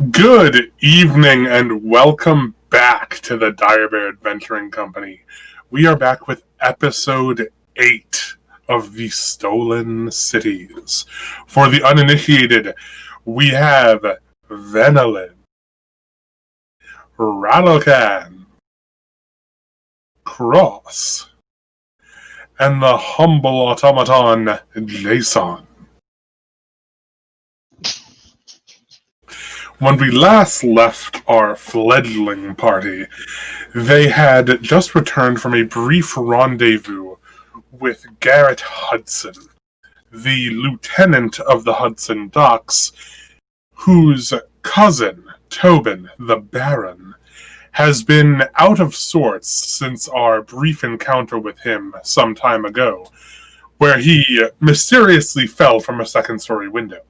Good evening and welcome back to the Dire Bear Adventuring Company. We are back with episode 8 of the Stolen Cities. For the uninitiated, we have Venolin, Rattlecan, Cross, and the humble automaton Jason. When we last left our fledgling party, they had just returned from a brief rendezvous with Garrett Hudson, the lieutenant of the Hudson Docks, whose cousin, Tobin the Baron, has been out of sorts since our brief encounter with him some time ago, where he mysteriously fell from a second-story window.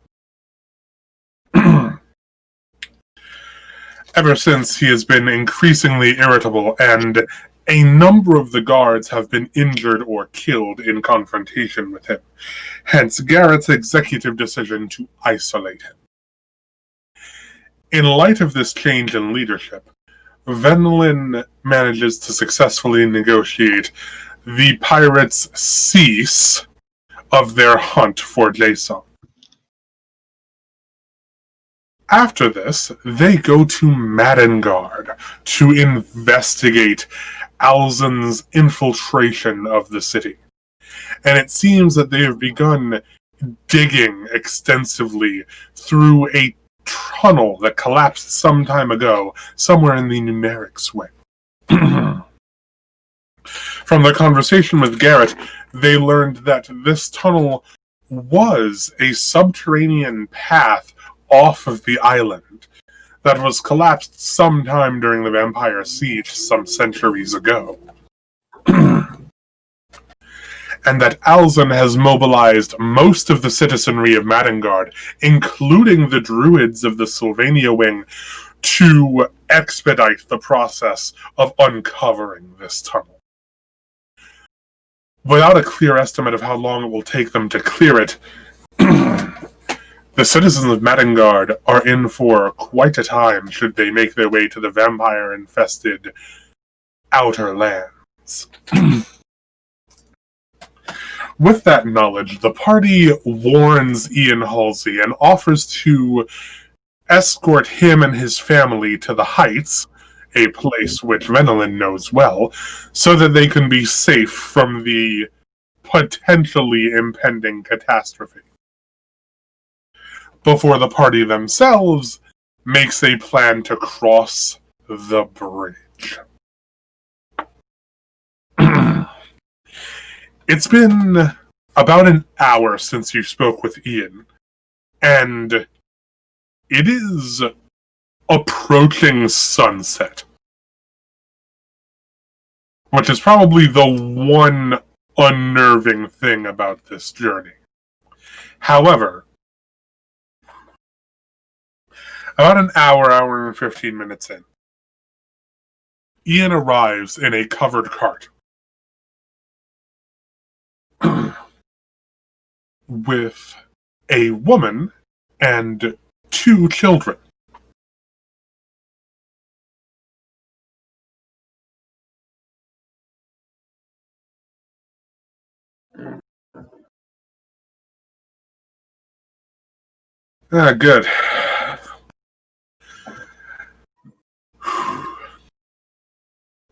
Ever since, he has been increasingly irritable, and a number of the guards have been injured or killed in confrontation with him. Hence, Garrett's executive decision to isolate him. In light of this change in leadership, Venolin manages to successfully negotiate the pirates' cease of their hunt for Jason. After this, they go to Madengard to investigate Alzen's infiltration of the city. And it seems that they have begun digging extensively through a tunnel that collapsed some time ago, somewhere in the Numeric's way. From the conversation with Garrett, they learned that this tunnel was a subterranean path off of the island that was collapsed sometime during the Vampire Siege some centuries ago. And that Alzen has mobilized most of the citizenry of Madengard, including the druids of the Sylvania Wing, to expedite the process of uncovering this tunnel. Without a clear estimate of how long it will take them to clear it, the citizens of Madengard are in for quite a time should they make their way to the vampire-infested Outer Lands. With that knowledge, the party warns Ian Halsey and offers to escort him and his family to the Heights, a place which Venolin knows well, so that they can be safe from the potentially impending catastrophe, before the party themselves makes a plan to cross the bridge. It's been about an hour since you spoke with Ian, and it is approaching sunset, which is probably the one unnerving thing about this journey. However, about an hour and 15 minutes in, Ian arrives in a covered cart with a woman and 2 children. Good.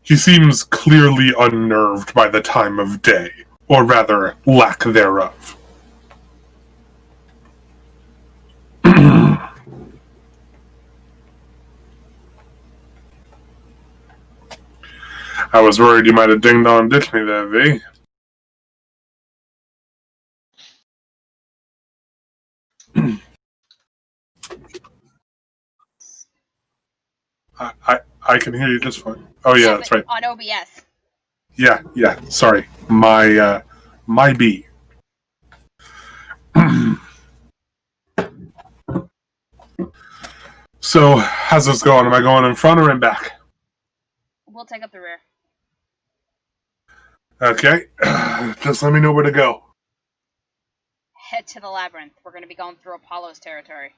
He seems clearly unnerved by the time of day, or rather, lack thereof. I was worried you might have ding-dong ditched me there, V. I can hear you just fine. Oh yeah, that's right. On OBS. Yeah. Sorry, my B. So, how's this going? Am I going in front or in back? We'll take up the rear. Okay, just let me know where to go. Head to the labyrinth. We're going to be going through Apollo's territory.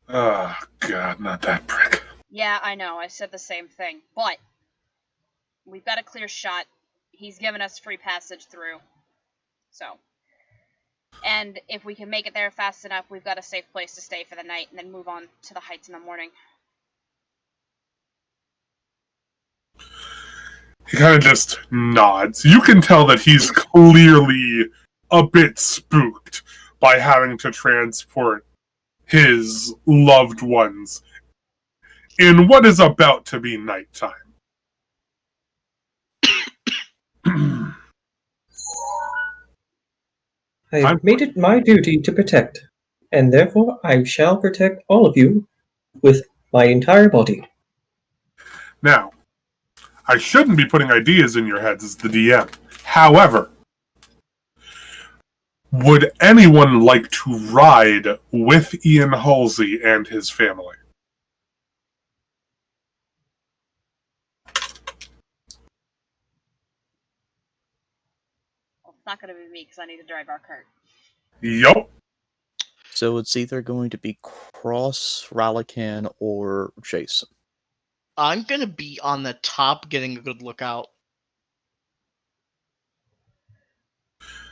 Oh, God, not that prick. Yeah, I know. I said the same thing. But we've got a clear shot. He's given us free passage through. So. And if we can make it there fast enough, we've got a safe place to stay for the night and then move on to the heights in the morning. He kind of just nods. You can tell that he's clearly a bit spooked by having to transport his loved ones in what is about to be nighttime. I've made it my duty to protect, and therefore I shall protect all of you with my entire body. Now, I shouldn't be putting ideas in your heads as the DM. However, would anyone like to ride with Ian Halsey and his family? Well, it's not going to be me because I need to drive our cart. Yup. So it's either going to be Cross, Ralakan, or Jason. I'm gonna be on the top getting a good lookout.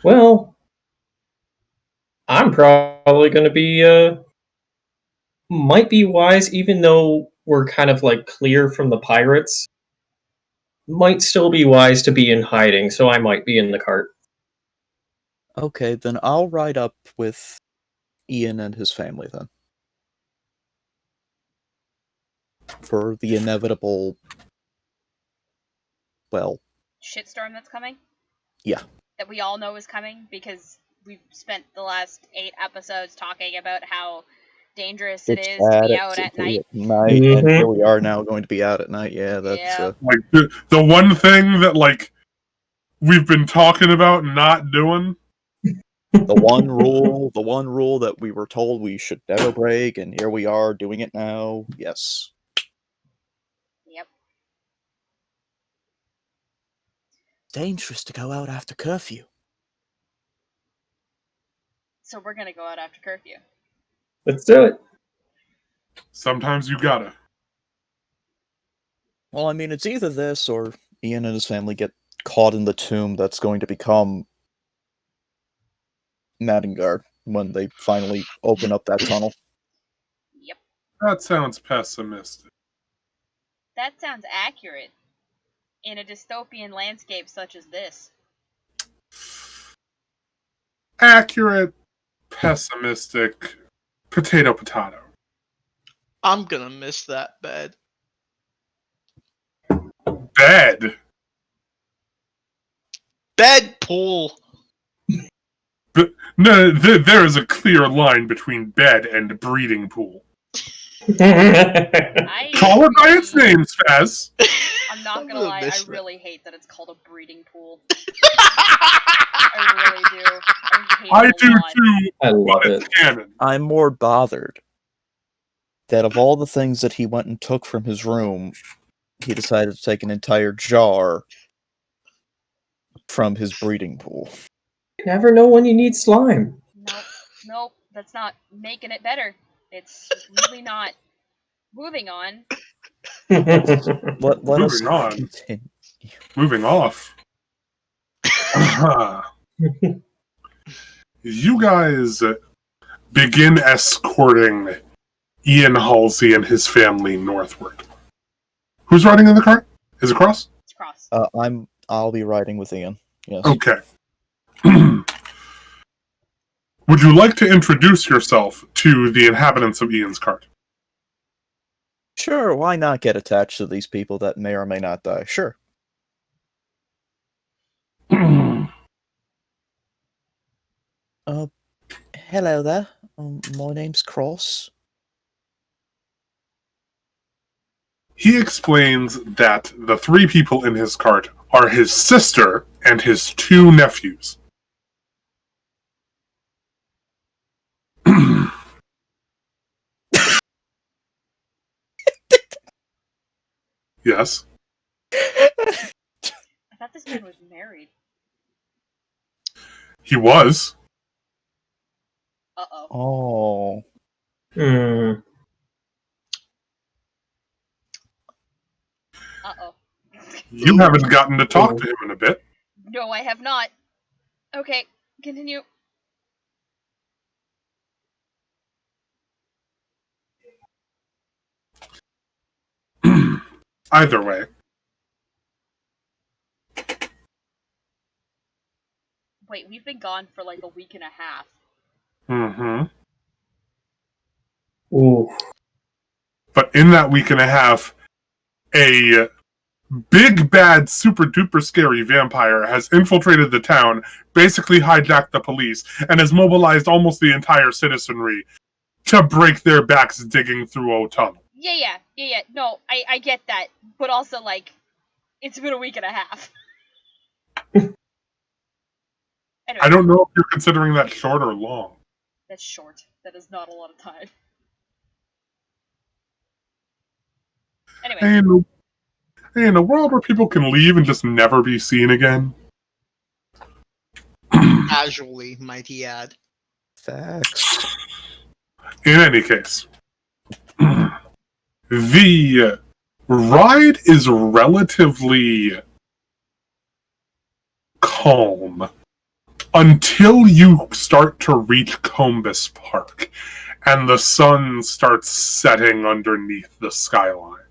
Well, I'm probably going to be, might be wise, even though we're kind of like clear from the pirates. Might still be wise to be in hiding, so I might be in the cart. Okay, then I'll ride up with Ian and his family then. For the inevitable, well... Shitstorm that's coming? Yeah. That we all know is coming because we've spent the last 8 episodes talking about how dangerous it is to be out at night. And here we are now going to be out at night. Yeah, that's... Yeah. Like, the one thing that, like, we've been talking about not doing. the one rule that we were told we should never break, and here we are doing it now. Yes. Yep. Dangerous to go out after curfew. So we're going to go out after curfew. Let's do it. Sometimes you gotta. Well, I mean, it's either this or Ian and his family get caught in the tomb that's going to become Maddenguard when they finally open up that tunnel. Yep. That sounds pessimistic. That sounds accurate. In a dystopian landscape such as this. Accurate, pessimistic, potato. I'm gonna miss that bed. Bed. Bed pool. No, there is a clear line between bed and breeding pool. Call it by its name, Spaz. I'm not I'm gonna gonna lie, I miss that. really hate that it's called a breeding pool. I really do. hate I it a do lot. too, I love but it's it. canon. I'm more bothered that of all the things that he went and took from his room, he decided to take an entire jar from his breeding pool. You never know when you need slime. Nope, that's not making it better. It's really not. Moving on. Let us Moving on. continue. Moving off. You guys begin escorting Ian Halsey and his family northward. Who's riding in the cart? Is it Cross? It's Cross. I'll be riding with Ian. Yes. Okay. Would you like to introduce yourself to the inhabitants of Ian's cart? Sure, why not get attached to these people that may or may not die? Sure. Hello there. My name's Cross. He explains that the 3 people in his cart are his sister and his 2 nephews. Yes. I thought this man was married. He was. Uh-oh. Oh. Hmm. You haven't gotten to talk to him in a bit. No, I have not. Okay, continue. Either way. Wait, we've been gone for like a week and a half. Mm-hmm. Ooh. But in that week and a half, a big, bad, super duper scary vampire has infiltrated the town, basically hijacked the police, and has mobilized almost the entire citizenry to break their backs digging through a tunnel. Yeah. No, I get that. But also, like, it's been a week and a half. Anyway, I don't know if you're considering that short or long. that's short. That is not a lot of time. Anyway, Hey, in a world where people can leave and just never be seen again. Casually, might he add. Facts. In any case, the ride is relatively calm until you start to reach Combus Park and the sun starts setting underneath the skyline.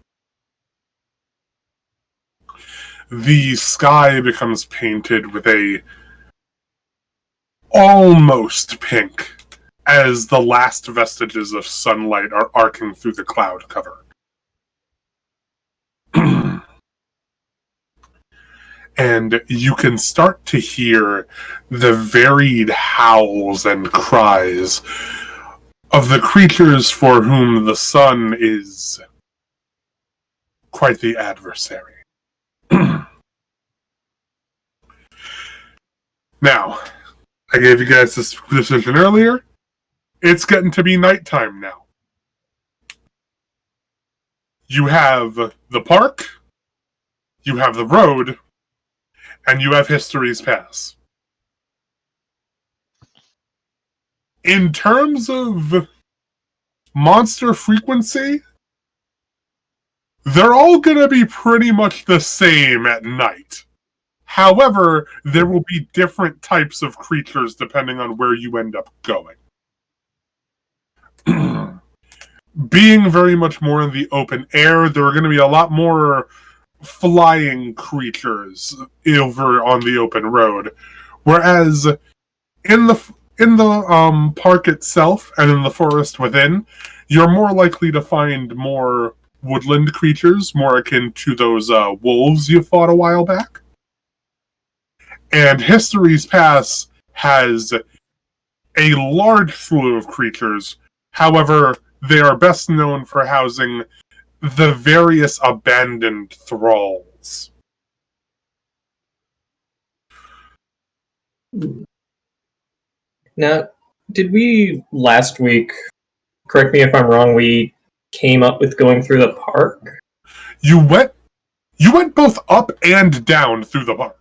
The sky becomes painted with a almost pink as the last vestiges of sunlight are arcing through the cloud cover. And you can start to hear the varied howls and cries of the creatures for whom the sun is quite the adversary. Now, I gave you guys this decision earlier. It's getting to be nighttime now. You have the park, you have the road, and you have History's Pass. In terms of monster frequency, they're all going to be pretty much the same at night. However, there will be different types of creatures depending on where you end up going. Being very much more in the open air, there are going to be a lot more flying creatures over on the open road. Whereas in the park itself and in the forest within, you're more likely to find more woodland creatures, more akin to those wolves you fought a while back. And History's Pass has a large slew of creatures. However, they are best known for housing the various abandoned thralls. Now, did we last week, correct me if I'm wrong, we came up with going through the park? You went both up and down through the park.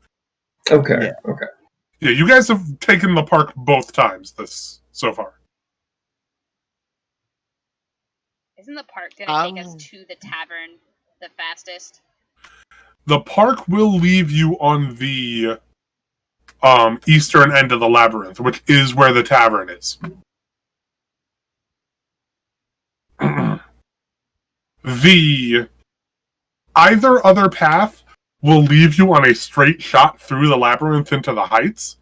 Okay, okay. Yeah, you guys have taken the park both times this so far. isn't the park gonna take us to the tavern the fastest? The park will leave you on the eastern end of the labyrinth, which is where the tavern is. The either other path will leave you on a straight shot through the labyrinth into the heights.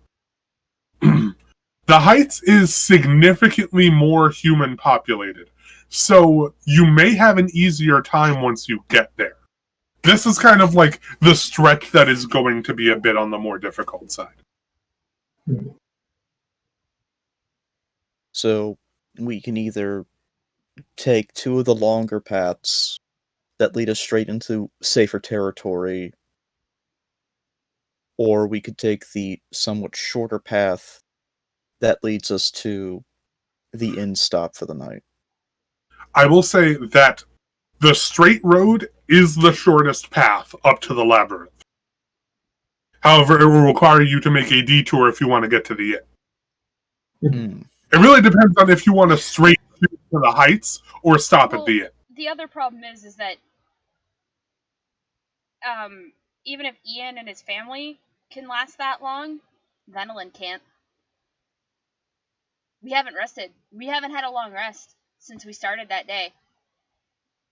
The heights is significantly more human populated, so you may have an easier time once you get there. This is kind of like the stretch that is going to be a bit on the more difficult side. So we can either take two of the longer paths that lead us straight into safer territory, or we could take the somewhat shorter path that leads us to the inn stop for the night. I will say that the straight road is the shortest path up to the labyrinth. However, it will require you to make a detour if you want to get to the inn. It really depends on if you want to straight shoot to the heights or stop at the inn. The other problem is that even if Ian and his family can last that long, Venelin can't. We haven't rested. We haven't had a long rest since we started that day.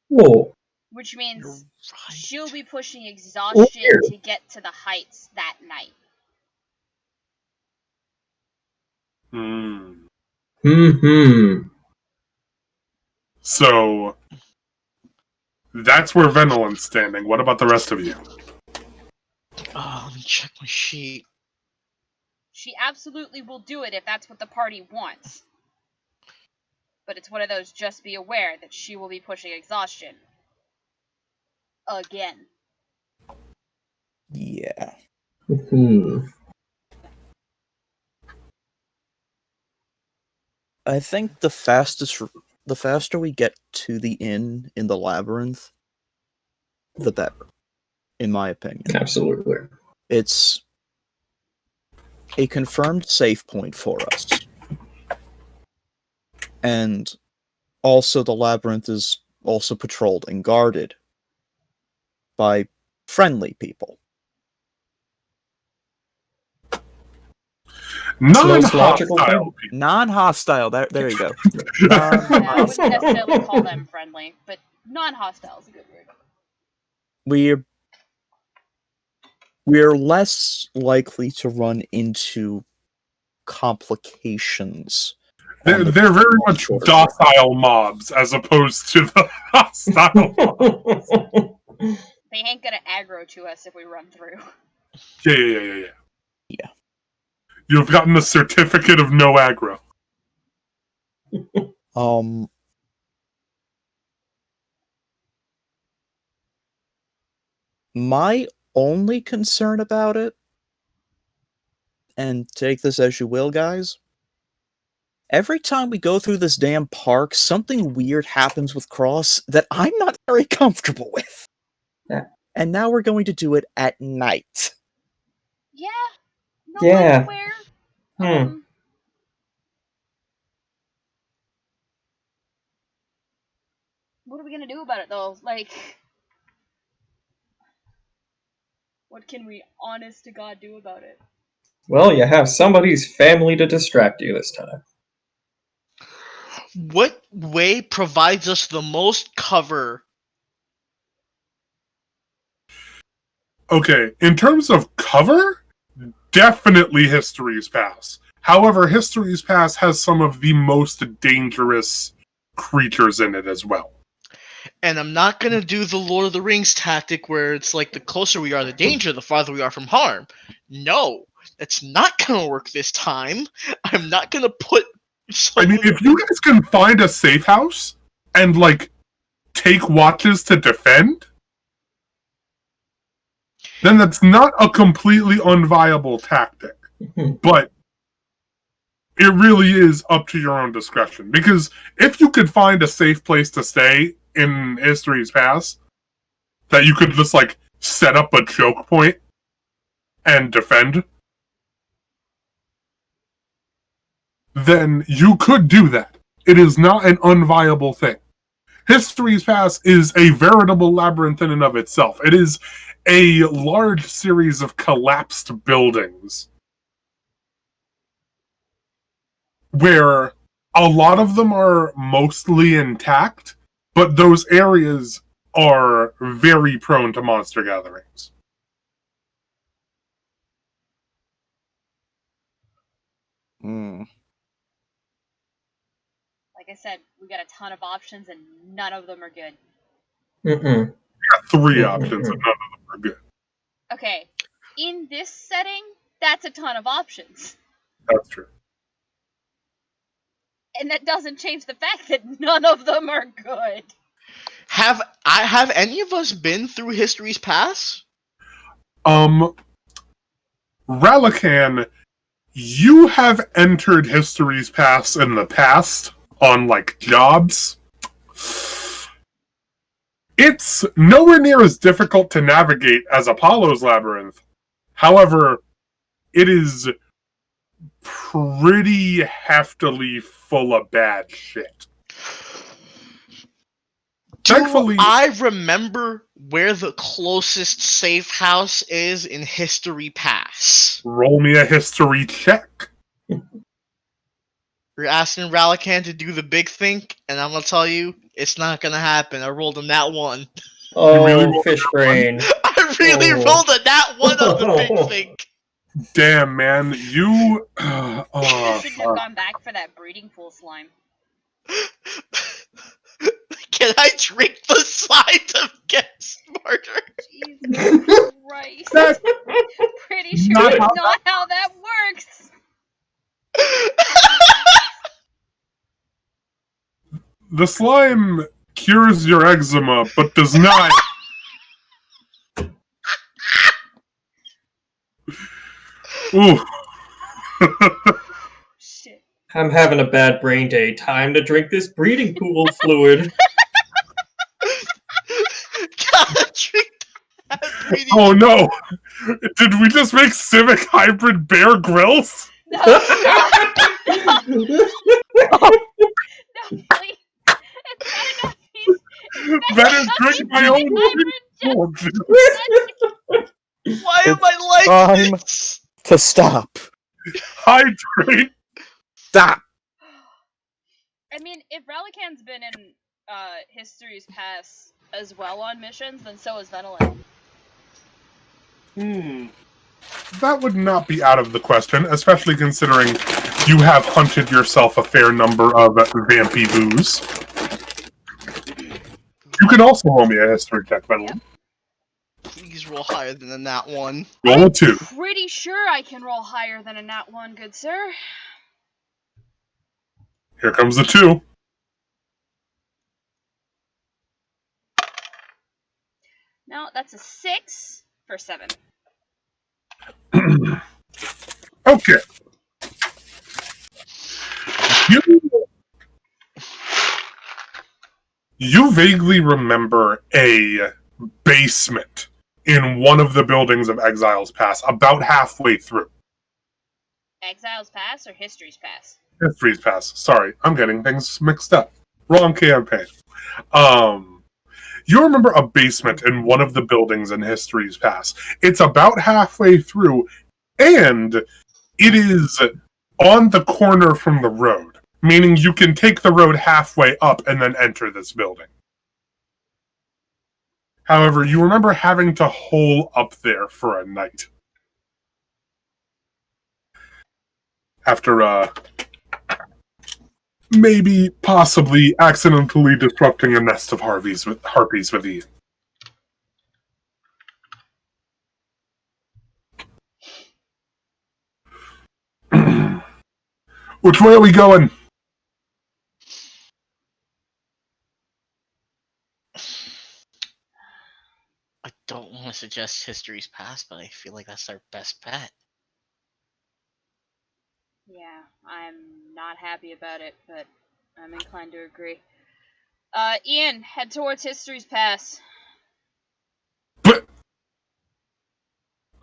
Whoa. Which means You're right. she'll be pushing exhaustion Weird. to get to the heights that night. Mm-hmm. So that's where Venelin's standing. What about the rest of you? Let me check my sheet. She absolutely will do it if that's what the party wants. But it's one of those just be aware that she will be pushing exhaustion. Again. Yeah. Mm-hmm. I think the faster we get to the inn in the labyrinth, the better, in my opinion. Absolutely. It's a confirmed safe point for us. And also the labyrinth is also patrolled and guarded by friendly people. most logical Non-hostile thing. people. Non-hostile, there you go. I wouldn't necessarily call them friendly, but non-hostile is a good word. We're less likely to run into complications. They're very much docile mobs as opposed to the hostile mobs. They ain't gonna aggro to us if we run through. Yeah. Yeah. You've gotten the certificate of no aggro. My only concern about it, and take this as you will, guys, every time we go through this damn park, something weird happens with Cross that I'm not very comfortable with. Yeah. And now we're going to do it at night. Yeah. No Yeah. matter where. What are we gonna do about it, though? Like, what can we, honest to God, do about it? Well, you have somebody's family to distract you this time. What way provides us the most cover? Okay, in terms of cover, definitely History's Pass. However, History's Pass has some of the most dangerous creatures in it as well. And I'm not gonna do the Lord of the Rings tactic where it's like the closer we are to danger, the farther we are from harm. No, that's not gonna work this time. I'm not gonna put. I mean, if you guys can find a safe house and, like, take watches to defend, then that's not a completely unviable tactic. But it really is up to your own discretion. Because if you could find a safe place to stay in History's Past, that you could just, like, set up a choke point and defend, then you could do that. It is not an unviable thing. History's Past is a veritable labyrinth in and of itself. It is a large series of collapsed buildings where a lot of them are mostly intact, but those areas are very prone to monster gatherings. Like I said, we got a ton of options and none of them are good. Mm-mm. We got three options and none of them are good. Okay, in this setting, that's a ton of options. That's true. And that doesn't change the fact that none of them are good. Have any of us been through History's Past? Relican, you have entered History's Past in the past on, like, jobs. It's nowhere near as difficult to navigate as Apollo's Labyrinth. However, it is pretty heftily full of bad shit. Thankfully, I remember where the closest safe house is in History Pass? roll me a history check. You're asking Ralakan to do the big think, and I'm gonna tell you, it's not gonna happen. I rolled a nat 1. Oh, really rolled fish brain. I really Oh. rolled a nat 1 on the big think. Damn, man, you. You Oh, shouldn't have gone back for that breeding pool slime. Can I drink the slime to get smarter? Jesus Christ. That's Pretty sure not that's how not how that works. the slime cures your eczema, but does not. Ooh. Shit. I'm having a bad brain day. Time to drink this breeding pool fluid. Gotta drink that breeding Oh no! Did we just make Civic Hybrid Bear Grylls? No, stop. No, please. It's not enough. Better drink my own pool. Why am I like time. this? To stop. Hydrate. Stop. I mean, if Relican's been in History's Past as well on missions, then so is Venolan. That would not be out of the question, especially considering you have hunted yourself a fair number of vampy boos. You can also roll me a history check, Venolan. Please roll higher than a nat 1. Roll a 2. Pretty sure I can roll higher than a nat 1, good sir. Here comes the 2. No, that's a 6 for 7. Okay. You vaguely remember a basement in one of the buildings of Exile's Pass, about halfway through. Exile's Pass or History's Pass? History's Pass. Sorry, I'm getting things mixed up. Wrong campaign. You remember a basement in one of the buildings in History's Pass. It's about halfway through, and it is on the corner from the road, meaning you can take the road halfway up and then enter this building. However, you remember having to hole up there for a night. After, maybe, possibly, accidentally disrupting a nest of harpies with Ian. Which way are we going? I don't want to suggest History's Past, but I feel like that's our best bet. Yeah, I'm not happy about it, but I'm inclined to agree. Ian, head towards History's Pass. But...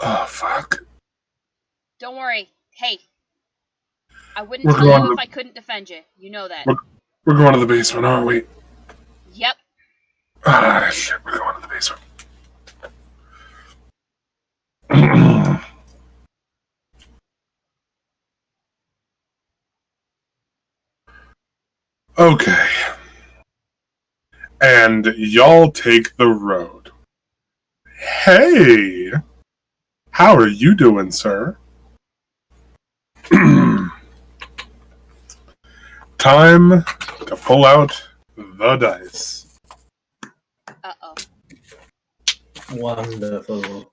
Oh, fuck. Don't worry. Hey, I wouldn't We're tell you going if I couldn't defend you. You know that. We're going to the basement, aren't we? Yep. Ah, shit, we're going to the basement. Okay. And y'all take the road. Hey! How are you doing, sir? Time to pull out the dice. Uh-oh. Wonderful.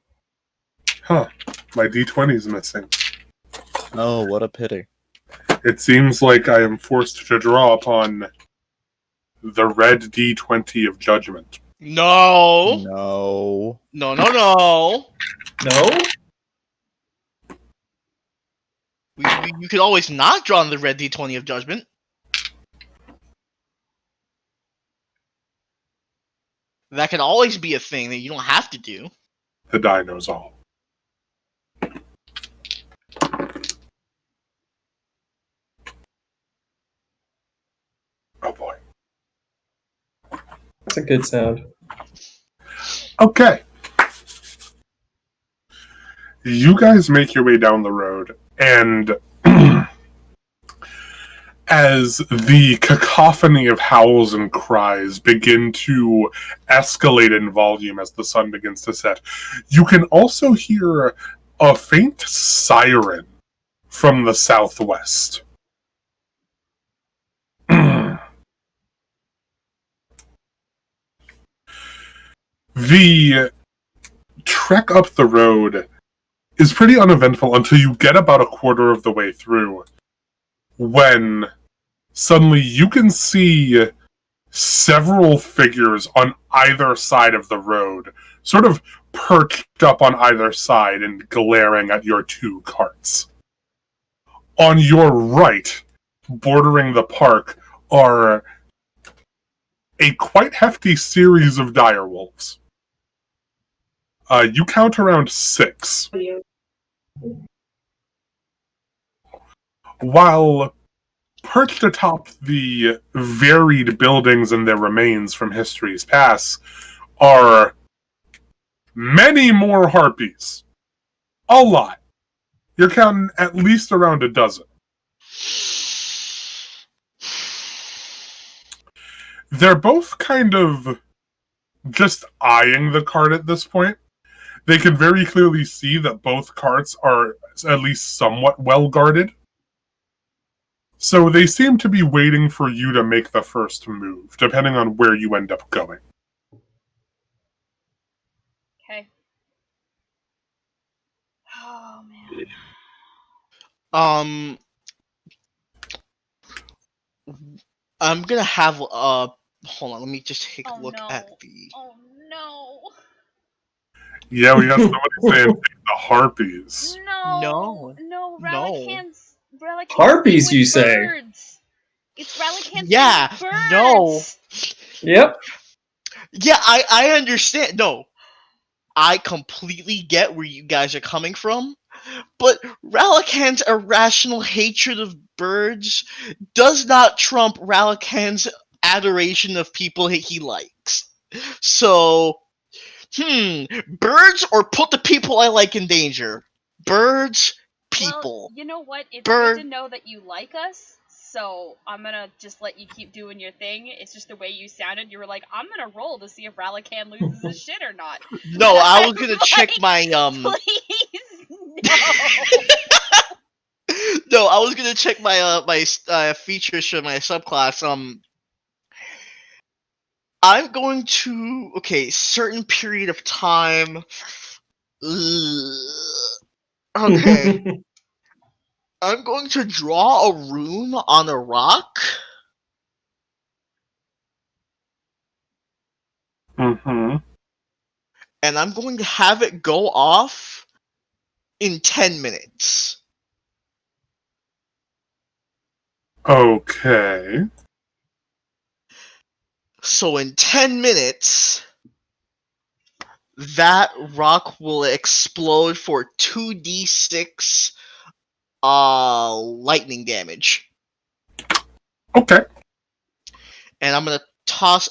Huh. My D20's missing. Oh, what a pity. It seems like I am forced to draw upon the red D20 of judgment. No! No. No, no, no! No? You could always not draw on the red D20 of Judgment. That could always be a thing that you don't have to do. The die knows all. Oh boy. It's a good sound. Okay. You guys make your way down the road, and as the cacophony of howls and cries begin to escalate in volume as the sun begins to set, you can also hear a faint siren from the southwest. The trek up the road is pretty uneventful until you get about a quarter of the way through, when suddenly you can see several figures on either side of the road, sort of perched up on either side and glaring at your two carts. On your right, bordering the park, are a quite hefty series of direwolves. You count around 6. While perched atop the varied buildings and their remains from history's past are many more harpies. A lot. You're counting at least around a dozen. They're both kind of just eyeing the cart at this point. They can very clearly see that both carts are at least somewhat well guarded. So they seem to be waiting for you to make the first move, depending on where you end up going. Okay. Oh man. I'm gonna have hold on, let me just take a Oh look no. at the Oh no. Yeah, we got somebody saying take the harpies. No. No. Relican's Harpies, with you say? birds. It's Relican's Yeah, with birds. no. Yep. Yeah, I understand. No. I completely get where you guys are coming from, but Ralakan's irrational hatred of birds does not trump Ralakan's adoration of people he likes. So, birds or put the people I like in danger? Birds, people. Well, you know what? It's Bird. good to know that you like us, so I'm gonna just let you keep doing your thing. It's just the way you sounded. You were like, I'm gonna roll to see if Ralakan loses his shit or not. No, I was gonna check my Please, no. No, I was gonna check my features for my subclass. I'm going to certain period of time. Okay, I'm going to draw a rune on a rock. Mm-hmm. And I'm going to have it go off in 10 minutes. Okay. So in 10 minutes, that rock will explode for 2d6 lightning damage. Okay. And I'm gonna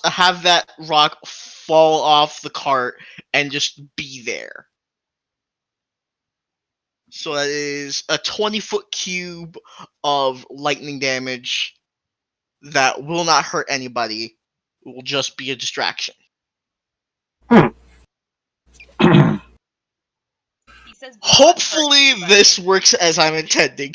have that rock fall off the cart and just be there. So that is a 20-foot cube of lightning damage that will not hurt anybody. It will just be a distraction. He says, Hopefully this works as I'm intending.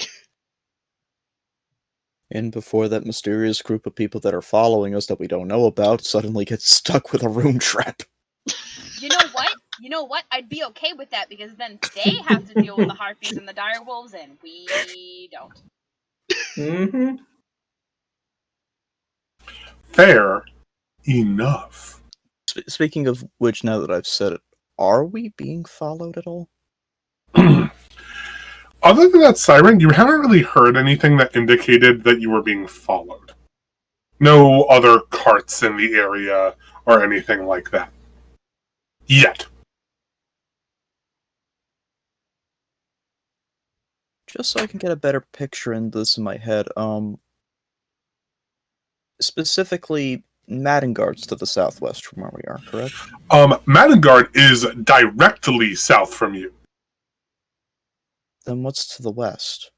And before that mysterious group of people that are following us that we don't know about suddenly gets stuck with a rune trap. You know what? You know what? I'd be okay with that because then they have to deal with the harpies and the direwolves, and we don't. Mm-hmm. Fair enough. Speaking of which, now that I've said it, are we being followed at all? Other than that siren, you haven't really heard anything that indicated that you were being followed. No other carts in the area or anything like that. Yet. Just so I can get a better picture in this in my head, specifically, Maddengard's to the southwest from where we are, correct? Madengard is directly south from you. Then what's to the west?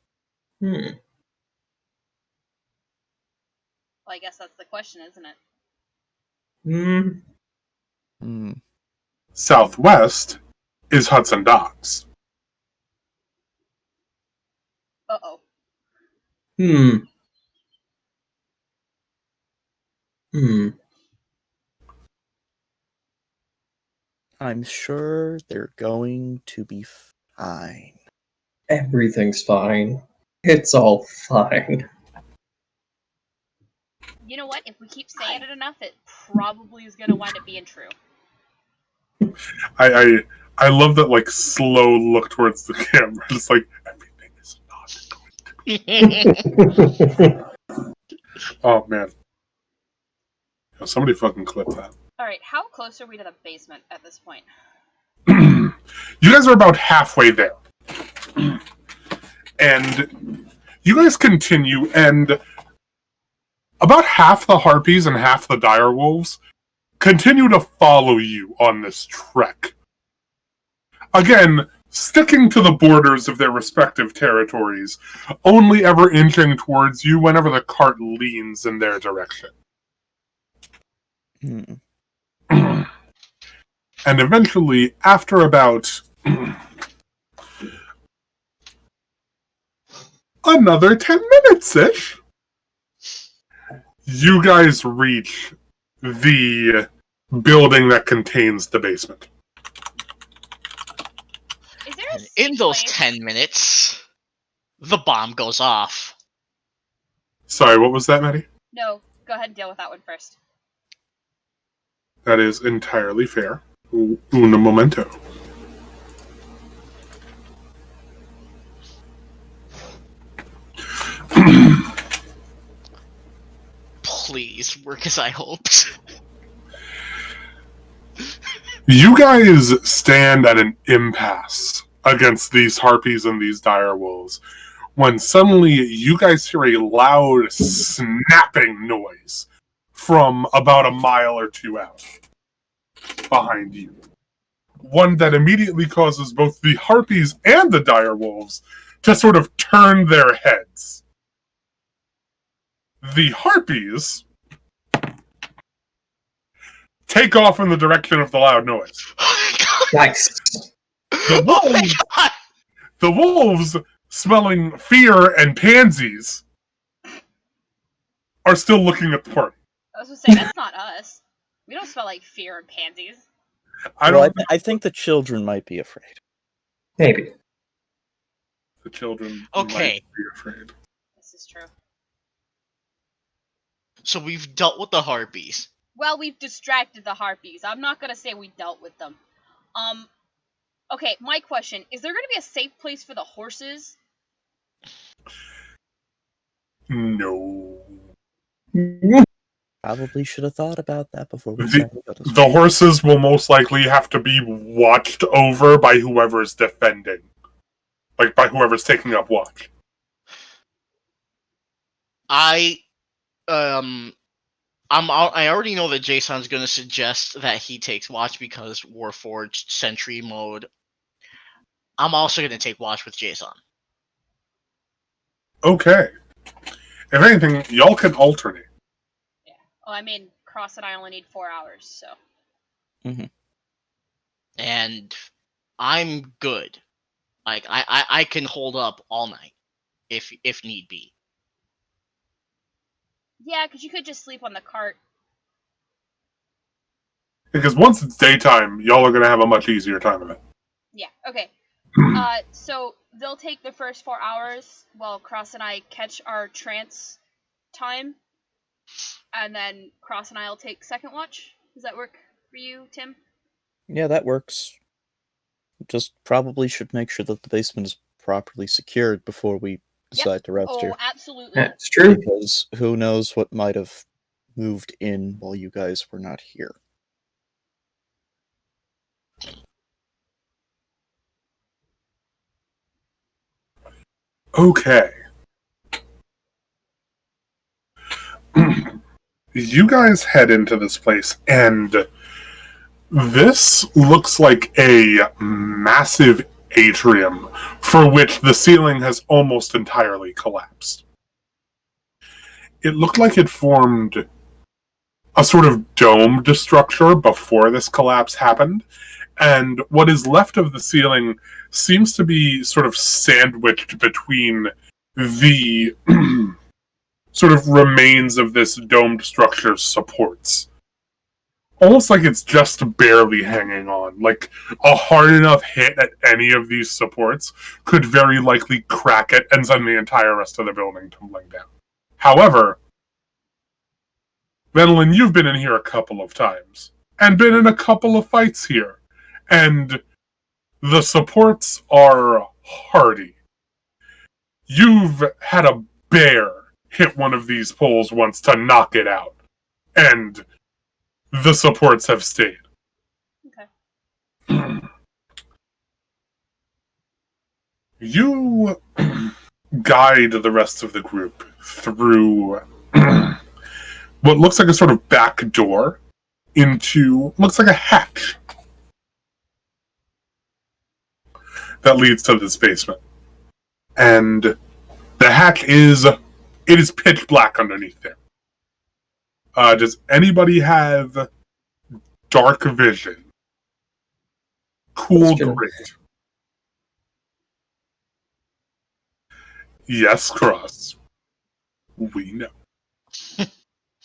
Hmm. Well, I guess that's the question, isn't it? Hmm. Hmm. Southwest is Hudson Docks. Uh-oh. Hmm. Hmm. I'm sure they're going to be fine. Everything's fine. It's all fine. You know what? If we keep saying it enough, it probably is going to wind up being true. I love that like slow look towards the camera. It's like everything is not going to. Oh man. Somebody fucking clip that. Alright, how close are we to the basement at this point? You guys are about halfway there. And you guys continue, and about half the harpies and half the direwolves continue to follow you on this trek. Again, sticking to the borders of their respective territories, only ever inching towards you whenever the cart leans in their direction. Hmm. And eventually, after about another 10 minutes-ish, you guys reach the building that contains the basement. Is there a And in those safe 10 minutes, the bomb goes off. Sorry, what was that, Maddie? No, go ahead and deal with that one first. That is entirely fair. Un momento. Please, work as I hoped. You guys stand at an impasse against these harpies and these direwolves when suddenly you guys hear a loud snapping noise from about a mile or two out behind you. One that immediately causes both the harpies and the direwolves to sort of turn their heads. The harpies take off in the direction of the loud noise. Oh my god! Nice. The Oh my wolves, god! the wolves, smelling fear and pansies, are still looking at the party. I was going to say, that's not us. We don't smell like fear and pansies. I Well, don't I think the children might be afraid. Maybe. the children Okay. might be afraid. This is true. So we've dealt with the harpies. Well, we've distracted the harpies. I'm not going to say we dealt with them. Okay, my question. Is there going to be a safe place for the horses? No. Probably should have thought about that before we The- started. This The horses will most likely have to be watched over by whoever's defending. Like, by whoever's taking up watch. I already know that Jason's gonna suggest that he takes watch because Warforged Sentry mode. I'm also gonna take watch with Jason. Okay. If anything, y'all can alternate. Oh, I mean, Cross and I only need 4 hours, so. And I'm good. Like I can hold up all night if need be. Yeah, because you could just sleep on the cart. Because once it's daytime, y'all are going to have a much easier time of it. Yeah, okay. So they'll take the first 4 hours while Cross and I catch our trance time. And then Cross and I will take second watch. Does that work for you, Tim? Yeah, that works. Just probably should make sure that the basement is properly secured before we decide to rest Oh, here. absolutely. That's true. Because who knows what might have moved in while you guys were not here. Okay. You guys head into this place, and this looks like a massive atrium for which the ceiling has almost entirely collapsed. It looked like it formed a sort of domed structure before this collapse happened, and what is left of the ceiling seems to be sort of sandwiched between the sort of remains of this domed structure's supports. Almost like it's just barely hanging on. Like, a hard enough hit at any of these supports could very likely crack it and send the entire rest of the building tumbling down. However, Venelin, you've been in here a couple of times, and been in a couple of fights here, and the supports are hardy. You've had a bear hit one of these poles once to knock it out, and the supports have stayed. Okay. You guide the rest of the group through what looks like a sort of back door into, looks like a hatch that leads to this basement. And the hatch is pitch black underneath there. Does anybody have dark vision? Cool, great. Yes, Cross. We know.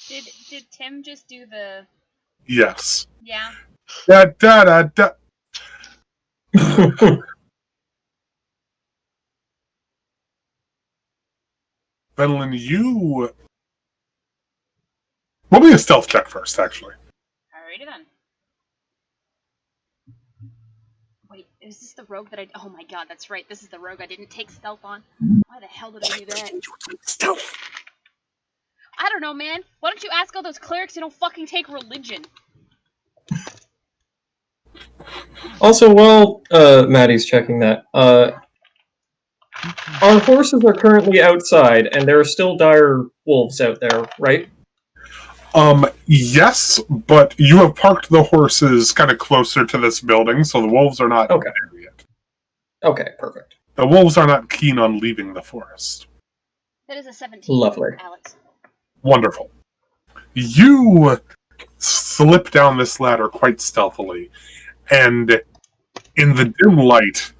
Did Tim just do the... Yes. Yeah? Da da da da. Venelin, you... Roll me a stealth check first, actually. Alrighty then. Wait, is this the rogue that I... Oh my god, that's right. This is the rogue I didn't take stealth on. Why the hell did I do that? Stealth. I don't know, man. Why don't you ask all those clerics who don't fucking take religion? Also, while Maddie's checking that, our horses are currently outside, and there are still dire wolves out there, right? Yes, but you have parked the horses kind of closer to this building, so the wolves are not Okay. there yet. Okay, perfect. The wolves are not keen on leaving the forest. That is a 17. Lovely. Alex. Wonderful. You slip down this ladder quite stealthily, and in the dim light,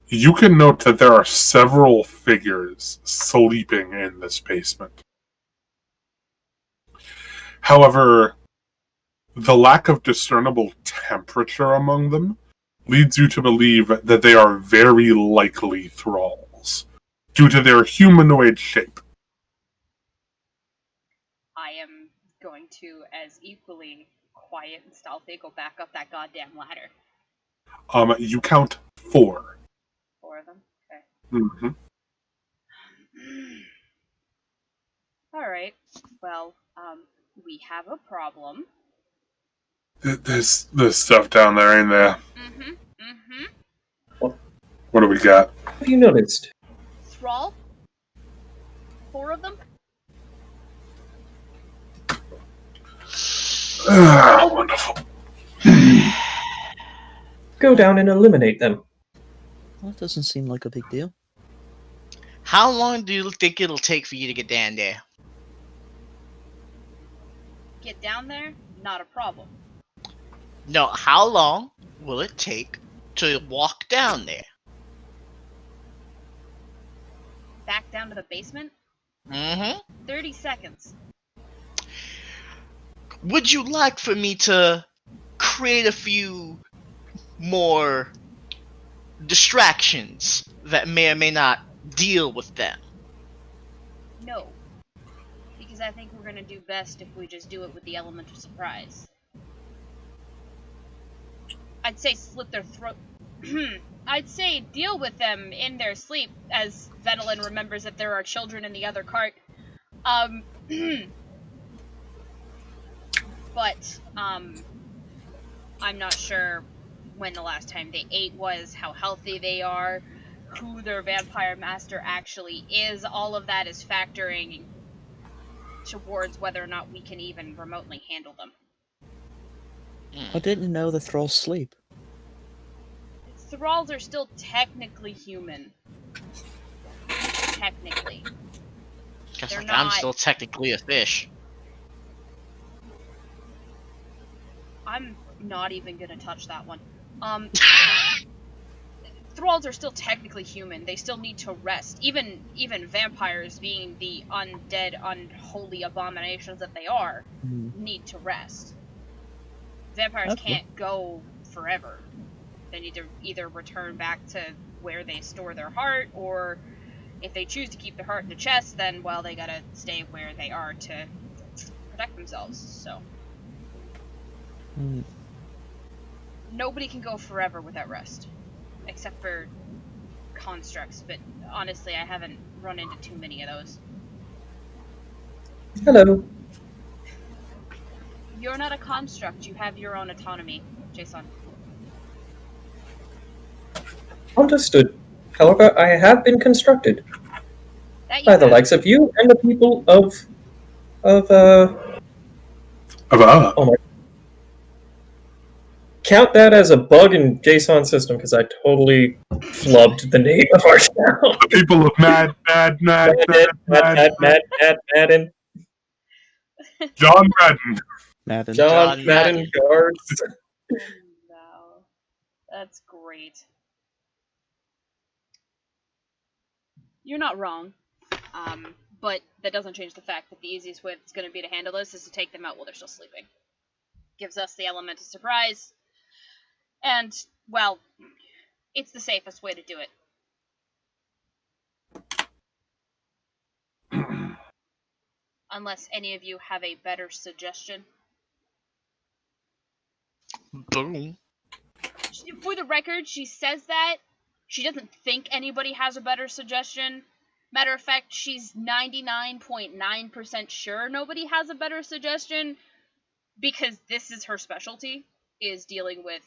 you can note that there are several figures sleeping in this basement. However, the lack of discernible temperature among them leads you to believe that they are very likely thralls, due to their humanoid shape. I am going to, as equally quiet and stealthy, go back up that goddamn ladder. You count 4. 4 of them? Okay. Mm-hmm. Alright. Well, we have a problem. There's stuff down there, ain't there? Mm-hmm. Mm-hmm. What do we got? Have you noticed? Thrall? 4 of them? Wonderful. Go down and eliminate them. Well, that doesn't seem like a big deal. How long do you think it'll take for you to get down there? Get down there? Not a problem. No, how long will it take to walk down there? Back down to the basement? Mm-hmm. 30 seconds. Would you like for me to create a few more distractions that may or may not deal with them? No. Because I think we're gonna do best if we just do it with the element of surprise. I'd say slit their throat. I'd say deal with them in their sleep, as Venelin remembers that there are children in the other cart. But, I'm not sure when the last time they ate was, how healthy they are, who their vampire master actually is. All of that is factoring towards whether or not we can even remotely handle them. I didn't know the thralls sleep. Thralls are still technically human. Technically. Guess They're like I'm not- still technically a fish. I'm not even gonna touch that one. Thralls are still technically human. They still need to rest. Even vampires, being the undead, unholy abominations that they are, need to rest. Vampires Okay. can't go forever. They need to either return back to where they store their heart, or if they choose to keep their heart in the chest, then, well, they gotta stay where they are to protect themselves, so. Nobody can go forever without rest. Except for constructs, but honestly, I haven't run into too many of those. Hello. You're not a construct, you have your own autonomy, Jason. Understood. However, I have been constructed That you by the have. likes of you and the people of oh my. Count that as a bug in JSON system because I totally flubbed the name of our town. The people of Madden. Madden. John Madden. Madden. John John Madden Madden. guards. No. That's great. You're not wrong. But that doesn't change the fact that the easiest way it's going to be to handle this is to take them out while they're still sleeping. Gives us the element of surprise. And, well, it's the safest way to do it. Unless any of you have a better suggestion. Boom. For the record, she says that. She doesn't think anybody has a better suggestion. Matter of fact, she's 99.9% sure nobody has a better suggestion. Because this is her specialty, is dealing with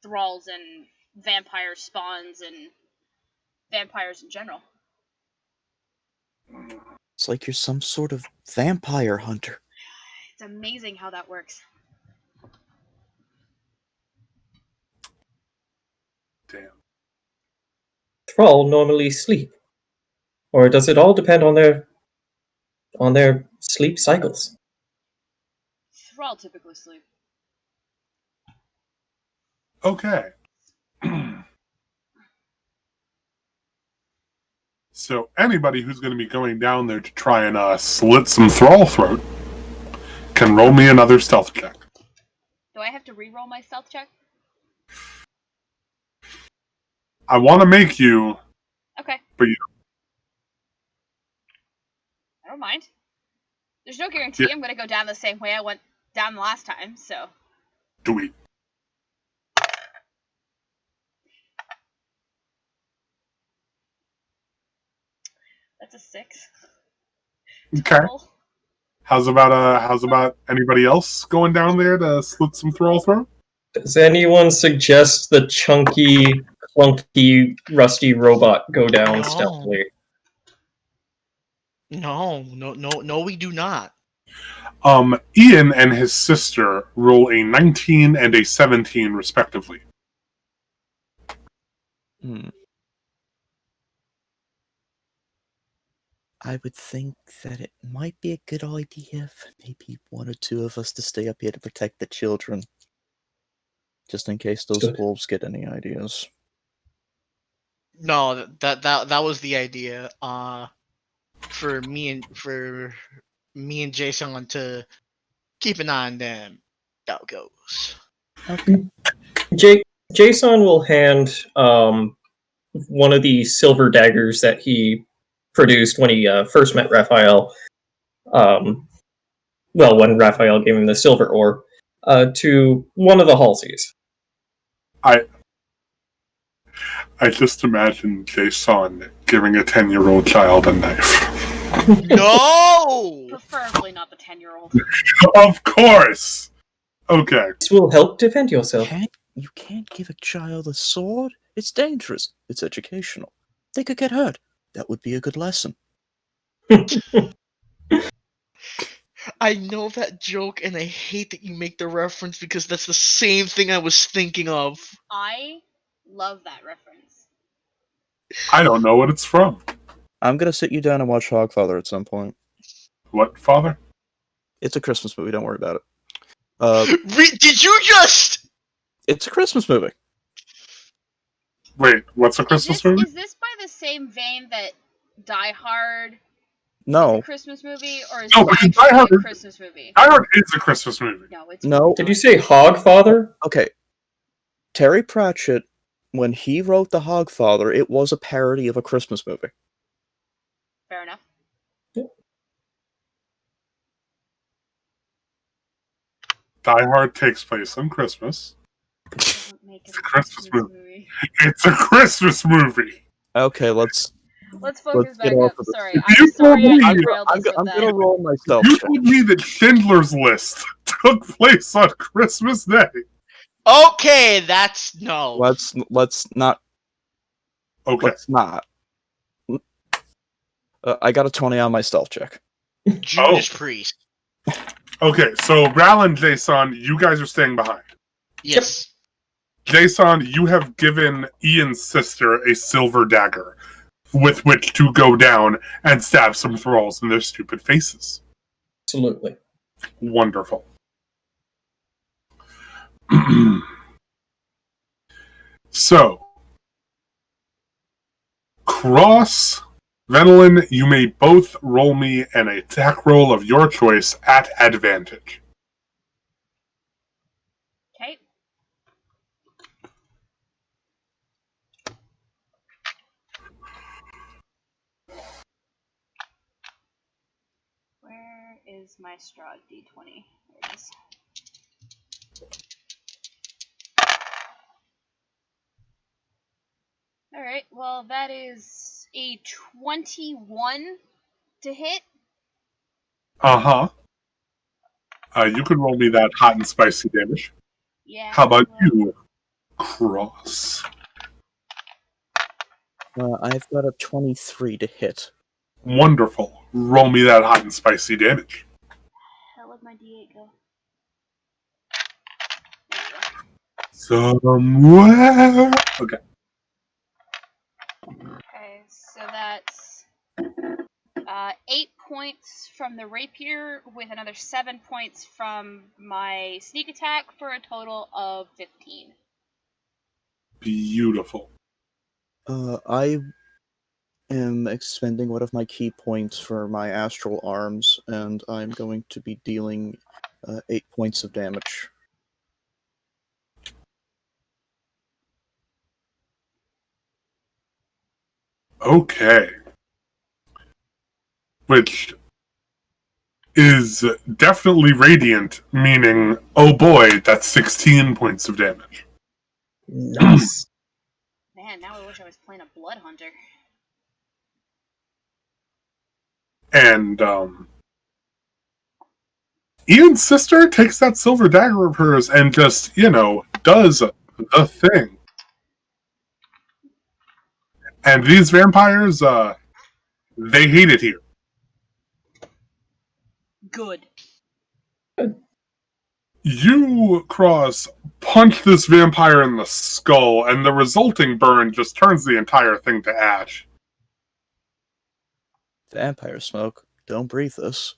thralls and vampire spawns and vampires in general. It's like you're some sort of vampire hunter. It's amazing how that works. Damn. Thrall normally sleep, or does it all depend on their sleep cycles? Thrall typically sleep. Okay. So anybody who's going to be going down there to try and slit some thrall throat can roll me another stealth check. Do I have to re-roll my stealth check? I want to make you, Okay. but you I don't mind. There's no guarantee I'm going to go down the same way I went down the last time, so. do it. That's a 6. Okay. Total. How's about anybody else going down there to slit some thrall throat? Does anyone suggest the chunky, clunky, rusty robot go down No. stealthily? No, we do not. Ian and his sister roll a 19 and a 17 respectively. I would think that it might be a good idea for maybe one or two of us to stay up here to protect the children. Just in case those Good. wolves get any ideas. No, that was the idea. For me and Jason to keep an eye on them. How it goes. Okay. Jason will hand one of the silver daggers that he produced when he first met Raphael. When Raphael gave him the silver ore, to one of the Halseys. I just imagine Jason giving a 10-year-old child a knife. No! Preferably not the 10-year-old. Of course! Okay. This will help defend yourself. You can't give a child a sword. It's dangerous. It's educational. They could get hurt. That would be a good lesson. I know that joke, and I hate that you make the reference because that's the same thing I was thinking of. I love that reference. I don't know what it's from. I'm gonna sit you down and watch Hogfather at some point. What, Father? It's a Christmas movie. Don't worry about it. Did you just? It's a Christmas movie. Wait, what's a Christmas movie? Is this by the same vein that Die Hard is No, a Christmas movie, or is No, it because actually Die Hard a is- Christmas movie? Die Hard is a Christmas movie. No, it's no. Did you say Hogfather? Okay. Terry Pratchett, when he wrote The Hogfather, it was a parody of a Christmas movie. Fair enough. Die Hard takes place on Christmas. Doesn't make it It's a a Christmas movie. It's a Christmas movie. Okay, let's Focus get back off up. of this. Sorry, You I'm sorry I told me- derailed us with I'm that. gonna roll myself. You check. told me that Schindler's List took place on Christmas Day. Okay, that's no. Let's not. Okay. Let's not. I got a 20 on my stealth check. Judas Priest. Okay, so Ral and Jason, you guys are staying behind. Yes. Jason, you have given Ian's sister a silver dagger with which to go down and stab some thralls in their stupid faces. Absolutely. Wonderful. So, Cross, Venelin, you may both roll me an attack roll of your choice at advantage. Okay. Where is my Strahd D20? There it is. Alright, well, that is a 21 to hit. Uh-huh. You can roll me that hot and spicy damage. Yeah. How about well, you, Cross? I've got a 23 to hit. Wonderful. Roll me that hot and spicy damage. Hell would my D8 go? Somewhere. Okay. Okay, so that's 8 points from the rapier with another 7 points from my sneak attack for a total of 15. Beautiful. I am expending one of my key points for my astral arms, and I'm going to be dealing 8 points of damage. Okay. Which is definitely radiant, meaning, oh boy, that's 16 points of damage. Nice. Man, now I wish I was playing a blood hunter. And, Ian's sister takes that silver dagger of hers and just, does the thing. And these vampires, they hate it here. Good. You, Cross, punch this vampire in the skull, and the resulting burn just turns the entire thing to ash. Vampire smoke. Don't breathe this.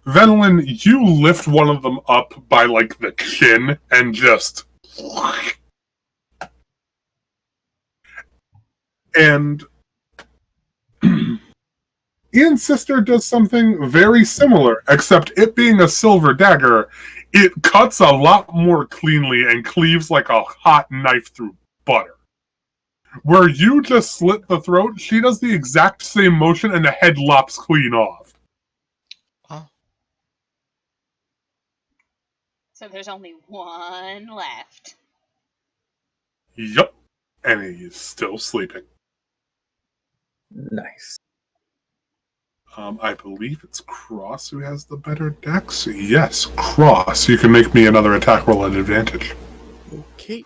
Venelin, you lift one of them up by, the chin and just... And... Ian's sister does something very similar, except it being a silver dagger, it cuts a lot more cleanly and cleaves like a hot knife through butter. Where you just slit the throat, she does the exact same motion and the head lops clean off. So there's only one left. Yup. And he's still sleeping. Nice. I believe it's Cross who has the better dex. Yes, Cross. You can make me another attack roll at advantage. Okay.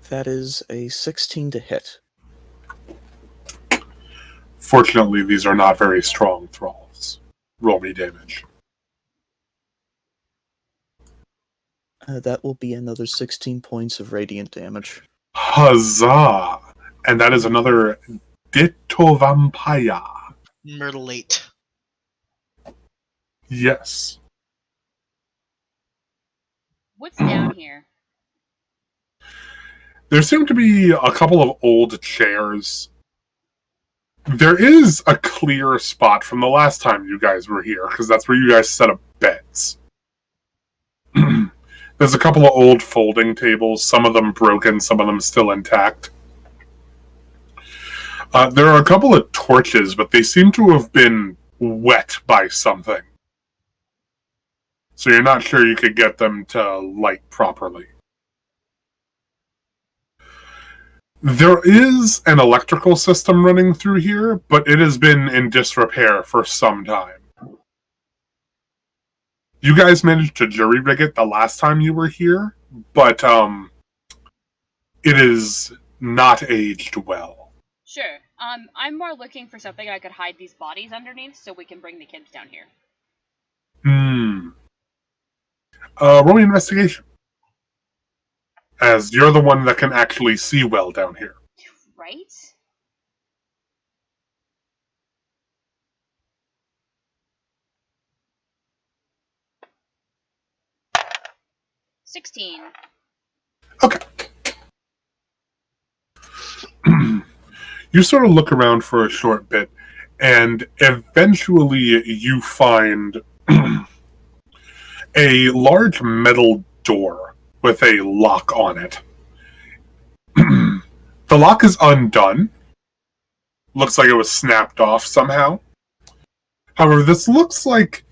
That is a 16 to hit. Fortunately, these are not very strong thralls. Roll me damage. That will be another 16 points of radiant damage. Huzzah! And that is another Ditto Vampire. Myrtlate. Yes. What's down here? There seem to be a couple of old chairs. There is a clear spot from the last time you guys were here, because that's where you guys set up beds. There's a couple of old folding tables, some of them broken, some of them still intact. There are a couple of torches, but they seem to have been wet by something. So you're not sure you could get them to light properly. There is an electrical system running through here, but it has been in disrepair for some time. You guys managed to jury-rig it the last time you were here, but it is not aged well. Sure. I'm more looking for something I could hide these bodies underneath so we can bring the kids down here. Roll me investigation. As you're the one that can actually see well down here. Right? $16. Okay. You sort of look around for a short bit, and eventually you find a large metal door with a lock on it. The lock is undone. Looks like it was snapped off somehow. However, this looks like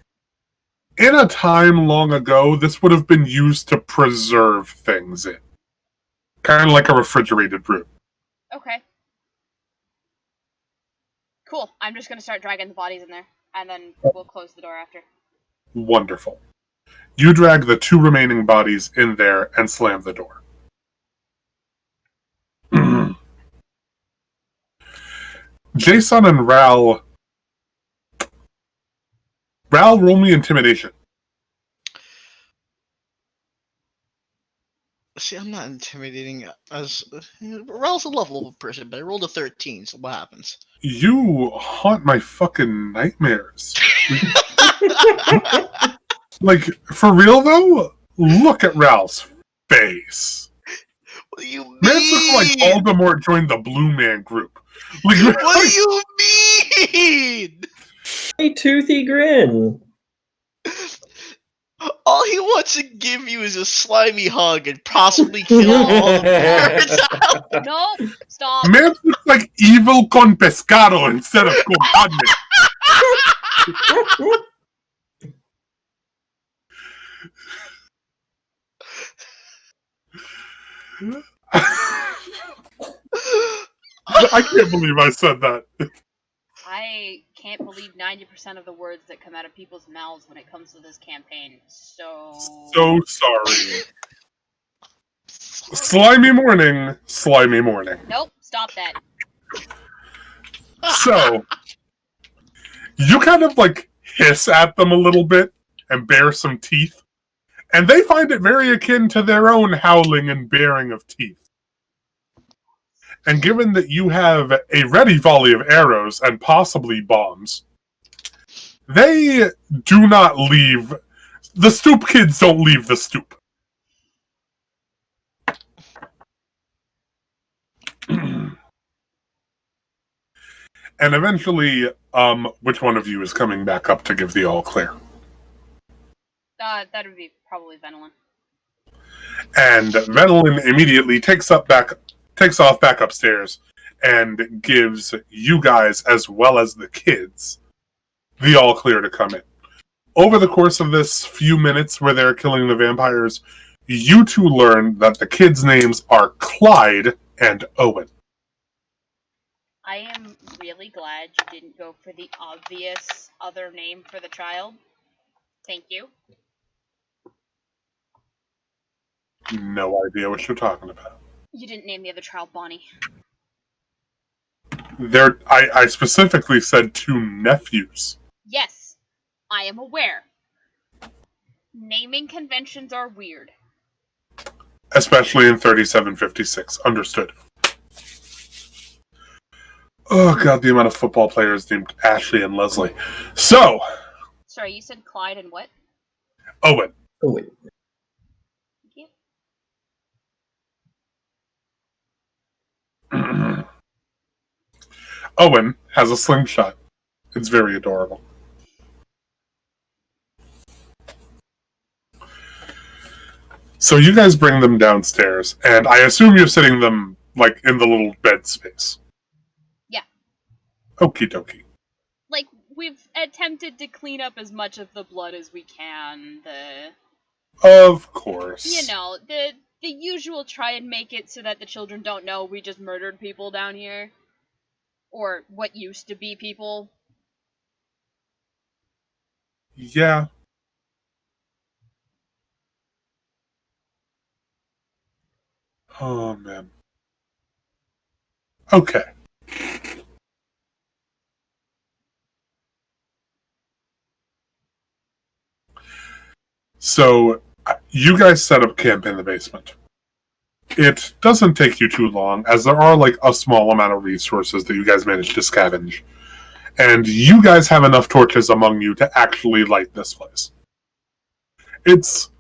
in a time long ago, this would have been used to preserve things in. Kind of like a refrigerated room. Okay. Cool. I'm just gonna start dragging the bodies in there, and then we'll close the door after. Wonderful. You drag the 2 remaining bodies in there and slam the door. Jason and Ral, roll me intimidation. See, I'm not intimidating as Ral's a lovable person, but I rolled a 13, so what happens? You haunt my fucking nightmares. Like, for real though? Look at Ral's face. What do you mean? Man looks like Voldemort joined the Blue Man group. Like, What do you mean? A toothy grin. All he wants to give you is a slimy hug and possibly kill all the birds. No! Stop! Man looks like evil con pescado instead of con carne. I can't believe I said that. I can't believe 90% of the words that come out of people's mouths when it comes to this campaign. So sorry. Slimy morning, slimy morning. Nope, stop that. So, you kind of like hiss at them a little bit and bare some teeth, and they find it very akin to their own howling and baring of teeth. And given that you have a ready volley of arrows and possibly bombs, they do not leave. The stoop kids don't leave the stoop. And eventually, which one of you is coming back up to give the all clear? That would be probably Venelin. And Venelin immediately takes off back upstairs and gives you guys, as well as the kids, the all clear to come in. Over the course of this few minutes where they're killing the vampires, you two learn that the kids' names are Clyde and Owen. I am really glad you didn't go for the obvious other name for the child. Thank you. No idea what you're talking about. You didn't name the other child Bonnie. I specifically said 2 nephews. Yes, I am aware. Naming conventions are weird. Especially in 3756. Understood. Oh god, the amount of football players named Ashley and Leslie. So, Sorry, you said Clyde and what? Owen. Oh, wait. Thank you. Owen has a slingshot. It's very adorable. So you guys bring them downstairs, and I assume you're sitting them, like, in the little bed space. Yeah. Okie dokie. Like, we've attempted to clean up as much of the blood as we can. Of course. You know, the usual try and make it so that the children don't know we just murdered people down here. Or what used to be people. Yeah. Oh, man. Okay. So, you guys set up camp in the basement. It doesn't take you too long, as there are, like, a small amount of resources that you guys manage to scavenge. And you guys have enough torches among you to actually light this place. It's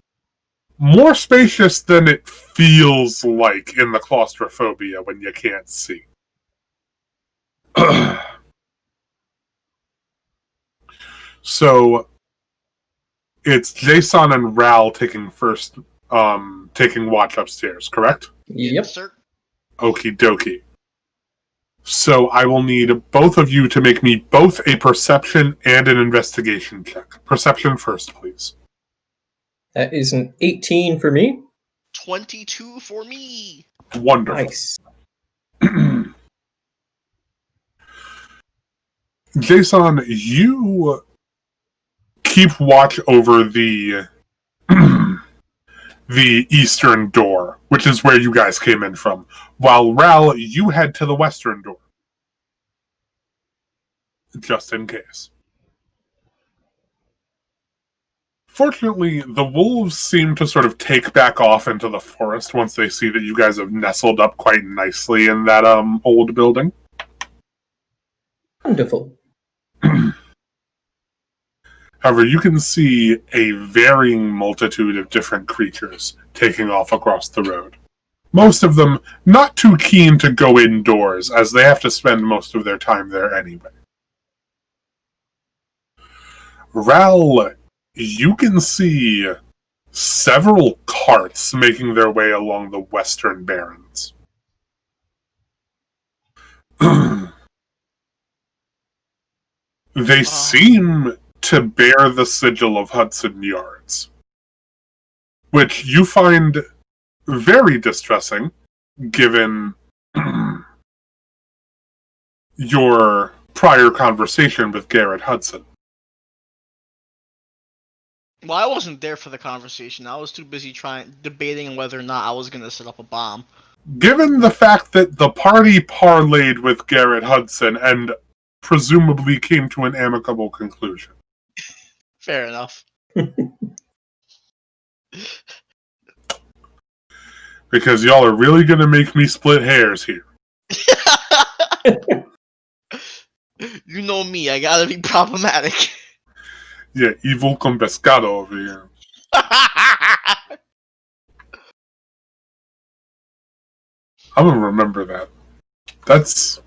more spacious than it feels like in the claustrophobia when you can't see. So, it's Jason and Ral taking watch upstairs, correct? Yep. Yes, sir. Okie dokie. So I will need both of you to make me both a perception and an investigation check. Perception first, please. That is an 18 for me. 22 for me. Wonderful. Nice. Jason, you keep watch over the the eastern door, which is where you guys came in from, while Ral, you head to the western door. Just in case. Fortunately, the wolves seem to sort of take back off into the forest once they see that you guys have nestled up quite nicely in that old building. Wonderful. However, you can see a varying multitude of different creatures taking off across the road. Most of them not too keen to go indoors, as they have to spend most of their time there anyway. Ral, you can see several carts making their way along the western barrens. They seem to bear the sigil of Hudson Yards, which you find very distressing, given your prior conversation with Garrett Hudson. Well, I wasn't there for the conversation. I was too busy debating whether or not I was going to set up a bomb. Given the fact that the party parlayed with Garrett Hudson and presumably came to an amicable conclusion. Fair enough. Because y'all are really going to make me split hairs here. You know me, I gotta be problematic. Yeah, evil con pescado over here. I'm going to remember that. That's...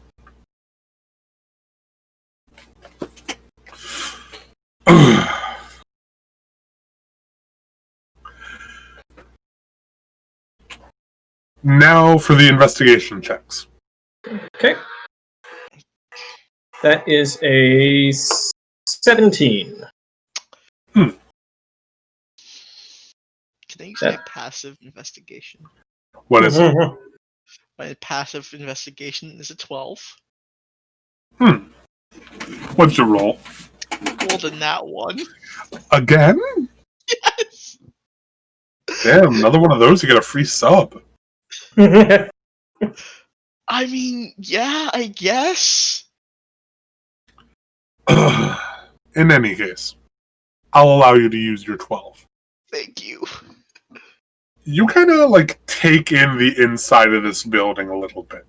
Now for the investigation checks. Okay. That is a 17. Can I use my passive investigation? What is it? My passive investigation is a 12. What's your roll? Rolled a nat 1. Again? Yes! Damn, another one of those, you get a free sub. I mean, yeah, I guess. In any case, I'll allow you to use your 12. Thank you. You kind of like take in the inside of this building a little bit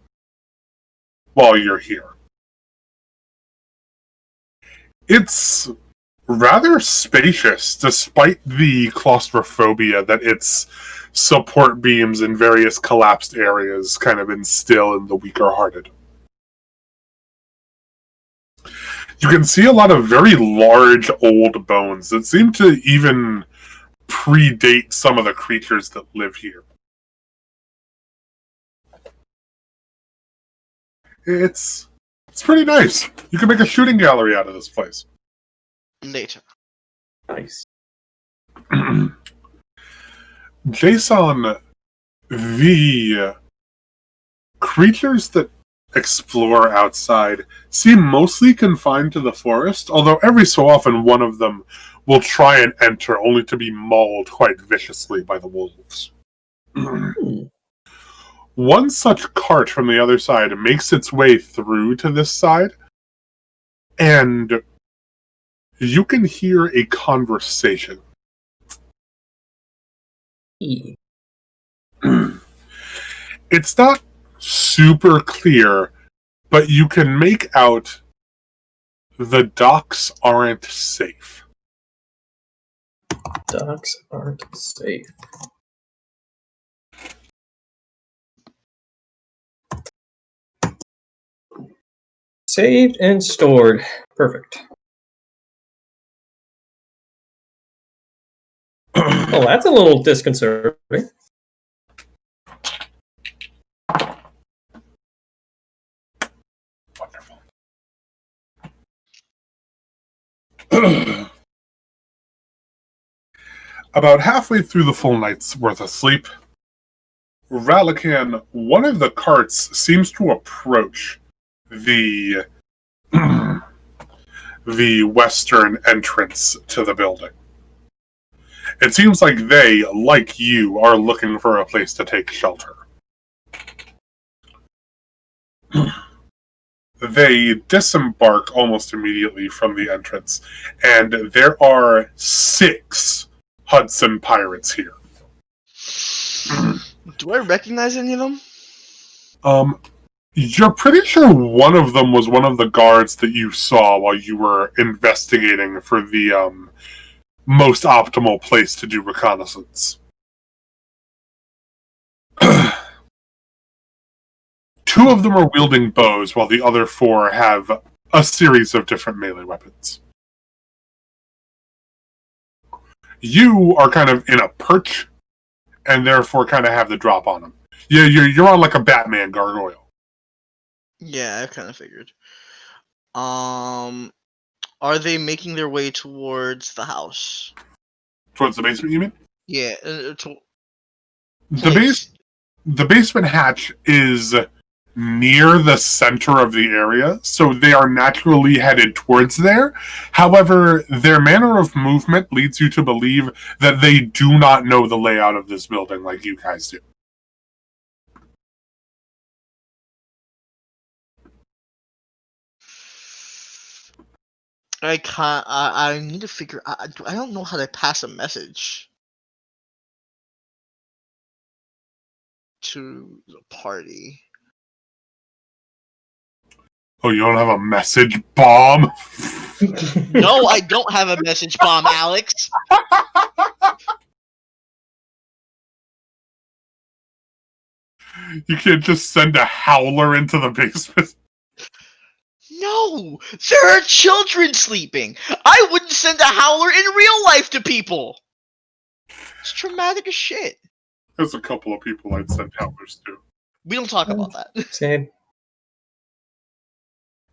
while you're here. It's rather spacious, despite the claustrophobia that its support beams in various collapsed areas kind of instill in the weaker-hearted. You can see a lot of very large old bones that seem to even predate some of the creatures that live here. It's pretty nice. You can make a shooting gallery out of this place. Later. Nice. Jason, the creatures that explore outside seem mostly confined to the forest, although every so often one of them will try and enter only to be mauled quite viciously by the wolves. One such cart from the other side makes its way through to this side, and you can hear a conversation. It's not super clear, but you can make out the docks aren't safe. Docks aren't safe. Saved and stored. Perfect. Oh, that's a little disconcerting. Wonderful. About halfway through the full night's worth of sleep, Ralakan, one of the carts seems to approach the the western entrance to the building. It seems like they, like you, are looking for a place to take shelter. They disembark almost immediately from the entrance, and there are 6 Hudson pirates here. Do I recognize any of them? You're pretty sure one of them was one of the guards that you saw while you were investigating for the most optimal place to do reconnaissance. 2 of them are wielding bows, while the other 4 have a series of different melee weapons. You are kind of in a perch, and therefore kind of have the drop on them. You're on like a Batman gargoyle. Yeah, I kind of figured. Are they making their way towards the house? Towards the basement, you mean? Yeah. The basement hatch is near the center of the area, so they are naturally headed towards there. However, their manner of movement leads you to believe that they do not know the layout of this building like you guys do. I can't. I need to figure. I don't know how to pass a message to the party. Oh, you don't have a message bomb? No, I don't have a message bomb, Alex. You can't just send a howler into the basement. No, there are children sleeping. I wouldn't send a howler in real life to people. It's traumatic as shit. There's a couple of people I'd send howlers to. We don't talk about that. Same.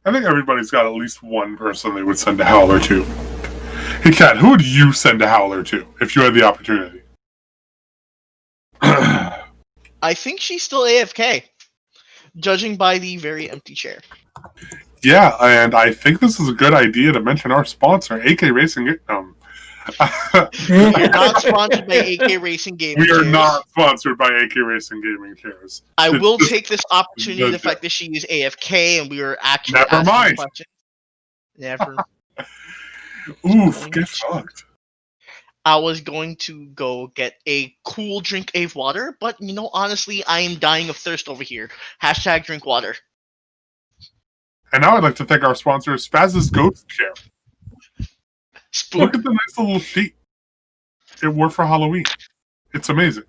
I think everybody's got at least one person they would send a howler to. Hey, Kat, who would you send a howler to if you had the opportunity? I think she's still AFK, judging by the very empty chair. Yeah, and I think this is a good idea to mention our sponsor, AK Racing. We are not sponsored by AK Racing Gaming We are Chairs. not sponsored by AK Racing Gaming Chairs. I will It's- take this opportunity, no the fact that she is AFK and we were actually Never asking mind. questions. Never. Oof, get fucked. I was going to go get a cool drink of water, but honestly, I am dying of thirst over here. Hashtag drink water. And now I'd like to thank our sponsor, Spaz's Ghost Chair. Spook. Look at the nice little sheet it wore for Halloween. It's amazing.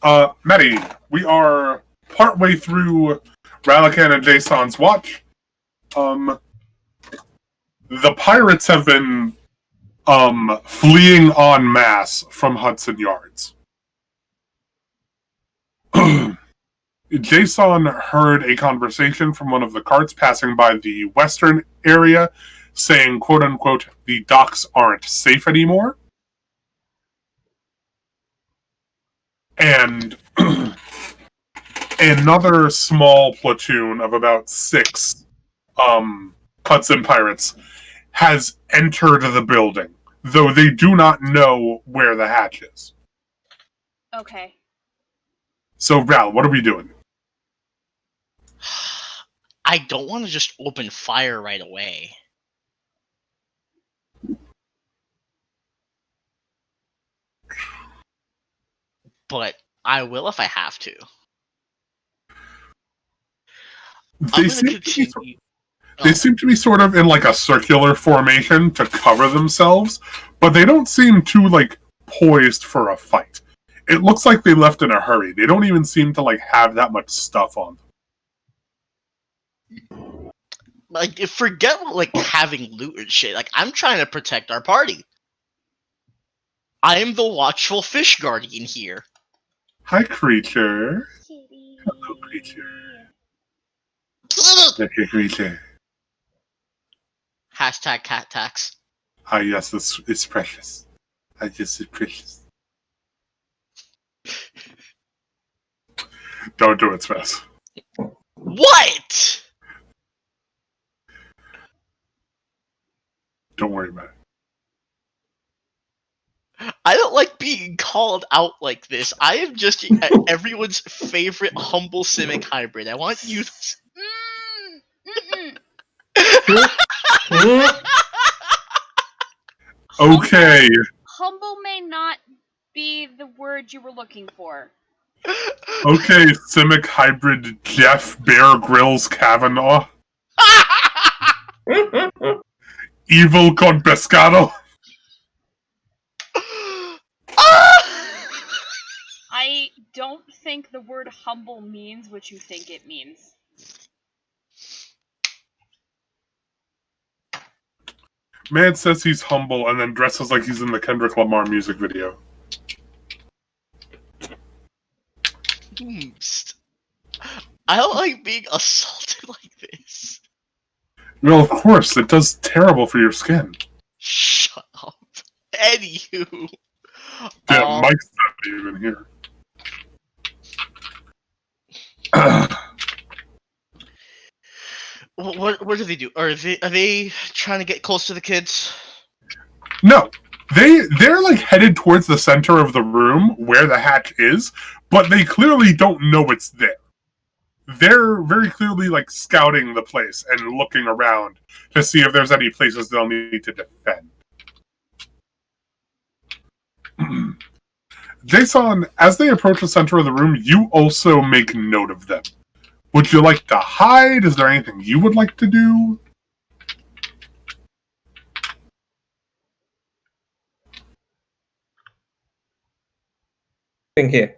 Maddie, we are partway through Ralakan and Jason's watch. The pirates have been fleeing en masse from Hudson Yards. Jason heard a conversation from one of the carts passing by the western area saying, quote unquote, the docks aren't safe anymore. And another small platoon of about 6 Hudson pirates has entered the building, though they do not know where the hatch is. Okay. So, Ral, what are we doing? I don't want to just open fire right away. But I will if I have to. I'm They going seem, to to be, continue. they seem to be sort of in like a circular formation to cover themselves, but they don't seem too like poised for a fight. It looks like they left in a hurry. They don't even seem to like have that much stuff on them. Like, forget like having loot and shit. Like, I'm trying to protect our party. I am the watchful fish guardian here. Hi, creature. Hello, creature. Hey, creature. Hashtag cat tax. Ah, yes, it's precious. It's precious. Don't do it, Spaz. What? Don't worry about it. I don't like being called out like this. I am just everyone's favorite humble Simic hybrid. I want you to... Okay. Humble may not be the word you were looking for. Okay, Simic hybrid Jeff Bear Grylls Kavanaugh. Evil con pescado. I don't think the word humble means what you think it means. Man says he's humble and then dresses like he's in the Kendrick Lamar music video. I don't like being assaulted like this. Well, of course, it does terrible for your skin. Shut up. Anywho. Yeah, Mike's not even here. What do they do? Are they trying to get close to the kids? No. They're like headed towards the center of the room where the hatch is, but they clearly don't know it's there. They're very clearly like scouting the place and looking around to see if there's any places they'll need to defend. Jason, as they approach the center of the room, you also make note of them. Would you like to hide? Is there anything you would like to do? Here.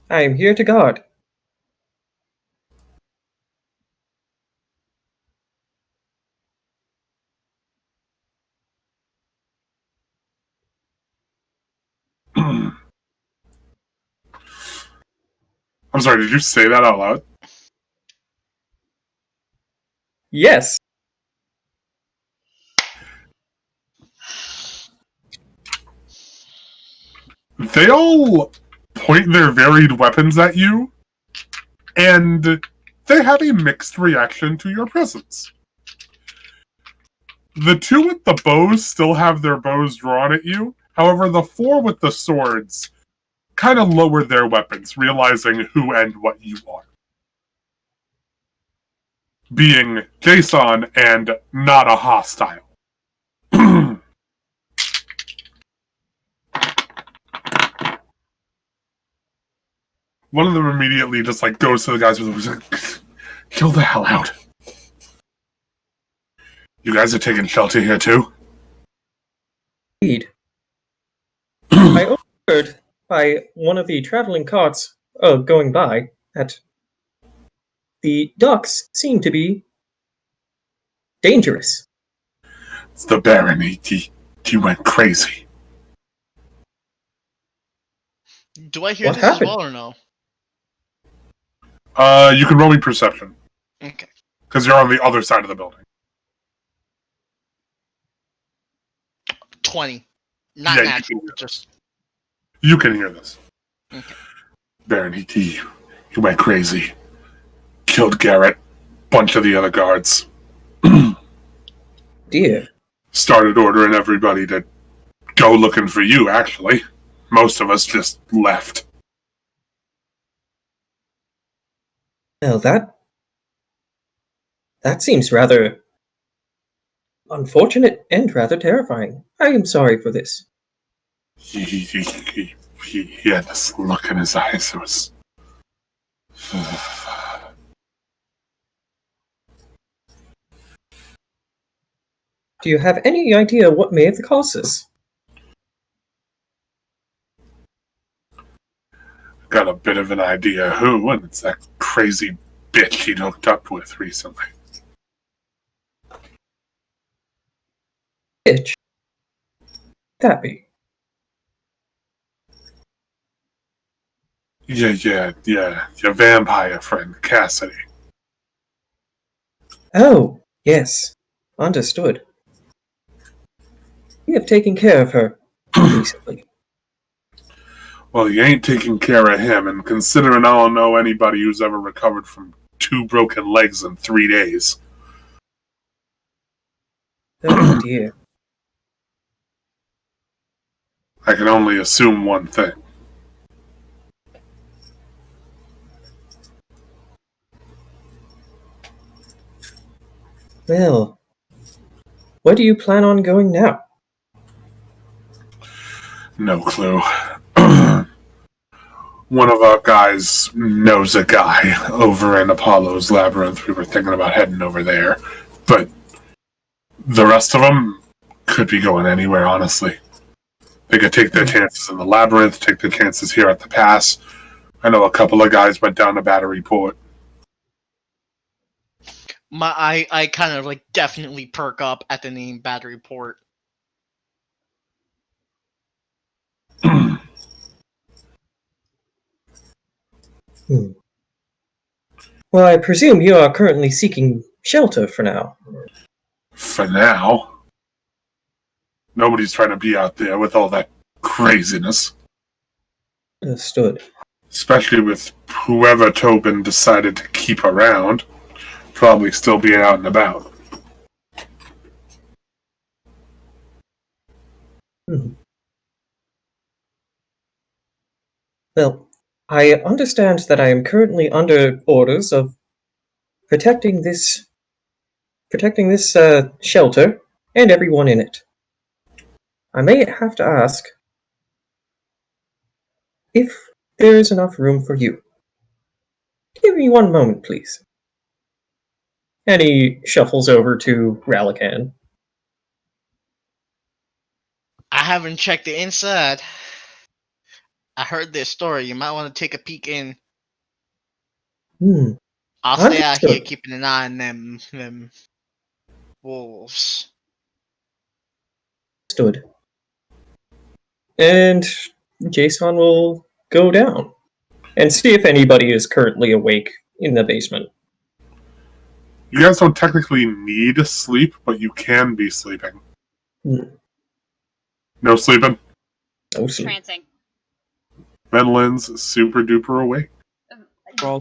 I am here to guard. I'm sorry, did you say that out loud? Yes. They all point their varied weapons at you, and they have a mixed reaction to your presence. The two with the bows still have their bows drawn at you. However, the four with the swords kind of lower their weapons, realizing who and what you are. Being Jason and not a hostile. One of them immediately just like goes to the guys with the kill the hell out. You guys are taking shelter here too? Indeed. I overheard by one of the traveling carts going by that the docks seem to be dangerous. It's the Baron. He went crazy. Do I hear What this happened? as well or no? You can roll me perception. Okay. Because you're on the other side of the building. 20. Not Yeah, you natural, can- just You can hear this. okay. Baron, he went crazy. Killed Garrett. Bunch of the other guards. Dear. Started ordering everybody to go looking for you, actually. Most of us just left. Well, that seems rather unfortunate and rather terrifying. I am sorry for this. He had this look in his eyes. It was... Do you have any idea what may have caused this? Got a bit of an idea who, and it's that crazy bitch he'd hooked up with recently. Bitch. That be? Yeah, your vampire friend, Cassidy. Oh, yes. Understood. We have taken care of her recently. Well, you ain't taking care of him, and considering I don't know anybody who's ever recovered from 2 broken legs in 3 days. Oh dear. I can only assume one thing. Well, where do you plan on going now? No clue. One of our guys knows a guy over in Apollo's Labyrinth. We were thinking about heading over there. But the rest of them could be going anywhere, honestly. They could take their chances in the Labyrinth, take their chances here at the pass. I know a couple of guys went down to Battery Port. I kind of like definitely perk up at the name Battery Port. Well, I presume you are currently seeking shelter for now. For now. Nobody's trying to be out there with all that craziness. Understood. Especially with whoever Tobin decided to keep around. Probably still being out and about. Well, I understand that I am currently under orders of protecting this shelter and everyone in it. I may have to ask if there is enough room for you. Give me one moment, please. And he shuffles over to Ralakan. I haven't checked the inside. I heard this story. You might want to take a peek in. I'll stay out here Understood. keeping an eye on them wolves. Stood. And Jason will go down and see if anybody is currently awake in the basement. You guys don't technically need sleep, but you can be sleeping. No sleeping? No sleep. Trancing. Venlin's super duper awake. No,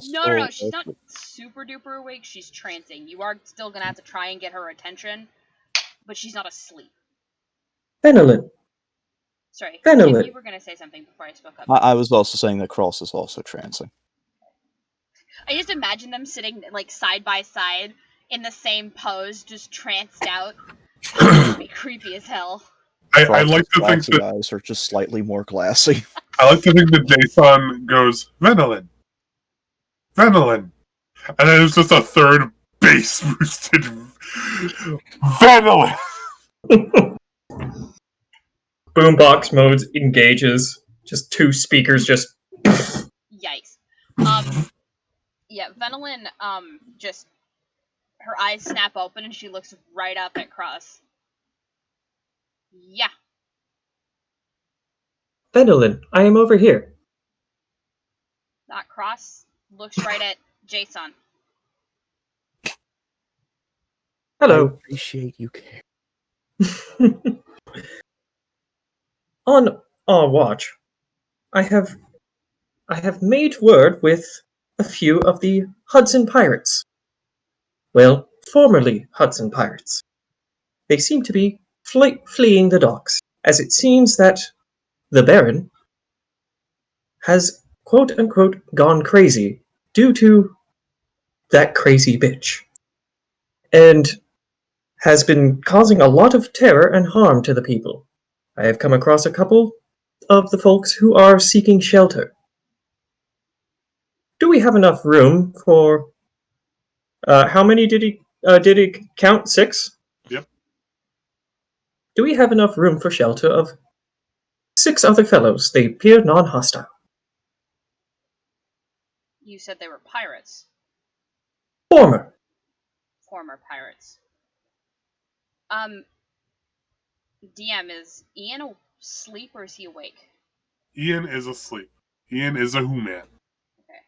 she's not super duper awake, she's trancing. You are still gonna have to try and get her attention, but she's not asleep. Fenelon, Sorry, Fenelon. Tim, you were going to say something before I spoke up. I was also saying that Cross is also trancing. I just imagine them sitting like side by side in the same pose, just tranced out. It would be creepy as hell. I Cross's like to think glassy that eyes are just slightly more glassy. I like to think that Jason goes Venolin, Venolin, and then there's just a third bass boosted Venolin. Boombox mode engages. Just two speakers just. Yikes. Yeah, Venolin, just her eyes snap open and she looks right up at Cross. Yeah. Fenelon, I am over here. That Cross looks right at Jason. I Hello. appreciate you care. On our watch, I have made word with a few of the Hudson pirates. Well, formerly Hudson pirates. They seem to be fleeing the docks, as it seems that the Baron has quote-unquote gone crazy due to that crazy bitch, and has been causing a lot of terror and harm to the people. I have come across a couple of the folks who are seeking shelter. Do we have enough room for... how many did he count? 6? Yep. Do we have enough room for shelter of 6 other fellows? They appear non-hostile. You said they were pirates. Former. Former pirates. DM, is Ian asleep or is he awake? Ian is asleep. Ian is a human. Okay.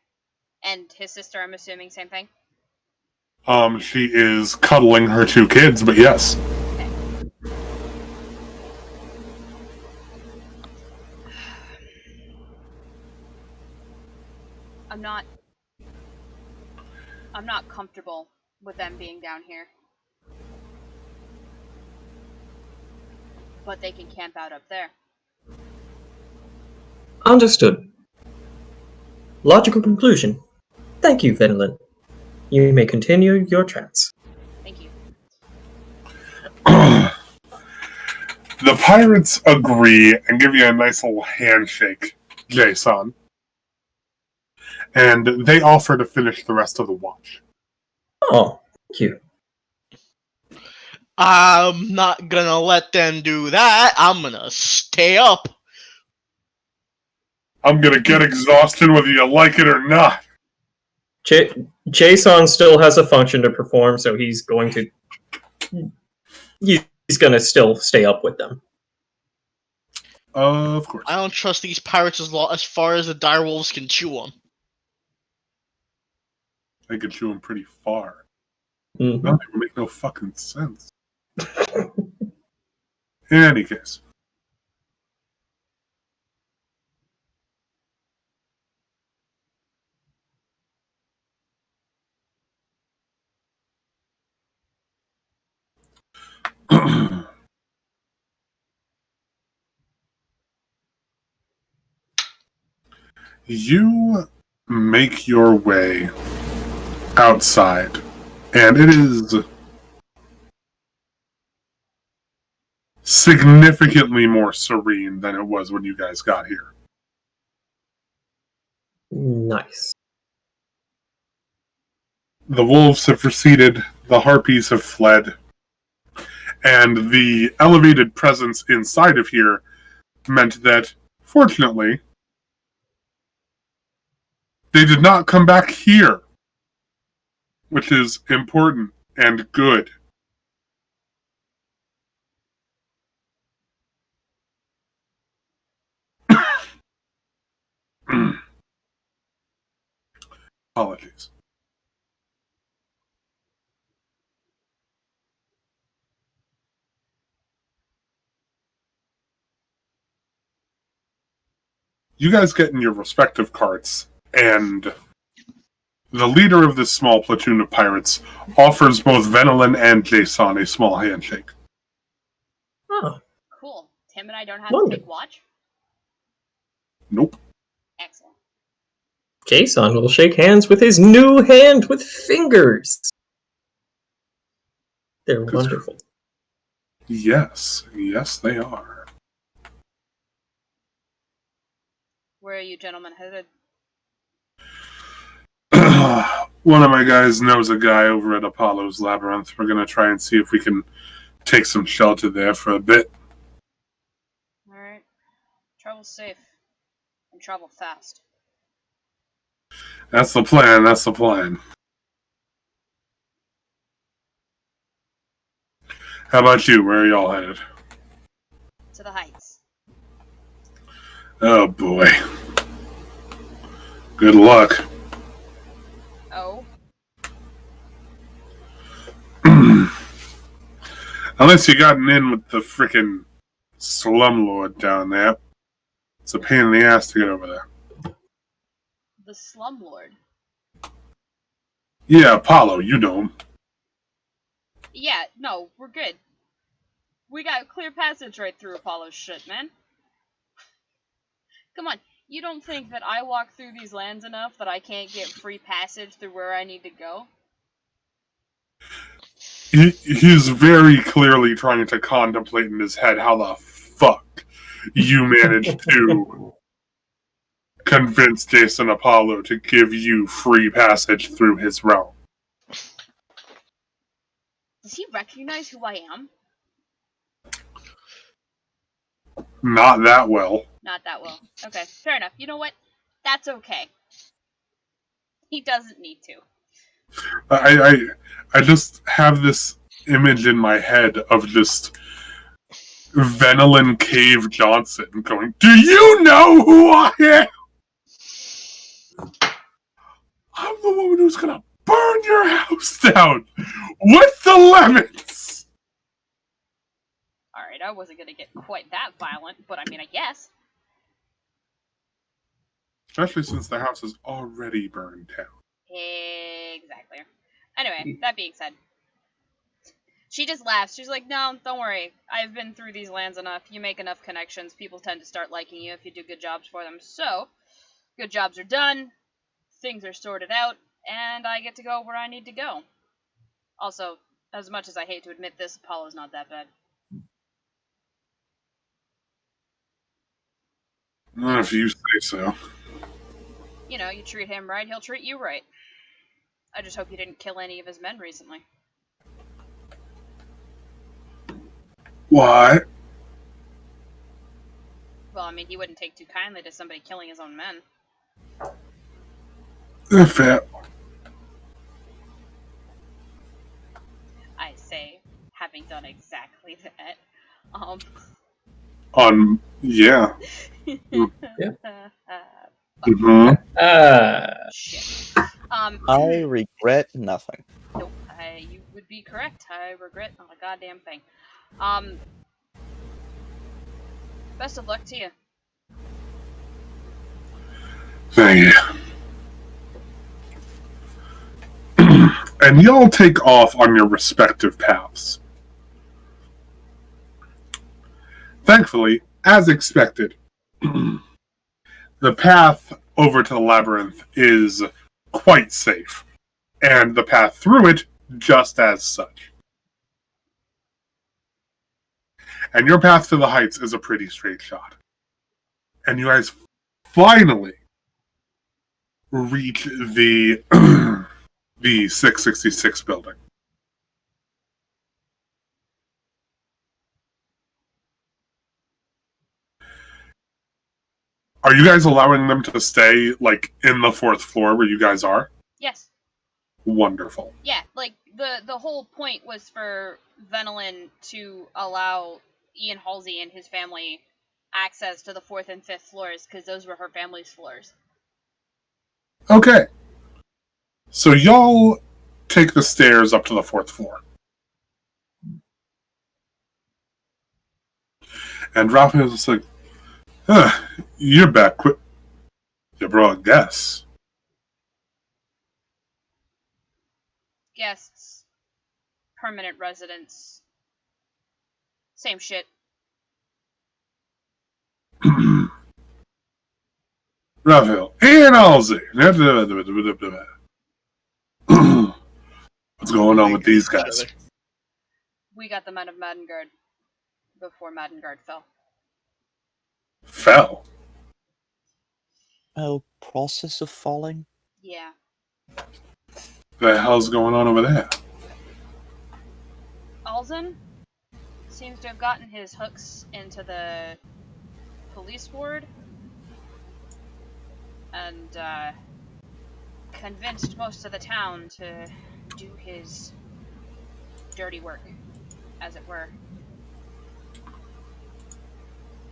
And his sister, I'm assuming, same thing? She is cuddling her 2 kids, but yes. Okay. I'm not comfortable with them being down here. But they can camp out up there. Understood. Logical conclusion. Thank you, Venolin. You may continue your trance. Thank you. The pirates agree and give you a nice little handshake, Jason. And they offer to finish the rest of the watch. Oh, thank you. I'm not gonna let them do that. I'm gonna stay up. I'm gonna get exhausted whether you like it or not. Jason still has a function to perform, so he's going to still stay up with them. Of course. I don't trust these pirates as far as the direwolves can chew them. They can chew them pretty far. Mhm. No, they make no fucking sense. In any case. You make your way outside, and it is significantly more serene than it was when you guys got here. Nice. The wolves have receded, the harpies have fled, and the elevated presence inside of here meant that, fortunately, they did not come back here, which is important and good. Apologies. You guys get in your respective carts, and the leader of this small platoon of pirates offers both Venolin and Jason a small handshake. Ah, Cool. Tim and I don't have to take watch? Nope. Excellent. Jason will shake hands with his new hand with fingers. They're wonderful. Yes, they are. Where are you gentlemen headed? One of my guys knows a guy over at Apollo's Labyrinth. We're gonna try and see if we can take some shelter there for a bit. Alright. Travel safe. And travel fast. That's the plan. How about you? Where are y'all headed? To the heights. Oh boy. Good luck. Oh? Unless you gotten in with the frickin' slumlord down there. It's a pain in the ass to get over there. The slumlord. Yeah, Apollo, you know him. Yeah, no, we're good. We got clear passage right through Apollo's shit, man. Come on, you don't think that I walk through these lands enough that I can't get free passage through where I need to go? He's very clearly trying to contemplate in his head how the fuck you managed to convince Jason Apollo to give you free passage through his realm. Does he recognize who I am? Not that well. Not that well. Okay, fair enough. You know what? That's okay. He doesn't need to. I just have this image in my head of just Venelin Cave Johnson going, "Do you know who I am? I'm the woman who's gonna burn your house down with the lemons." Alright, I wasn't gonna get quite that violent, but I mean, I guess. Especially since the house is already burned down. Exactly. Anyway, that being said, she just laughs. She's like, no, don't worry. I've been through these lands enough. You make enough connections. People tend to start liking you if you do good jobs for them. So, good jobs are done. Things are sorted out. And I get to go where I need to go. Also, as much as I hate to admit this, Apollo's not that bad. If you say so. You know, you treat him right, he'll treat you right. I just hope you didn't kill any of his men recently. What? Well, I mean, he wouldn't take too kindly to somebody killing his own men. Fair. I say, having done exactly that. Yeah. Shit. I regret nothing. Nope, you would be correct. I regret not a goddamn thing. Best of luck to you. Thank you. And y'all take off on your respective paths. Thankfully, as expected, the path over to the labyrinth is quite safe, and the path through it just as such. And your path to the heights is a pretty straight shot. And you guys finally reach the the 666 building. Are you guys allowing them to stay, like, in the 4th floor where you guys are? Yes. Wonderful. Yeah, like, the whole point was for Venelin to allow Ian Halsey and his family access to the 4th and 5th floors, because those were her family's floors. Okay. So y'all take the stairs up to the 4th floor. And Raphael's just like, you're back quick. You brought guests. Guests, permanent residents, same shit. Raphael and Halsey. What's going on with these guys? We got the men of Madengard before Madengard fell. Fell. Oh, process of falling? Yeah. The hell's going on over there? Alzen seems to have gotten his hooks into the police ward and convinced most of the town to do his dirty work, as it were.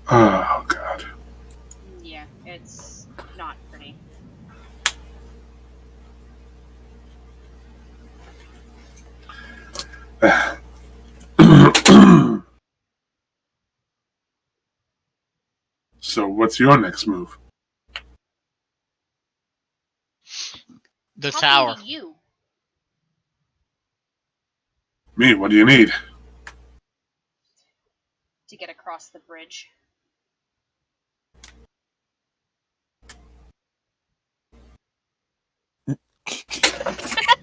Oh, God. Yeah, it's not pretty. So, what's your next move? The Talking tower. to you. Me, what do you need? To get across the bridge.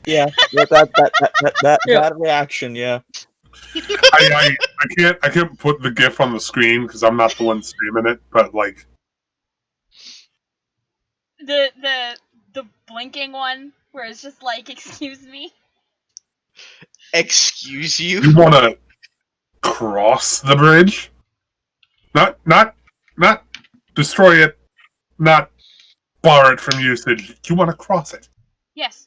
Yeah, that reaction, yeah. I can't put the GIF on the screen because I'm not the one streaming it, but like The blinking one where it's just like, excuse me. Excuse you? you want to cross the bridge, not destroy it, not bar it from usage. You want to cross it Yes.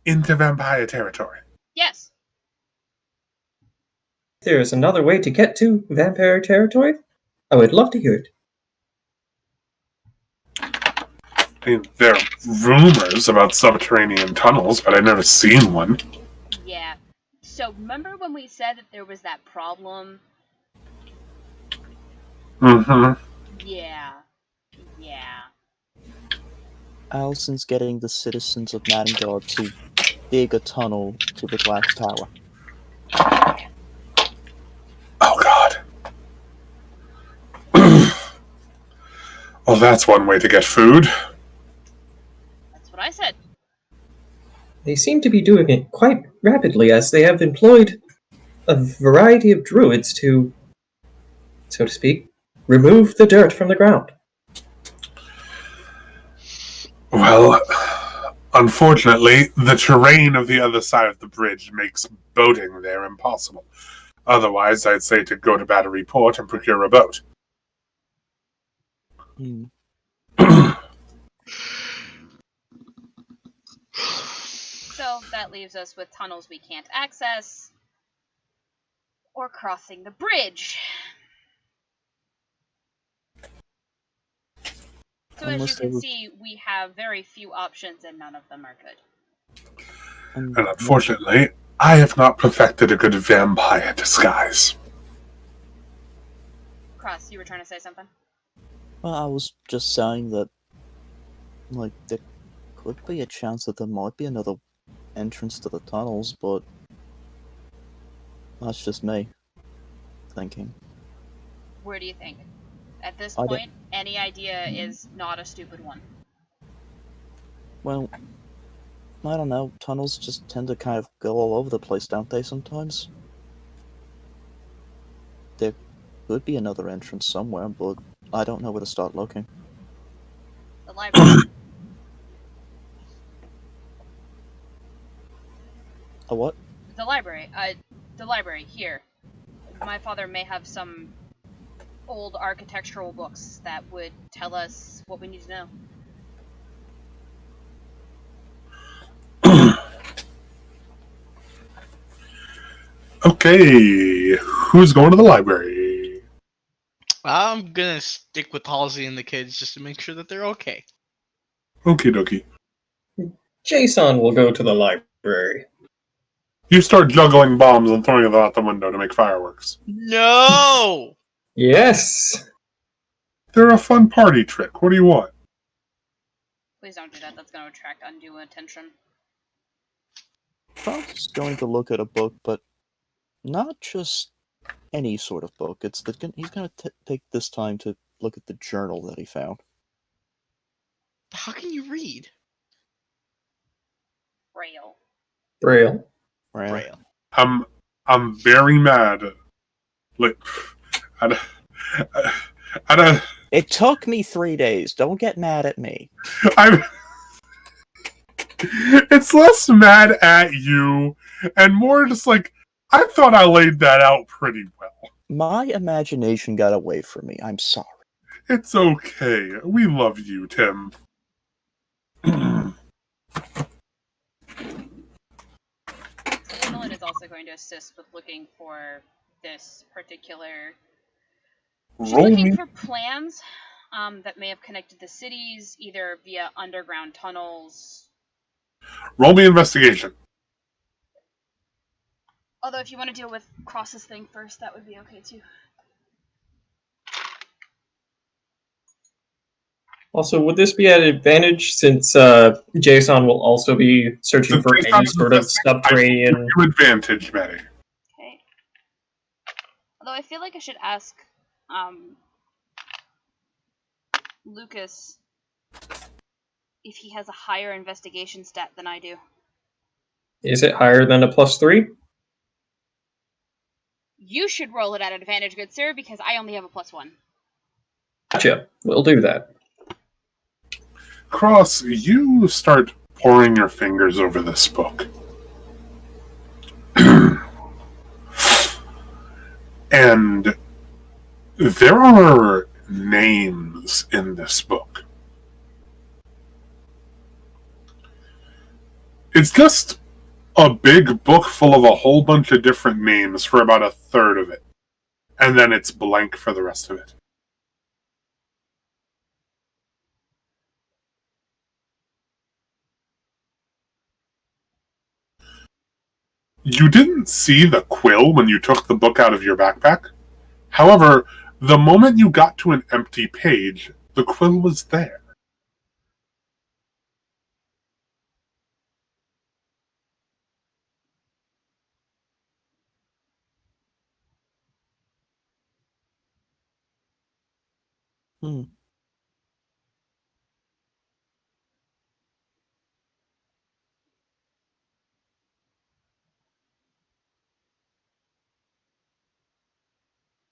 into vampire territory. Yes. There's another way to get to vampire territory? I would love to hear it. I mean, there are rumors about subterranean tunnels, but I've never seen one. Yeah. So remember when we said that there was that problem? Mm-hmm. Yeah. Yeah. Allison's getting the citizens of Madengard to dig a tunnel to the Glass Tower. Oh, God. Well, that's one way to get food. That's what I said. They seem to be doing it quite rapidly, as they have employed a variety of druids to, so to speak, remove the dirt from the ground. Well, unfortunately, the terrain of the other side of the bridge makes boating there impossible. Otherwise, I'd say to go to Battery Port and procure a boat. Hmm. So that leaves us with tunnels we can't access, or crossing the bridge. So as you Unless they can would- see, we have very few options and none of them are good. And unfortunately, I have not perfected a good vampire disguise. Cross, you were trying to say something? Well, I was just saying that, like, there could be a chance that there might be another entrance to the tunnels, but that's just me thinking. Where do you think? At this I don't- point, any idea is not a stupid one. Well, I don't know. Tunnels just tend to kind of go all over the place, don't they, sometimes? There could be another entrance somewhere, but I don't know where to start looking. The library. A what? The library. The library, here. My father may have some old architectural books that would tell us what we need to know. Okay, who's going to the library? I'm gonna stick with Halsey and the kids just to make sure that they're okay. Okie dokie. Jason will go to the library. You start juggling bombs and throwing them out the window to make fireworks. No! Yes! They're a fun party trick. What do you want? Please don't do that, that's going to attract undue attention. I was going to look at a book, but not just any sort of book. He's going to take this time to look at the journal that he found. How can you read? Braille. Braille. Right? Braille. I'm very mad. Like, I, I, It took me 3 days. Don't get mad at me. I'm. It's less mad at you and more just like I thought I laid that out pretty well. My imagination got away from me. I'm sorry. It's okay. We love you, Tim. Gwendolyn is also going to assist with looking for this particular. She's Roll looking me. for plans that may have connected the cities, either via underground tunnels. Roll me investigation. Although, if you want to deal with Cross's thing first, that would be okay too. Also, would this be at advantage since Jason will also be searching Since for Jason any is sort of missing, I subterranean? give you advantage, Betty. Okay. Although I feel like I should ask Lucas if he has a higher investigation stat than I do. Is it higher than a +3? You should roll it at advantage, good sir, because I only have a +1. Gotcha. We'll do that. Cross, you start pouring your fingers over this book. And there are names in this book. It's just a big book full of a whole bunch of different names for about a third of it. And then it's blank for the rest of it. You didn't see the quill when you took the book out of your backpack. However, the moment you got to an empty page, the quill was there. Hmm.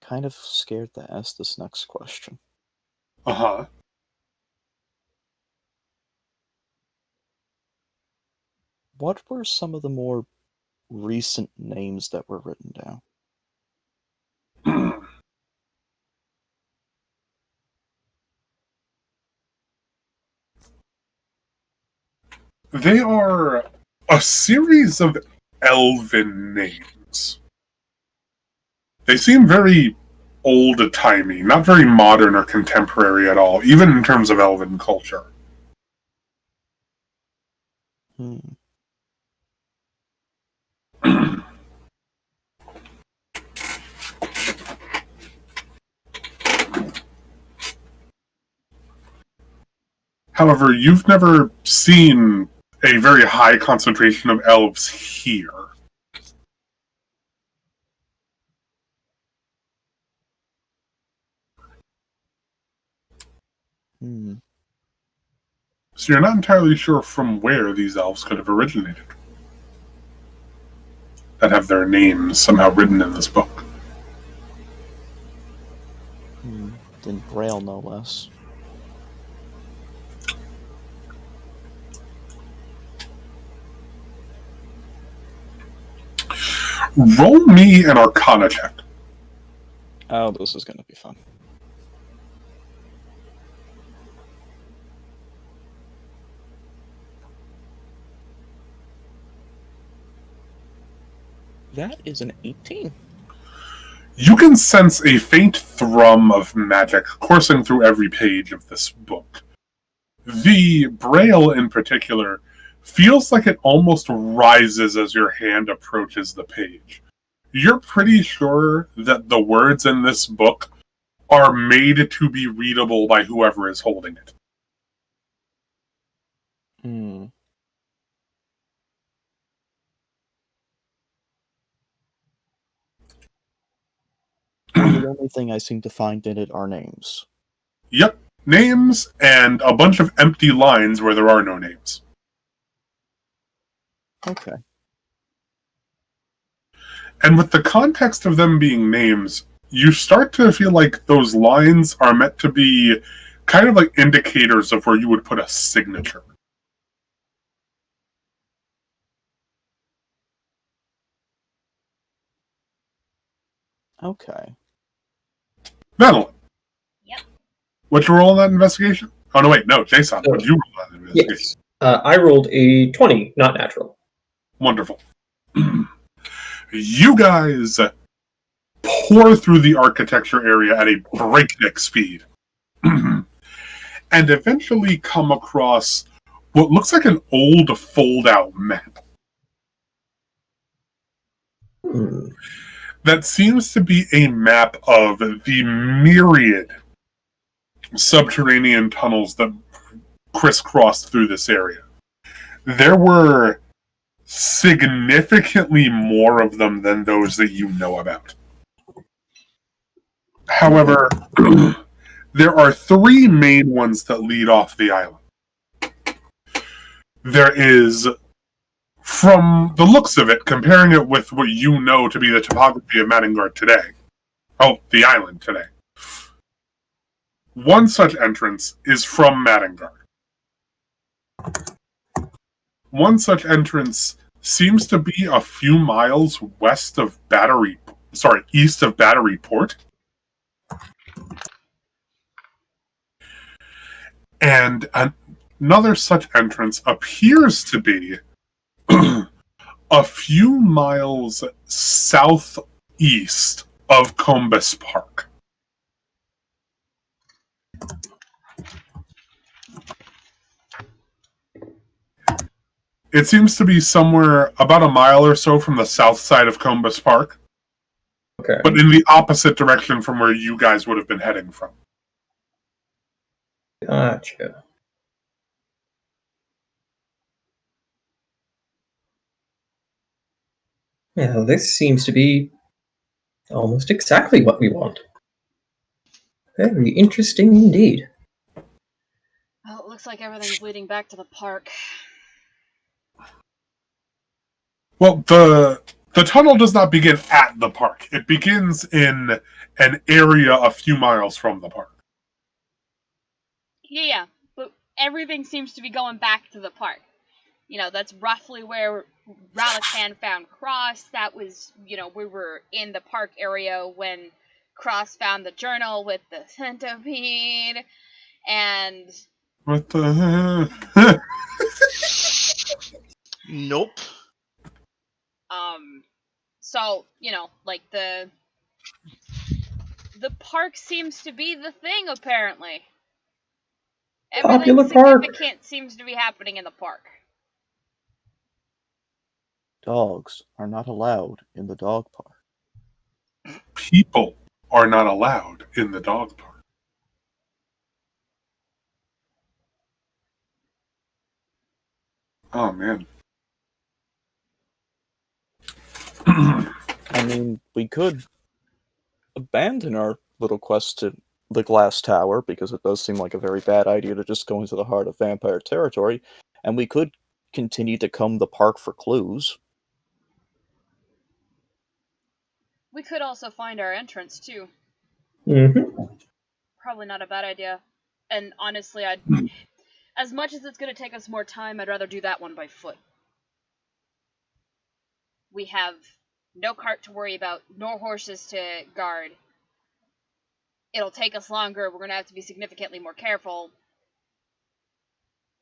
Kind of scared to ask this next question. Uh-huh. What were some of the more recent names that were written down? They are a series of elven names. They seem very old-timey, not very modern or contemporary at all, even in terms of elven culture. Hmm. However, you've never seen a very high concentration of elves here. Hmm. So you're not entirely sure from where these elves could have originated. That have their names somehow written in this book. In Braille, no less. Roll me an Arcana check. Oh, this is going to be fun. That is an 18. You can sense a faint thrum of magic coursing through every page of this book. The Braille, in particular, feels like it almost rises as your hand approaches the page. You're pretty sure that the words in this book are made to be readable by whoever is holding it. Hmm. The only thing I seem to find in it are names. Yep, names and a bunch of empty lines where there are no names. Okay. And with the context of them being names, you start to feel like those lines are meant to be kind of like indicators of where you would put a signature. Okay. Madeline. Yep. What'd you roll on that investigation? Oh, no, wait, no, Jason, what'd you roll on that investigation? Yes. I rolled a 20, not natural. Wonderful. You guys pour through the architecture area at a breakneck speed and eventually come across what looks like an old fold-out map Hmm. that seems to be a map of the myriad subterranean tunnels that crisscrossed through this area. There were significantly more of them than those that you know about. However, there are three main ones that lead off the island. There is, from the looks of it, comparing it with what you know to be the topography of Madingard today, the island today, one such entrance is from Madingard. One such entrance seems to be a few miles east of Battery Port. And another such entrance appears to be a few miles southeast of Combus Park. It seems to be somewhere about a mile or so from the south side of Combus Park, Okay. but in the opposite direction from where you guys would have been heading from. Gotcha. Yeah, this seems to be almost exactly what we want. Very interesting indeed. Well, it looks like everything's leading back to the park. Well, the tunnel does not begin at the park. It begins in an area a few miles from the park. Yeah, but everything seems to be going back to the park. You know, that's roughly where Ralakan found Cross. That was, we were in the park area when Cross found the journal with the centipede. And What the? Nope. so, like the park seems to be the thing, apparently. Everything Popular park. significant seems to be happening in the park. Dogs are not allowed in the dog park. People are not allowed in the dog park. Oh, man. I mean, we could abandon our little quest to the Glass Tower, because it does seem like a very bad idea to just go into the heart of vampire territory, and we could continue to comb the park for clues. We could also find our entrance, too. Mm-hmm. Probably not a bad idea. And honestly, as much as it's going to take us more time, I'd rather do that one by foot. We have no cart to worry about, nor horses to guard. It'll take us longer, we're going to have to be significantly more careful.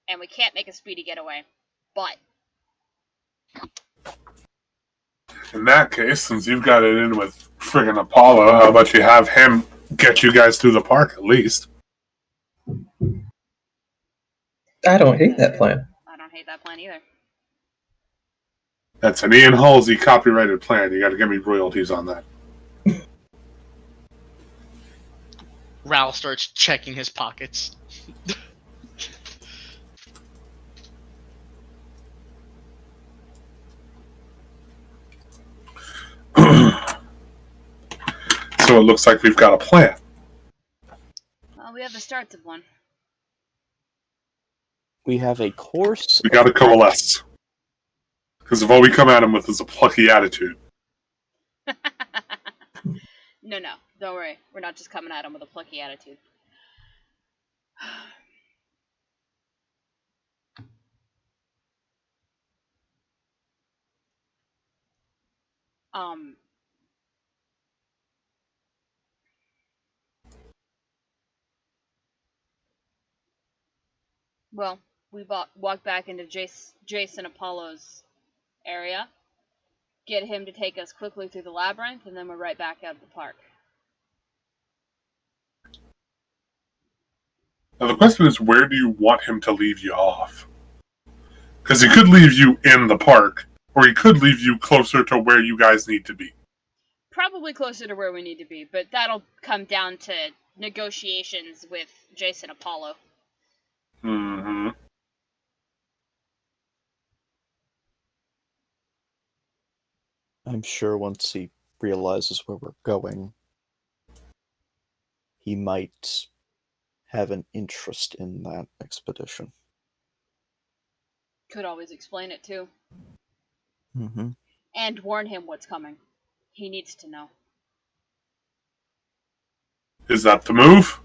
And we can't make a speedy getaway. But In that case, since you've got it in with friggin' Apollo, how about you have him get you guys through the park at least? I don't hate that plan. I don't hate that plan either. That's an Ian Halsey copyrighted plan. You gotta give me royalties on that. Ral starts checking his pockets. So it looks like we've got a plan. Well, we have the starts of one. We have a course. We gotta coalesce. Because if all we come at him with is a plucky attitude. No, don't worry. We're not just coming at him with a plucky attitude. Well, we walk back into Jason Apollo's area, get him to take us quickly through the labyrinth, and then we're right back out of the park. Now the question is, where do you want him to leave you off? Because he could leave you in the park, or he could leave you closer to where you guys need to be. Probably closer to where we need to be, but that'll come down to negotiations with Jason Apollo. Mm-hmm. I'm sure once he realizes where we're going, he might have an interest in that expedition. Could always explain it too. Mm-hmm. And warn him what's coming. He needs to know. Is that the move?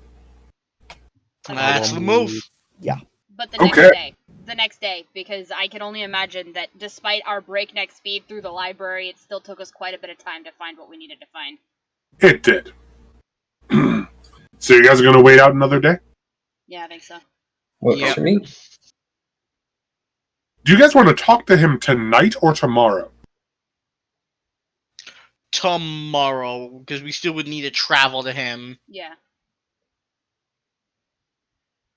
That's the move. Yeah. But Okay. the next day, because I can only imagine that despite our breakneck speed through the library, it still took us quite a bit of time to find what we needed to find. It did. So you guys are going to wait out another day? Yeah, I think so. Works Yep. for me. Do you guys want to talk to him tonight or tomorrow? Tomorrow, because we still would need to travel to him. Yeah.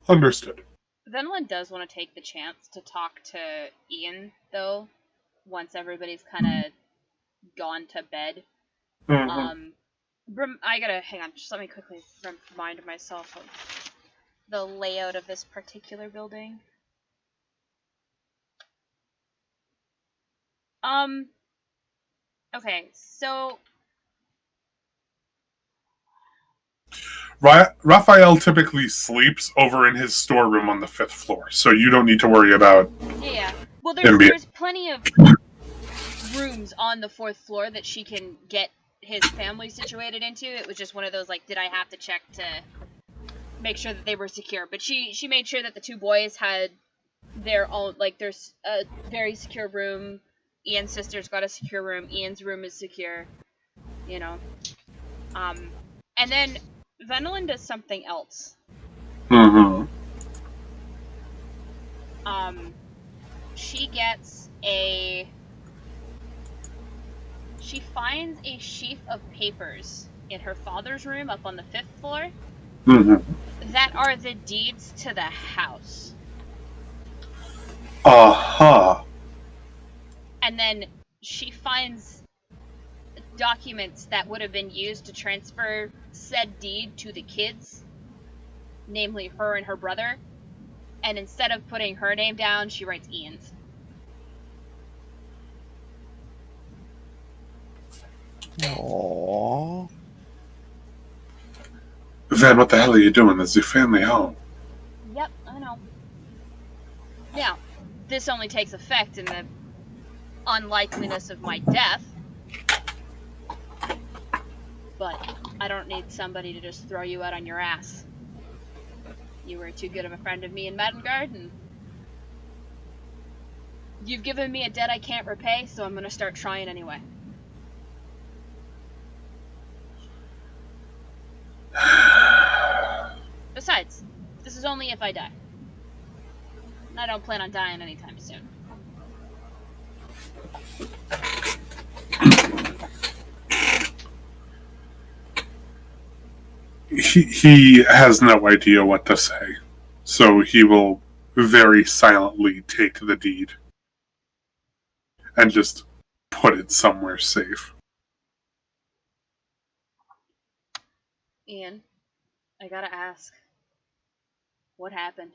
Understood. Venlin does want to take the chance to talk to Ian, though, once everybody's kind of gone to bed. Mhm. I gotta, hang on, just let me quickly remind myself of the layout of this particular building. Okay, so Raphael typically sleeps over in his storeroom on the 5th floor, so you don't need to worry about... yeah. Well, NBA. there's plenty of rooms on the 4th floor that she can get his family situated into. It was just one of those, like, did I have to check to make sure that they were secure? But she made sure that the two boys had their own, like, there's a very secure room. Ian's sister's got a secure room. Ian's room is secure. You know. And then Venelin does something else. Mm-hmm. She finds a sheaf of papers in her father's room up on the 5th floor that are the deeds to the house. Uh-huh. And then she finds documents that would have been used to transfer said deed to the kids, namely her and her brother. And instead of putting her name down, she writes Ian's. Aww. Van, what the hell are you doing? Is your family home? Yep, I know. Now, this only takes effect in the unlikeliness of my death. But I don't need somebody to just throw you out on your ass. You were too good of a friend of me in Madengard, and you've given me a debt I can't repay, so I'm gonna start trying anyway. Besides, this is only if I die. And I don't plan on dying anytime soon. He has no idea what to say, so he will very silently take the deed and just put it somewhere safe. Ian, I gotta ask, what happened?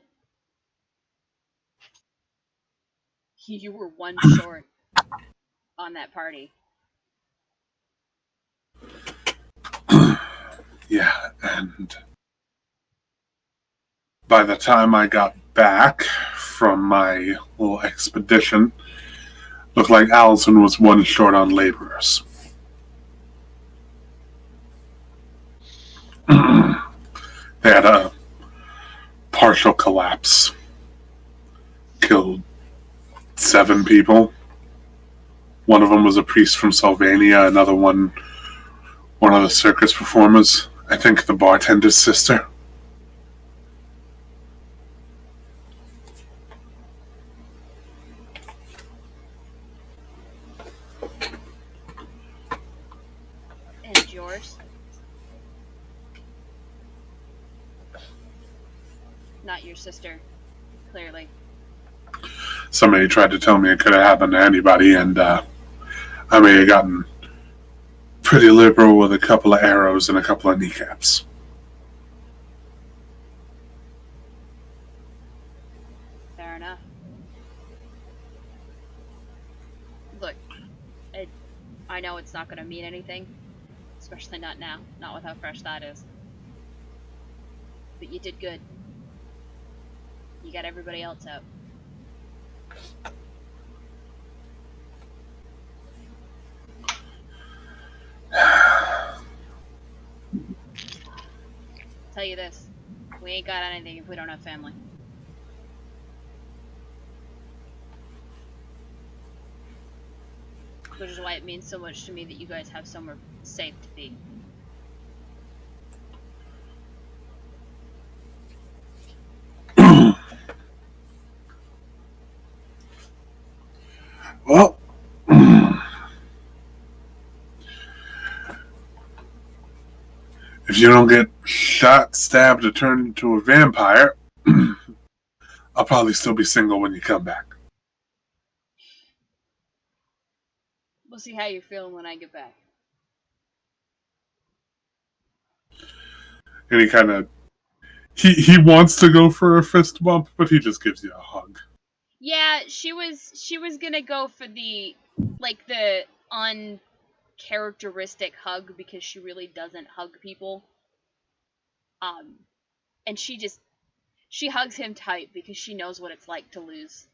You were one short on that party. Yeah, and By the time I got back from my little expedition, looked like Allison was one short on laborers. They had a partial collapse. Killed 7 people. One of them was a priest from Sylvania, another one of the circus performers. I think the bartender's sister. And yours? Not your sister, clearly. Somebody tried to tell me it could have happened to anybody, and I may have gotten pretty liberal with a couple of arrows and a couple of kneecaps. Fair enough. Look, I know it's not going to mean anything, especially not now, not with how fresh that is. But you did good. You got everybody else out. Tell you this, we ain't got anything if we don't have family. Which is why it means so much to me that you guys have somewhere safe to be. Well, if you don't get shot, stabbed, or turned into a vampire, I'll probably still be single when you come back. We'll see how you're feeling when I get back. And he kind of... He wants to go for a fist bump, but he just gives you a hug. Yeah, she was gonna go for the uncharacteristic hug because she really doesn't hug people. And she hugs him tight because she knows what it's like to lose.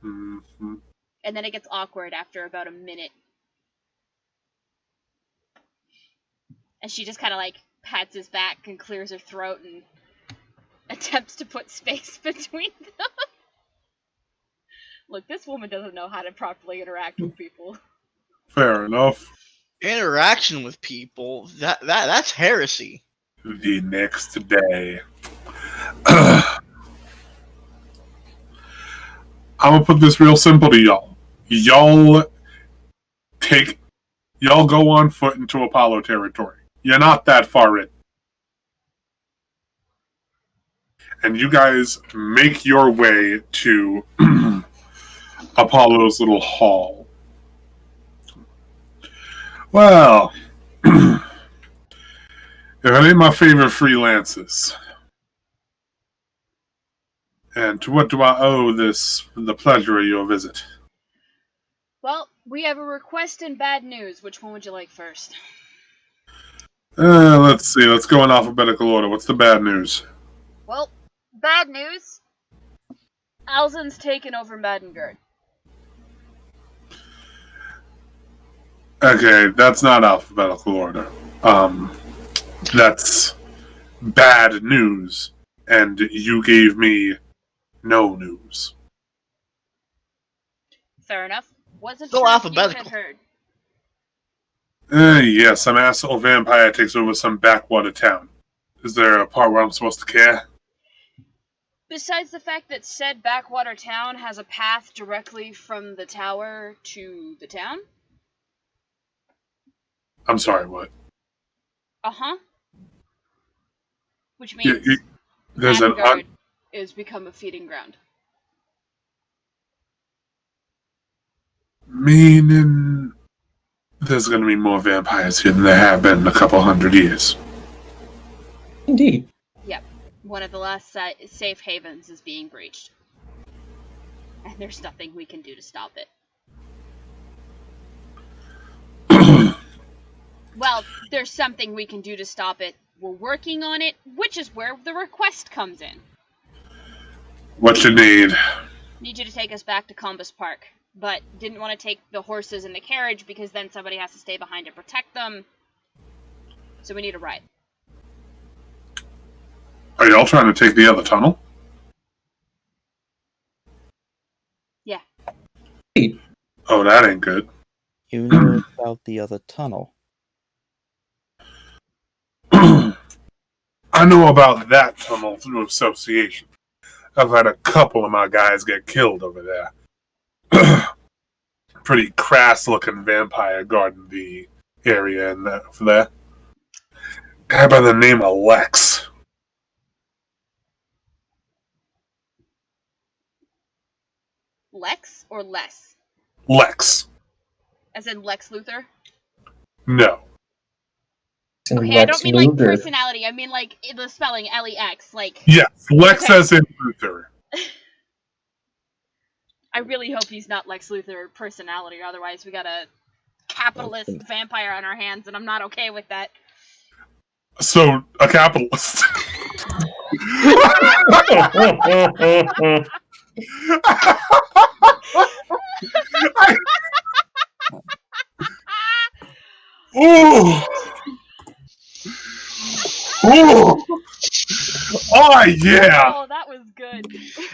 Mm-hmm. And then it gets awkward after about a minute. And she just kind of pats his back and clears her throat and attempts to put space between them. Look, this woman doesn't know how to properly interact with people. Fair enough. Interaction with people, that's heresy. The next day. I'm gonna put this real simple to y'all. Y'all go on foot into Apollo territory. You're not that far in. And you guys make your way to Apollo's little hall. Well, if it ain't my favorite freelances. And to what do I owe the pleasure of your visit? Well, we have a request and bad news. Which one would you like first? Let's see. Let's go in alphabetical order. What's the bad news? Well, bad news. Alzen's taken over Madengard. Okay, that's not alphabetical order. That's bad news. And you gave me no news. Fair enough. Wasn't Still sure alphabetical. if you had heard. Yes, some asshole vampire takes over some backwater town. Is there a part where I'm supposed to care? Besides the fact that said backwater town has a path directly from the tower to the town? I'm sorry, what? Uh-huh. Which means There's an... Madengard is become a feeding ground. Meaning... There's going to be more vampires here than there have been in a couple 100 years. Indeed. Yep. One of the last safe havens is being breached. And there's nothing we can do to stop it. Well, there's something we can do to stop it. We're working on it, which is where the request comes in. What you need? Need you to take us back to Combus Park, but didn't want to take the horses in the carriage because then somebody has to stay behind to protect them. So we need a ride. Are y'all trying to take the other tunnel? Yeah. Oh, that ain't good. You know about the other tunnel. I know about that tunnel through association. I've had a couple of my guys get killed over there. Pretty crass-looking vampire guarding the area for there. Guy by the name of Lex. Lex or less? Lex. As in Lex Luthor? No. Okay, I don't mean like personality. I mean like the spelling Lex. Like. Yes, Lex Okay. as in Luthor. I really hope he's not Lex Luthor personality, otherwise we got a capitalist vampire on our hands, and I'm not okay with that. So, a capitalist. Ooh! Ooh! Oh, yeah! Oh, that was good.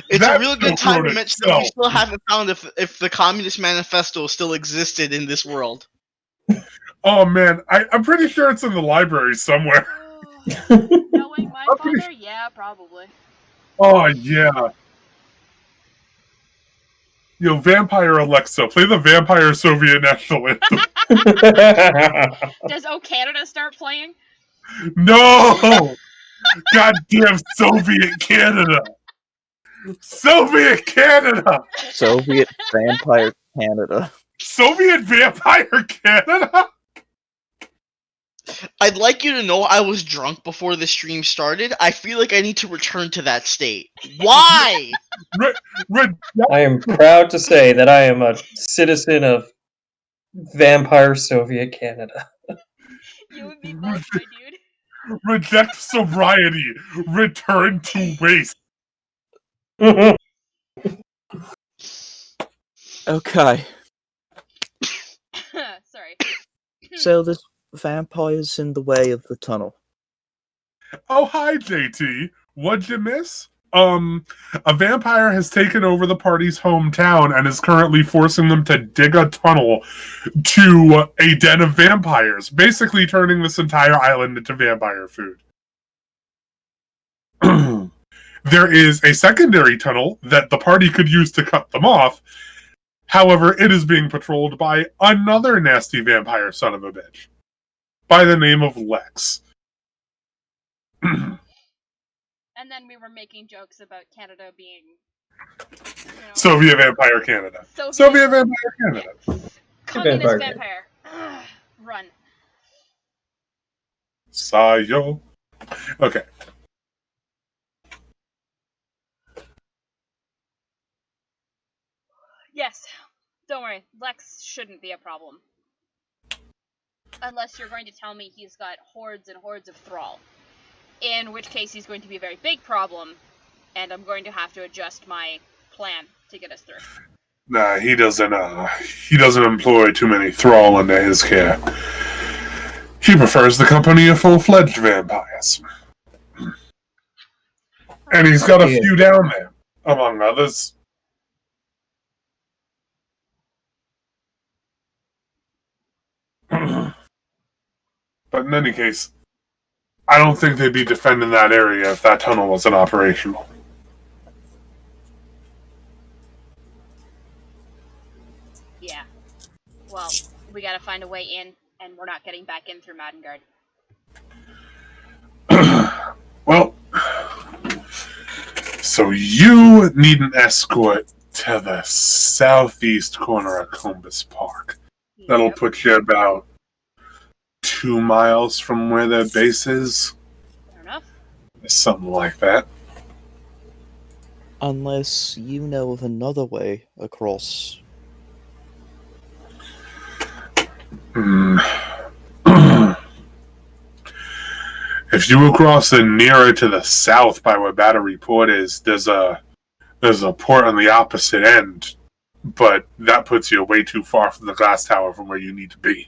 It's That a real good still time wrote to mention that we itself. still haven't found if the Communist Manifesto still existed in this world. Oh, man. I'm pretty sure it's in the library somewhere. Knowing my I'm pretty father? Yeah, probably. Oh, yeah. Yo, Vampire Alexa, play the Vampire Soviet National Anthem. Does O Canada start playing? No! Goddamn Soviet Canada! Soviet Canada! Soviet Vampire Canada. Soviet Vampire Canada? I'd like you to know I was drunk before the stream started. I feel like I need to return to that state. Why? I am proud to say that I am a citizen of Vampire Soviet Canada. You and me both, my dude. Reject sobriety. Return to waste. Okay, Sorry. so this vampire's in the way of the tunnel. Oh, hi, JT. What'd you miss? A vampire has taken over the party's hometown and is currently forcing them to dig a tunnel to a den of vampires, basically turning this entire island into vampire food. There is a secondary tunnel that the party could use to cut them off. However, it is being patrolled by another nasty vampire son of a bitch by the name of Lex. And then we were making jokes about Canada being, Soviet Vampire Canada. Soviet Vampire Canada. Communist Vampire. vampire. Ugh, run. Sayo. Okay. Yes. Don't worry. Lex shouldn't be a problem. Unless you're going to tell me he's got hordes and hordes of thrall. In which case he's going to be a very big problem, and I'm going to have to adjust my plan to get us through. Nah, he doesn't employ too many thrall under his care. He prefers the company of full-fledged vampires. And he's got a few down there, among others. But in any case, I don't think they'd be defending that area if that tunnel wasn't operational. Yeah. Well, we gotta find a way in, and we're not getting back in through Madengard. Well, so you need an escort to the southeast corner of Combus Park. That'll put you about 2 miles from where their base is. Fair enough. Something like that. Unless you know of another way across. If you were crossing nearer to the south by where Battery Port is, there's a port on the opposite end, but that puts you way too far from the glass tower from where you need to be.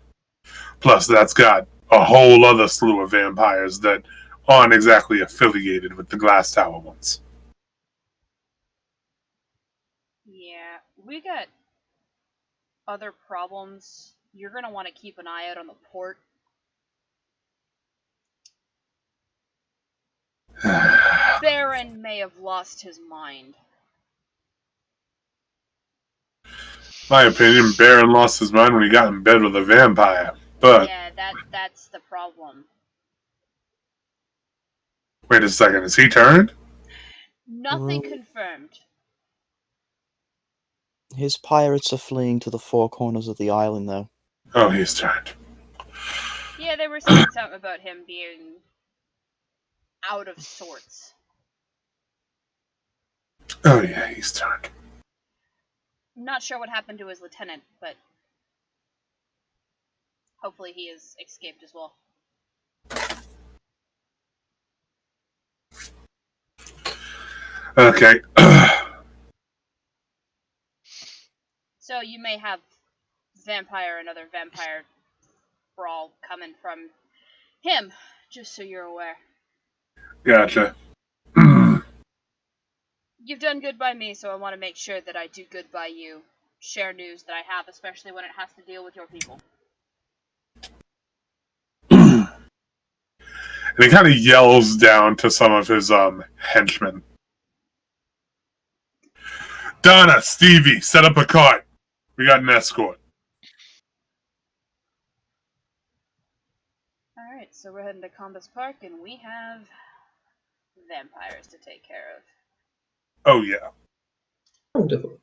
Plus, that's got a whole other slew of vampires that aren't exactly affiliated with the glass tower ones. Yeah, we got other problems. You're gonna want to keep an eye out on the port. Baron may have lost his mind. My opinion, Baron lost his mind when he got in bed with a vampire. But Yeah, that's the problem. wait a second, is he turned? Nothing Well- confirmed. His pirates are fleeing to the four corners of the island, though. Oh, he's turned. Yeah, they were saying something about him being out of sorts. Oh yeah, he's turned. I'm not sure what happened to his lieutenant, but hopefully he has escaped as well. Okay. So you may have another vampire brawl coming from him, just so you're aware. Gotcha. You've done good by me, so I want to make sure that I do good by you. Share news that I have, especially when it has to deal with your people. And he kind of yells down to some of his henchmen. Donna, Stevie, set up a cart. We got an escort. Alright, so we're heading to Combus Park, and we have vampires to take care of. Oh yeah. Wonderful.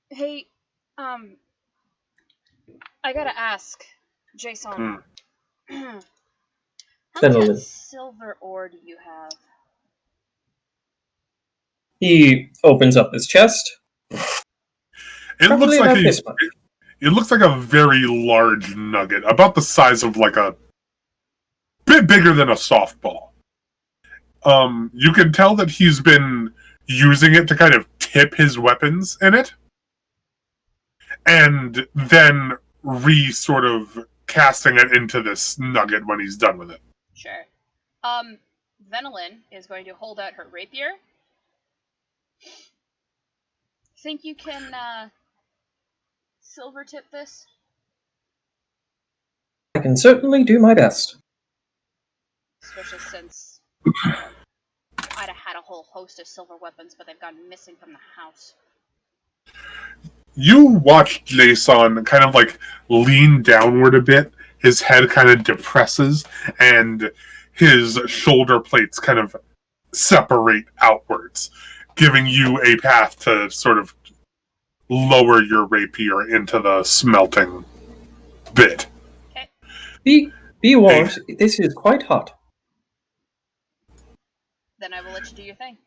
Hey, I gotta ask, Jason. How Fenelon. much silver ore do you have? He opens up his chest. It Probably looks like about this much. it looks like a very large nugget, about the size of like a bit bigger than a softball. You can tell that he's been using it to kind of tip his weapons in it, and then sort of casting it into this nugget when he's done with it. Sure. Venelin is going to hold out her rapier. Think you can, silver tip this? I can certainly do my best. Especially since I'd have had a whole host of silver weapons, but they've gone missing from the house. You watch Jason kind of like lean downward a bit. His head kind of depresses, and his shoulder plates kind of separate outwards, giving you a path to sort of lower your rapier into the smelting bit. Be warned, this is quite hot. Then I will let you do your thing.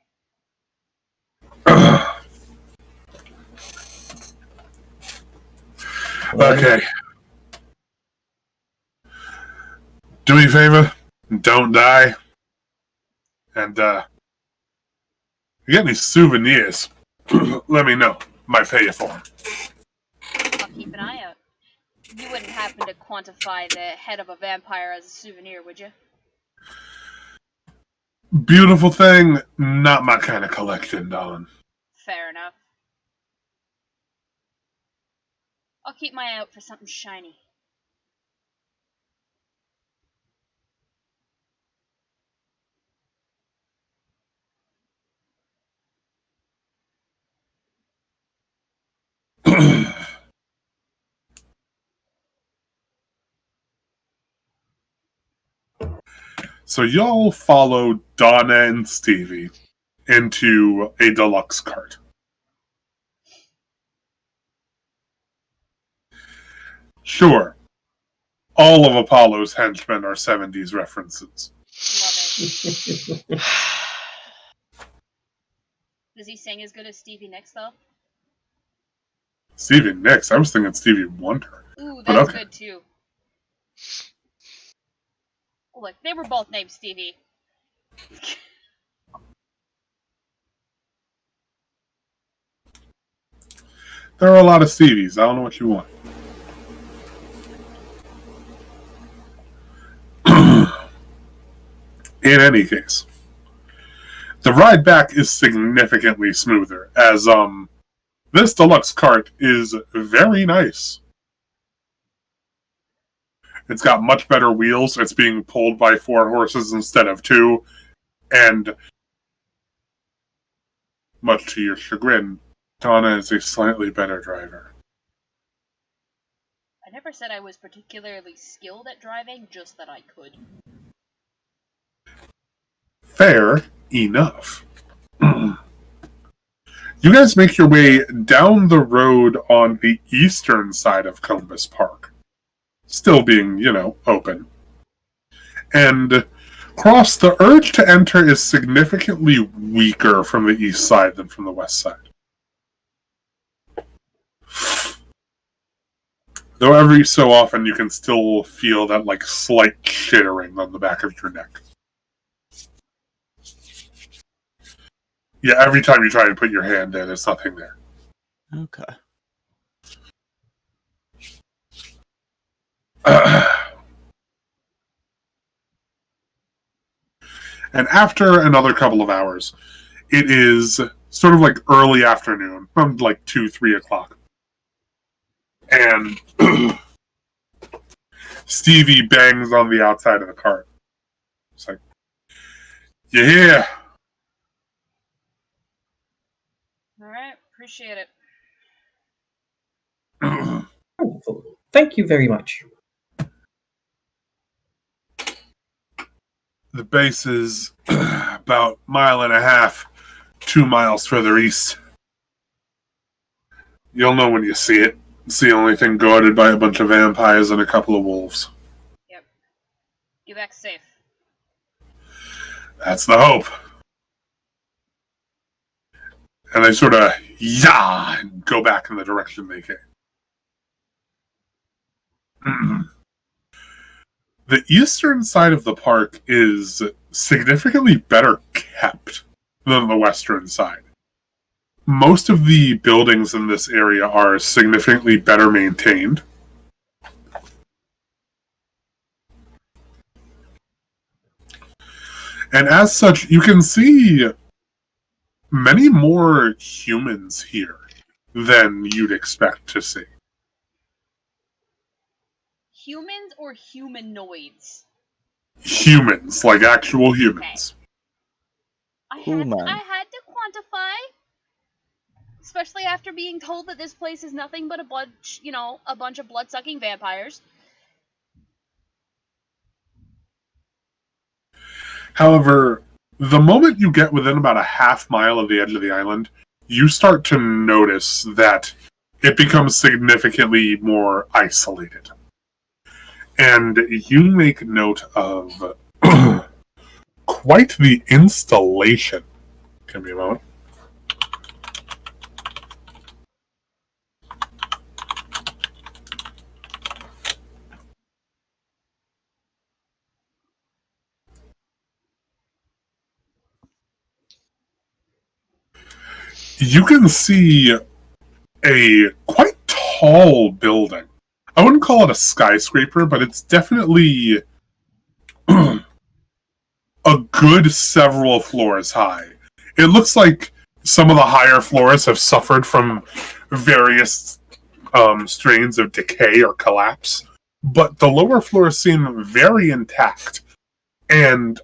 Okay. Do me a favor. Don't die. And, you got any souvenirs? Let me know. Might pay you for them. I'll keep an eye out. You wouldn't happen to quantify the head of a vampire as a souvenir, would you? Beautiful thing, not my kind of collection, darling. Fair enough. I'll keep my eye out for something shiny. So y'all follow Donna and Stevie into a deluxe cart. Sure, all of Apollo's henchmen are 70s references. Love it. Does he sing as good as Stevie Nicks, though? Stevie Nicks, I was thinking Stevie Wonder. Ooh, But that's okay. good, too. Look, they were both named Stevie. There are a lot of Stevies. I don't know what you want. In any case, the ride back is significantly smoother, as this deluxe cart is very nice. It's got much better wheels. It's being pulled by 4 horses instead of 2, and much to your chagrin, Donna is a slightly better driver. I never said I was particularly skilled at driving, just that I could. Fair enough. You guys make your way down the road on the eastern side of Columbus Park, still being, open. And cross, the urge to enter is significantly weaker from the east side than from the west side. Though every so often you can still feel that slight shittering on the back of your neck. Yeah, every time you try to put your hand in, there's nothing there. Okay. And after another couple of hours, it is sort of early afternoon, from 2, 3 o'clock. And Stevie bangs on the outside of the cart. It's like, you here? Alright, appreciate it. Wonderful. Thank you very much. The base is about 1.5 miles, 2 miles further east. You'll know when you see it. It's the only thing guarded by a bunch of vampires and a couple of wolves. Yep. Get back safe. That's the hope. And they sort of and go back in the direction they came. The eastern side of the park is significantly better kept than the western side. Most of the buildings in this area are significantly better maintained. And as such, you can see many more humans here than you'd expect to see. Humans or humanoids? Humans, like actual humans. I Human. had to quantify. Especially after being told that this place is nothing but a bunch of blood-sucking vampires. However, the moment you get within about 1/2 mile of the edge of the island, you start to notice that it becomes significantly more isolated. And you make note of quite the installation. Give me a moment. You can see a quite tall building. I wouldn't call it a skyscraper, but it's definitely a good several floors high. It looks like some of the higher floors have suffered from various strains of decay or collapse, but the lower floors seem very intact. And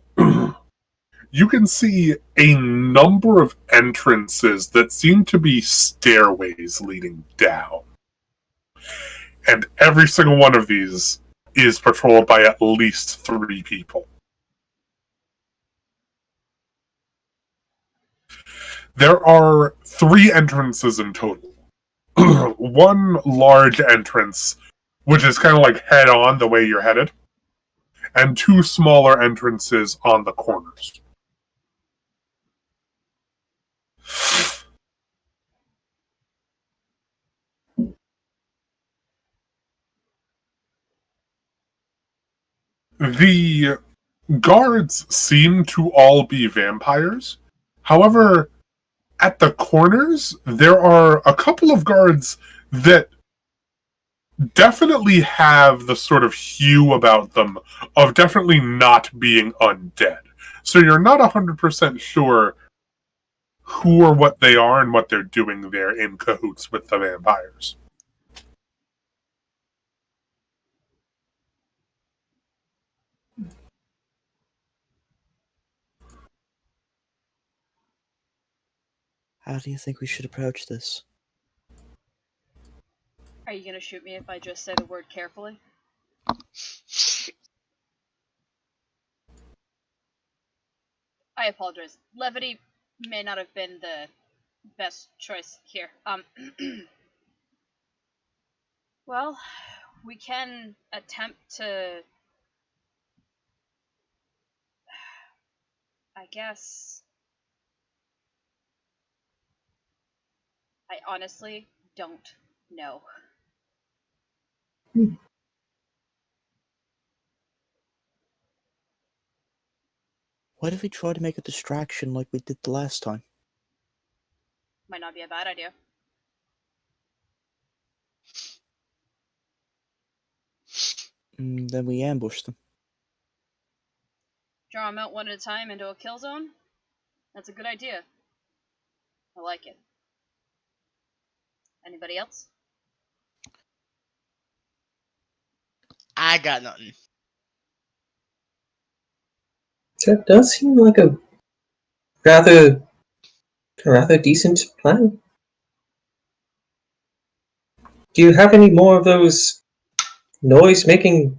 you can see a number of entrances that seem to be stairways leading down. And every single one of these is patrolled by at least 3 people. There are 3 entrances in total. One large entrance, which is kind of head on the way you're headed, and 2 smaller entrances on the corners. The guards seem to all be vampires. However, at the corners, there are a couple of guards that definitely have the sort of hue about them of definitely not being undead. So you're not 100% sure who or what they are and what they're doing there in cahoots with the vampires. How do you think we should approach this? Are you gonna shoot me if I just say the word carefully? I apologize. Levity may not have been the best choice here. Well, we can attempt to... I guess... I honestly don't know. What if we try to make a distraction like we did the last time? Might not be a bad idea. Then we ambush them. Draw them out one at a time into a kill zone? That's a good idea. I like it. Anybody else? I got nothing. That does seem like a rather decent plan. Do you have any more of those noise-making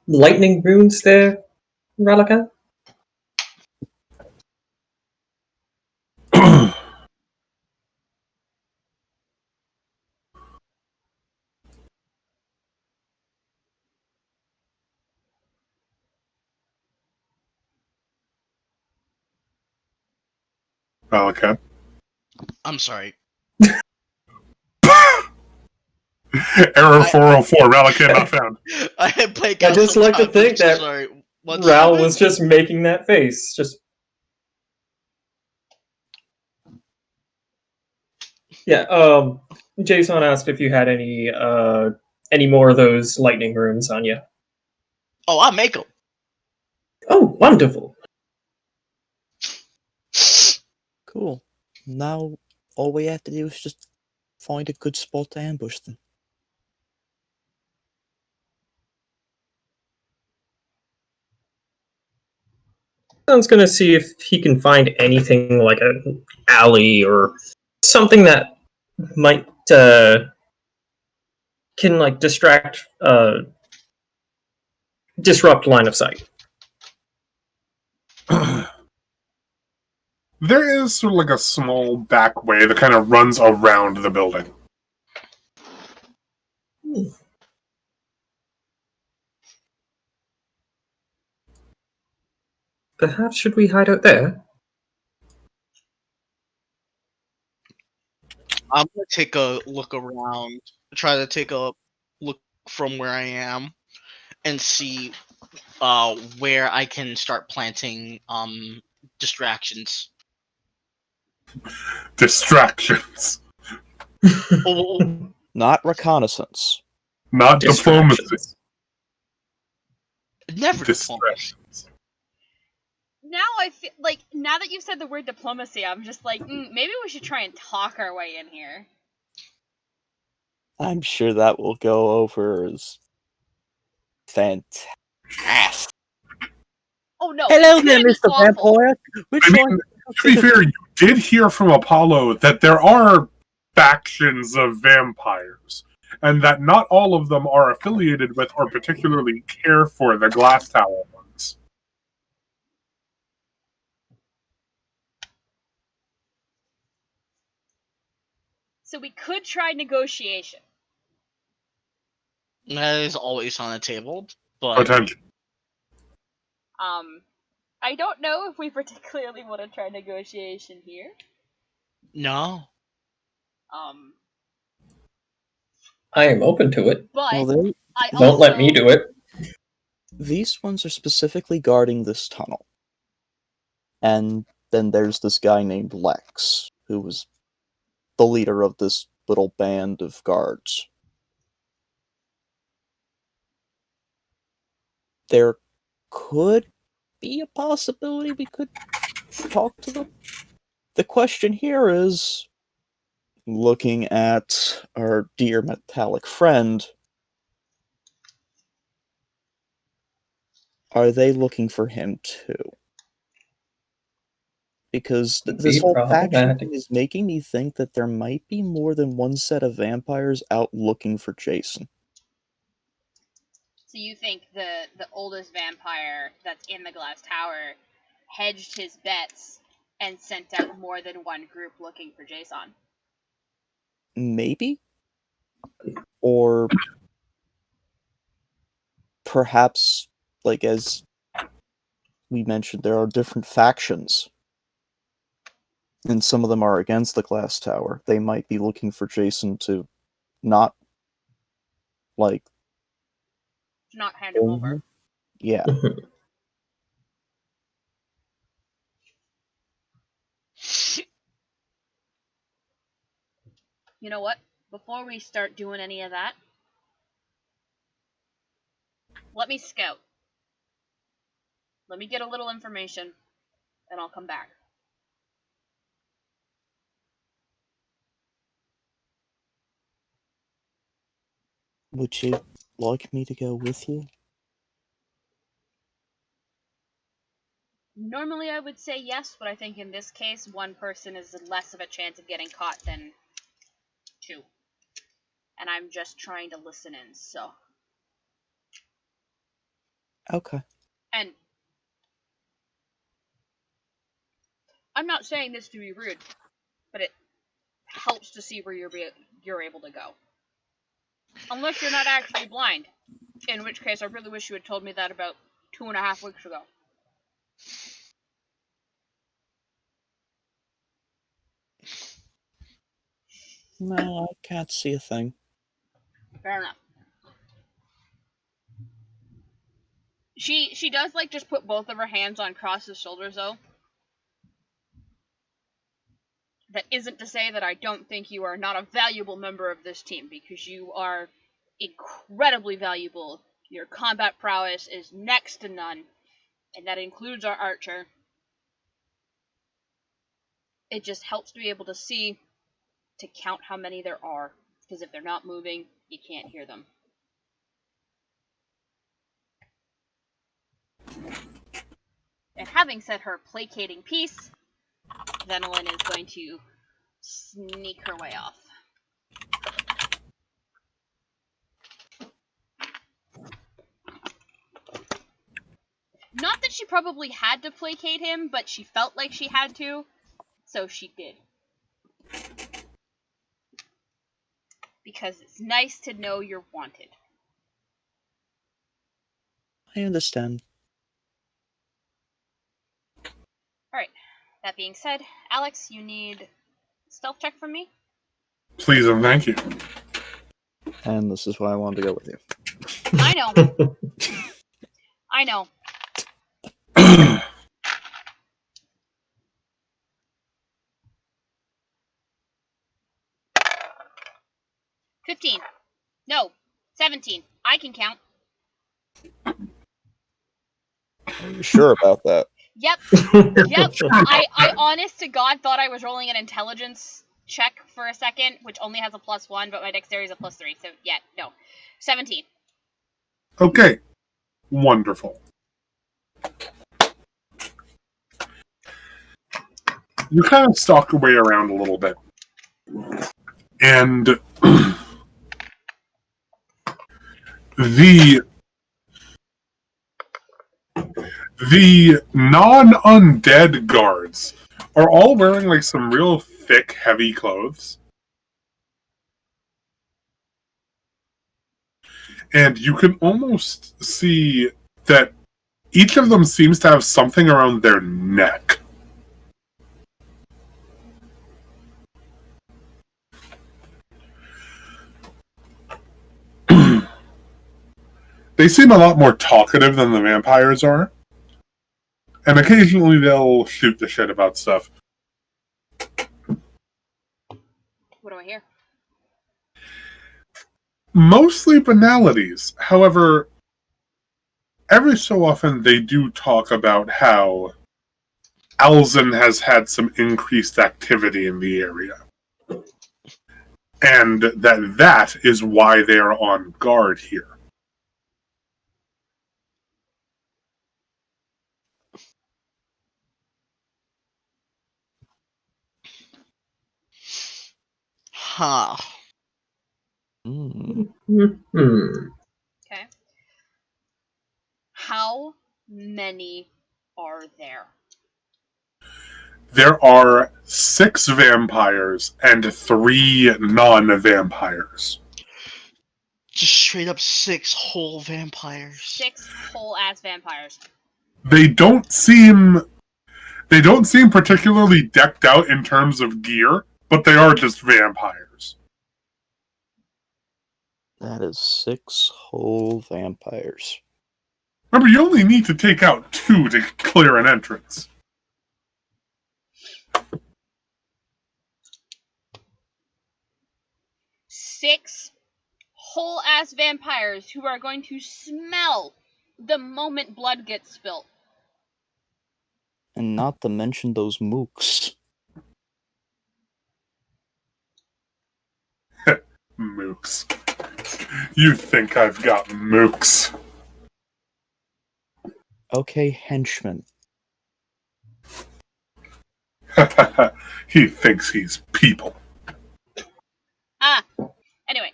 lightning runes there, Ralakan? Okay. I'm sorry. Error 404, Relican not found. I had played. I just like to think that Sorry. What's Ral happened? was just making that face. Just yeah. Jason asked if you had any more of those lightning runes on you. Oh, I'll make them. Oh, wonderful! Cool. Now, all we have to do is just find a good spot to ambush them. Soun's gonna see if he can find anything like an alley or something that might can like disrupt line of sight. There is sort of like a small back way that kind of runs around the building. Perhaps should we hide out there? I'm gonna take a look around. Try to take a look from where I am, and see where I can start planting distractions. Distractions. Oh, Not reconnaissance. Not diplomacy. never diplomacy. Distractions. Now I feel like, now that you've said the word diplomacy, I'm just like, maybe we should try and talk our way in here. I'm sure that will go over as fantastic. Oh no! Hello it's there, gonna be Mr. awful. Vampire. Which I mean, to be fair, you did hear from Apollo that there are factions of vampires, and that not all of them are affiliated with or particularly care for the Glass Tower ones. So we could try negotiation. That is always on the table, but Potential. I don't know if we particularly want to try negotiation here. no. I am open to it. But Well, there, I Don't let me do it. These ones are specifically guarding this tunnel. And then there's this guy named Lex, who was the leader of this little band of guards. There could be a possibility we could talk to them. The question here is, looking at our dear metallic friend, are they looking for him too? Because this Be whole faction problematic. thing is making me think that there might be more than one set of vampires out looking for Jason. So you think the oldest vampire that's in the glass tower hedged his bets and sent out more than one group looking for Jason? Maybe? Or perhaps, like as we mentioned, there are different factions. And some of them are against the glass tower. They might be looking for Jason to not, like... To not hand him over. Yeah. You know what? Before we start doing any of that, let me scout. Let me get a little information, and I'll come back. Would you like me to go with you? Normally I would say yes, but I think in this case, one person is less of a chance of getting caught than two. And I'm just trying to listen in, so. Okay. And I'm not saying this to be rude, but it helps to see where you're able to go. Unless you're not actually blind, in which case I really wish you had told me that about 2.5 weeks ago. No, I can't see a thing. Fair enough. She does like just put both of her hands on Cross's shoulders though. That isn't to say that I don't think you are not a valuable member of this team, because you are incredibly valuable. Your combat prowess is next to none, and that includes our archer. It just helps to be able to see, to count how many there are, because if they're not moving, you can't hear them. And having said her placating piece, Venelin is going to sneak her way off. Not that she probably had to placate him, but she felt like she had to, so she did. Because it's nice to know you're wanted. I understand. Alright, that being said, Alex, you need stealth check from me? Please and thank you. And this is why I wanted to go with you. I know. I know. 15. No, 17. I can count. Are you sure about that? Yep. Yep. I honest to God thought I was rolling an intelligence check for a second, which only has a +1, but my dexterity is a +3, so yeah, no. 17. Okay. Wonderful. You kind of stalk your way around a little bit. And the non-undead guards are all wearing like some real thick, heavy clothes. And you can almost see that each of them seems to have something around their neck. They seem a lot more talkative than the vampires are. And occasionally they'll shoot the shit about stuff. What do I hear? Mostly banalities. However, every so often they do talk about how Alzen has had some increased activity in the area. And that is why they are on guard here. Huh. Mm. Okay. How many are there? There are 6 vampires and 3 non-vampires. Just straight up 6 whole vampires. 6 whole ass vampires. They don't seem particularly decked out in terms of gear, but they are just vampires. That is 6 whole vampires. Remember, you only need to take out 2 to clear an entrance. Six whole ass vampires who are going to smell the moment blood gets spilt. And not to mention those mooks. Mooks. You think I've got mooks. Okay, henchmen. He thinks he's people. Anyway.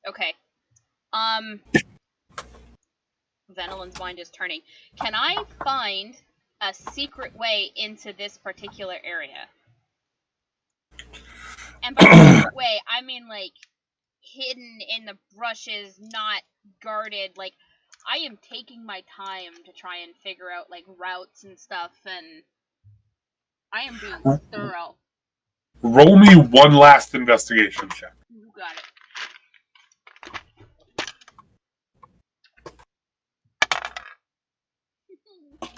Okay. Venolin's mind is turning. Can I find a secret way into this particular area? And by secret way, I mean, like, hidden in the bushes, not guarded. Like, I am taking my time to try and figure out, like, routes and stuff, and I am being thorough. Roll me one last investigation check. You got it.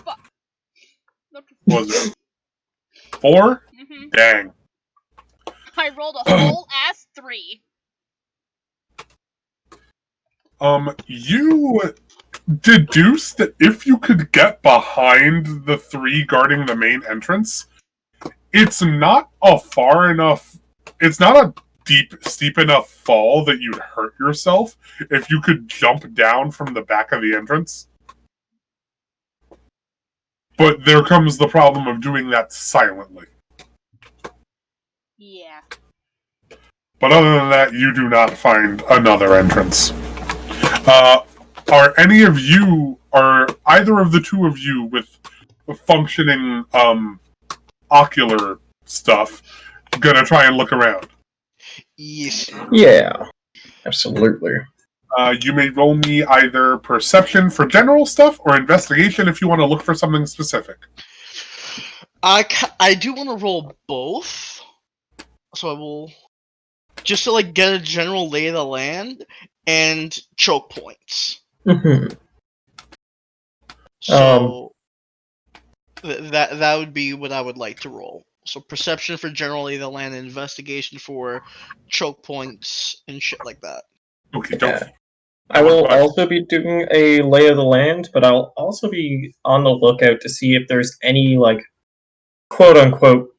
Fuck. Was it 4? Mm-hmm. Dang. I rolled a whole ass 3. You deduce that if you could get behind the 3 guarding the main entrance, it's not a steep enough fall that you'd hurt yourself if you could jump down from the back of the entrance. But there comes the problem of doing that silently. Yeah. But other than that, you do not find another entrance. Are either of the 2 of you with functioning ocular stuff gonna try and look around? Yes. Yeah, absolutely. You may roll me either perception for general stuff or investigation if you want to look for something specific. I do want to roll both, so I will just to like get a general lay of the land and choke points. Mm-hmm. So that would be what I would like to roll. So perception for general lay of the land and investigation for choke points and shit like that. Okay, Yeah. I will also be doing a lay of the land, but I'll also be on the lookout to see if there's any, like, quote-unquote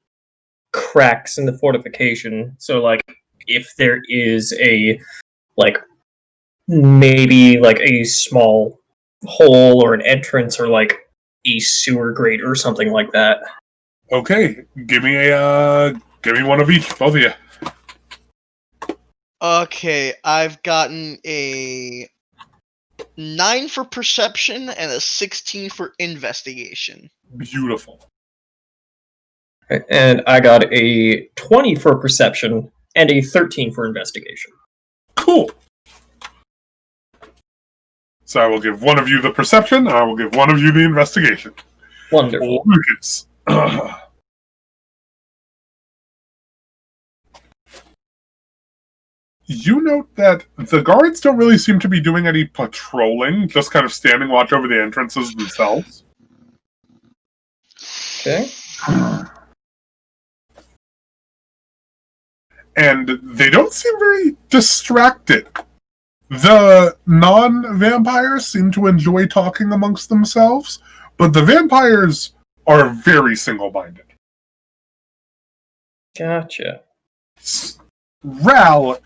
cracks in the fortification. So, like, if there is a, like, maybe, like, a small hole or an entrance or, like, a sewer grate or something like that. Okay, give me one of each, both of you. Okay, I've gotten a 9 for perception and a 16 for investigation. Beautiful. And I got a 20 for perception and a 13 for investigation. Cool. So I will give one of you the perception, and I will give one of you the investigation. Wonderful. Lucas. You note that the guards don't really seem to be doing any patrolling, just kind of standing watch over the entrances themselves. Okay. And they don't seem very distracted. The non-vampires seem to enjoy talking amongst themselves, but the vampires are very single-minded. Gotcha. Ral,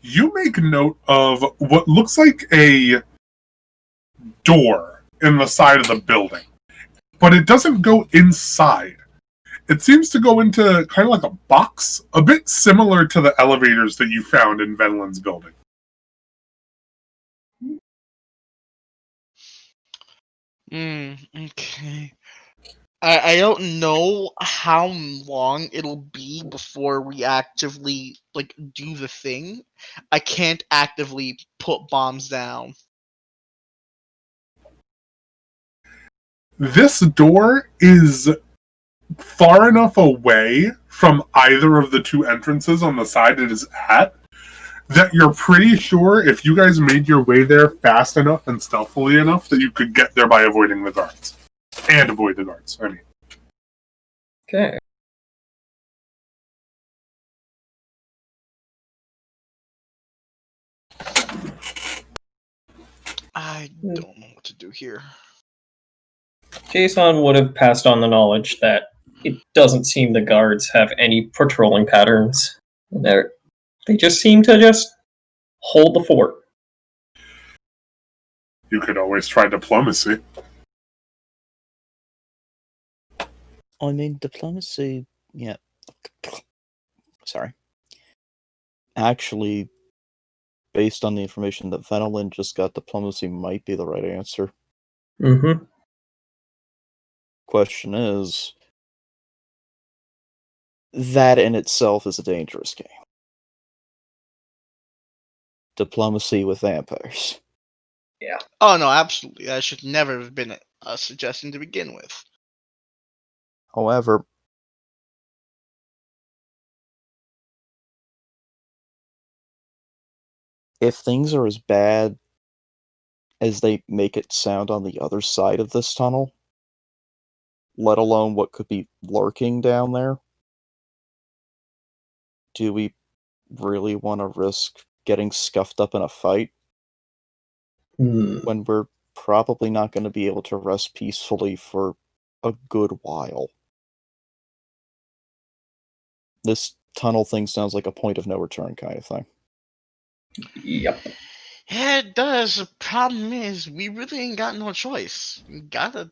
you make note of what looks like a door in the side of the building, but it doesn't go inside. It seems to go into kind of like a box, a bit similar to the elevators that you found in Venlin's building. Okay. I don't know how long it'll be before we actively do the thing. I can't actively put bombs down. This door is far enough away from either of the two entrances on the side it is at that you're pretty sure if you guys made your way there fast enough and stealthily enough that you could get there by avoiding the guards. And avoid the guards, I mean. Okay. I don't know what to do here. Jason would have passed on the knowledge that it doesn't seem the guards have any patrolling patterns. They just seem to just hold the fort. You could always try diplomacy. I mean, diplomacy, yeah. Sorry. Actually, based on the information that Venelin just got, diplomacy might be the right answer. Mm-hmm. Question is, that in itself is a dangerous game. Diplomacy with vampires. Oh no, absolutely. That should never have been a suggestion to begin with. However, if things are as bad as they make it sound on the other side of this tunnel, let alone what could be lurking down there, do we really want to risk getting scuffed up in a fight when we're probably not going to be able to rest peacefully for a good while? This tunnel thing sounds like a point of no return kind of thing. Yep. Yeah, it does. The problem is, we really ain't got no choice. We gotta.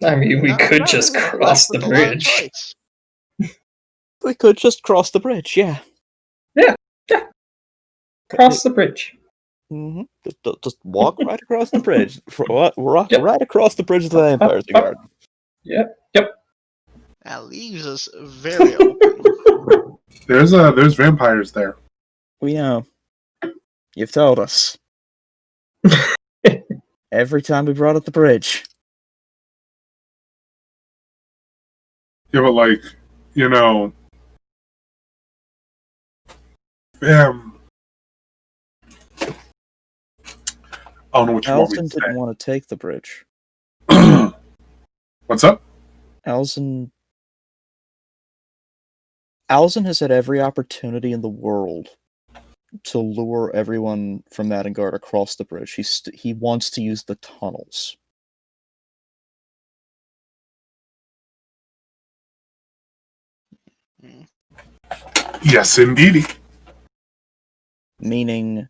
I mean, we not could just really cross left the with a lot of bridge. choice. We could just cross the bridge, yeah. Cross the bridge. Mm-hmm. Just walk right across the bridge. Walk Yep. right across the bridge to the Vampires Guard. Yep. That leaves us very open. There's vampires there. We know. You've told us. Every time we brought up the bridge. Yeah, but I don't know what you want me Alzin to didn't want to take the bridge. say. What's up? Alzin has had every opportunity in the world to lure everyone from Madengard across the bridge. He wants to use the tunnels. Yes, indeedy. Meaning...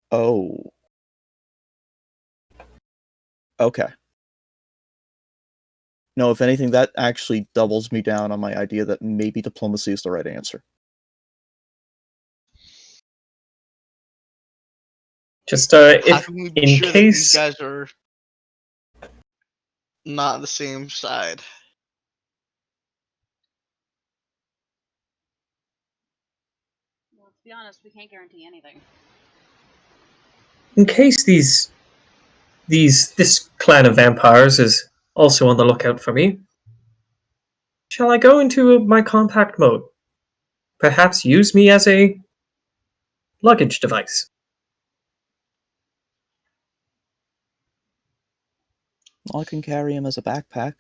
Oh. Okay. No, if anything, that actually doubles me down on my idea that maybe diplomacy is the right answer. Just How if can we be in sure that these case guys are not on the same side? Well, to be honest, we can't guarantee anything. in case these this clan of vampires is also on the lookout for me. Shall I go into my compact mode? Perhaps use me as a luggage device. I can carry him as a backpack.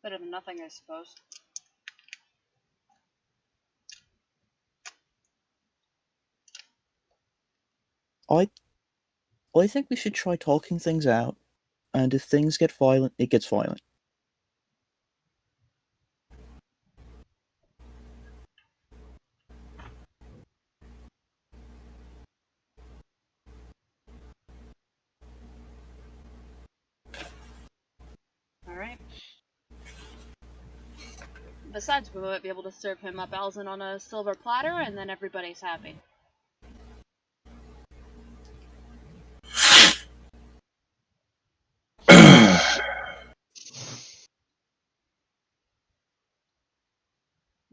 Better than nothing, I suppose. I think we should try talking things out, and if things get violent, it gets violent. Alright. Besides, we might be able to serve him up Alzin on a silver platter, and then everybody's happy.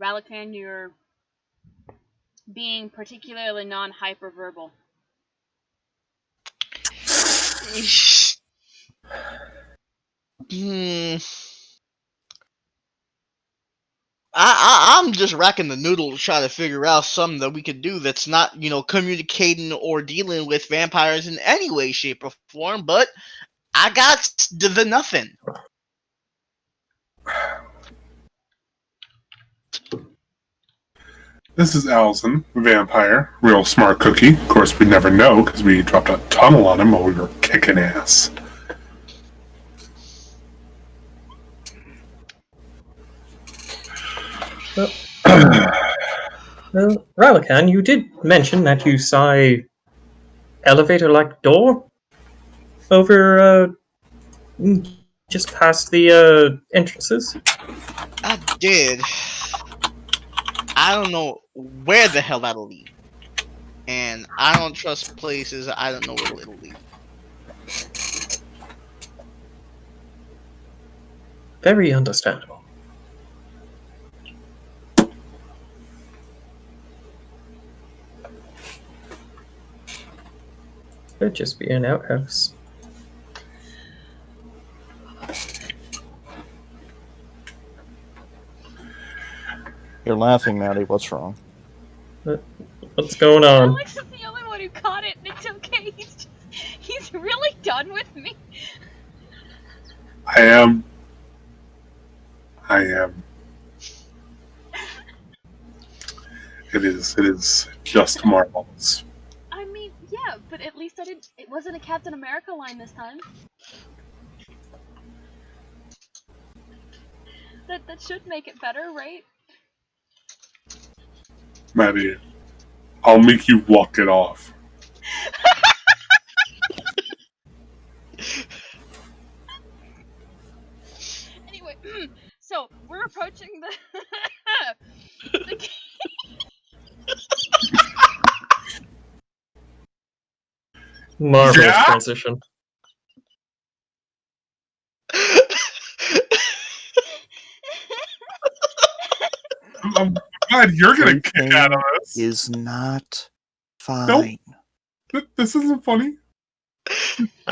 Ralakan, you're being particularly non-hyperverbal. I'm just racking the noodle to try to figure out something that we could do that's not, communicating or dealing with vampires in any way, shape, or form, but I got the nothing. This is Alzin, vampire, real smart cookie. Of course, we never know because we dropped a tunnel on him while we were kicking ass. Well, Ralakan, you did mention that you saw a elevator-like door over just past the entrances. I did. I don't know where the hell that'll lead. And I don't trust places I don't know where it'll lead. Very understandable. Could just be an outhouse. You're laughing, Maddie. What's wrong? What's going on? Alex is the only one who caught it, and it's okay. He's really done with me. I am. It is just marvelous. I mean, yeah, but at least it wasn't a Captain America line this time. That should make it better, right? Maddie, I'll make you walk it off. Anyway, so we're approaching the Marvelous Yeah? transition. I'm glad you're gonna kick out of this. Is not fine. This isn't funny.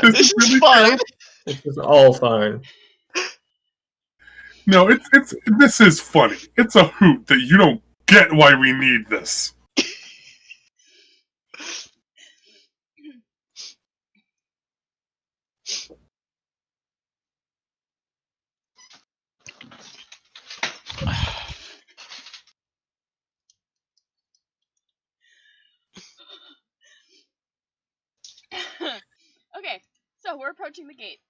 This is really fine. terrible. This is all fine. No, this is funny. It's a hoot that you don't get why we need this. Okay, so we're approaching the gate.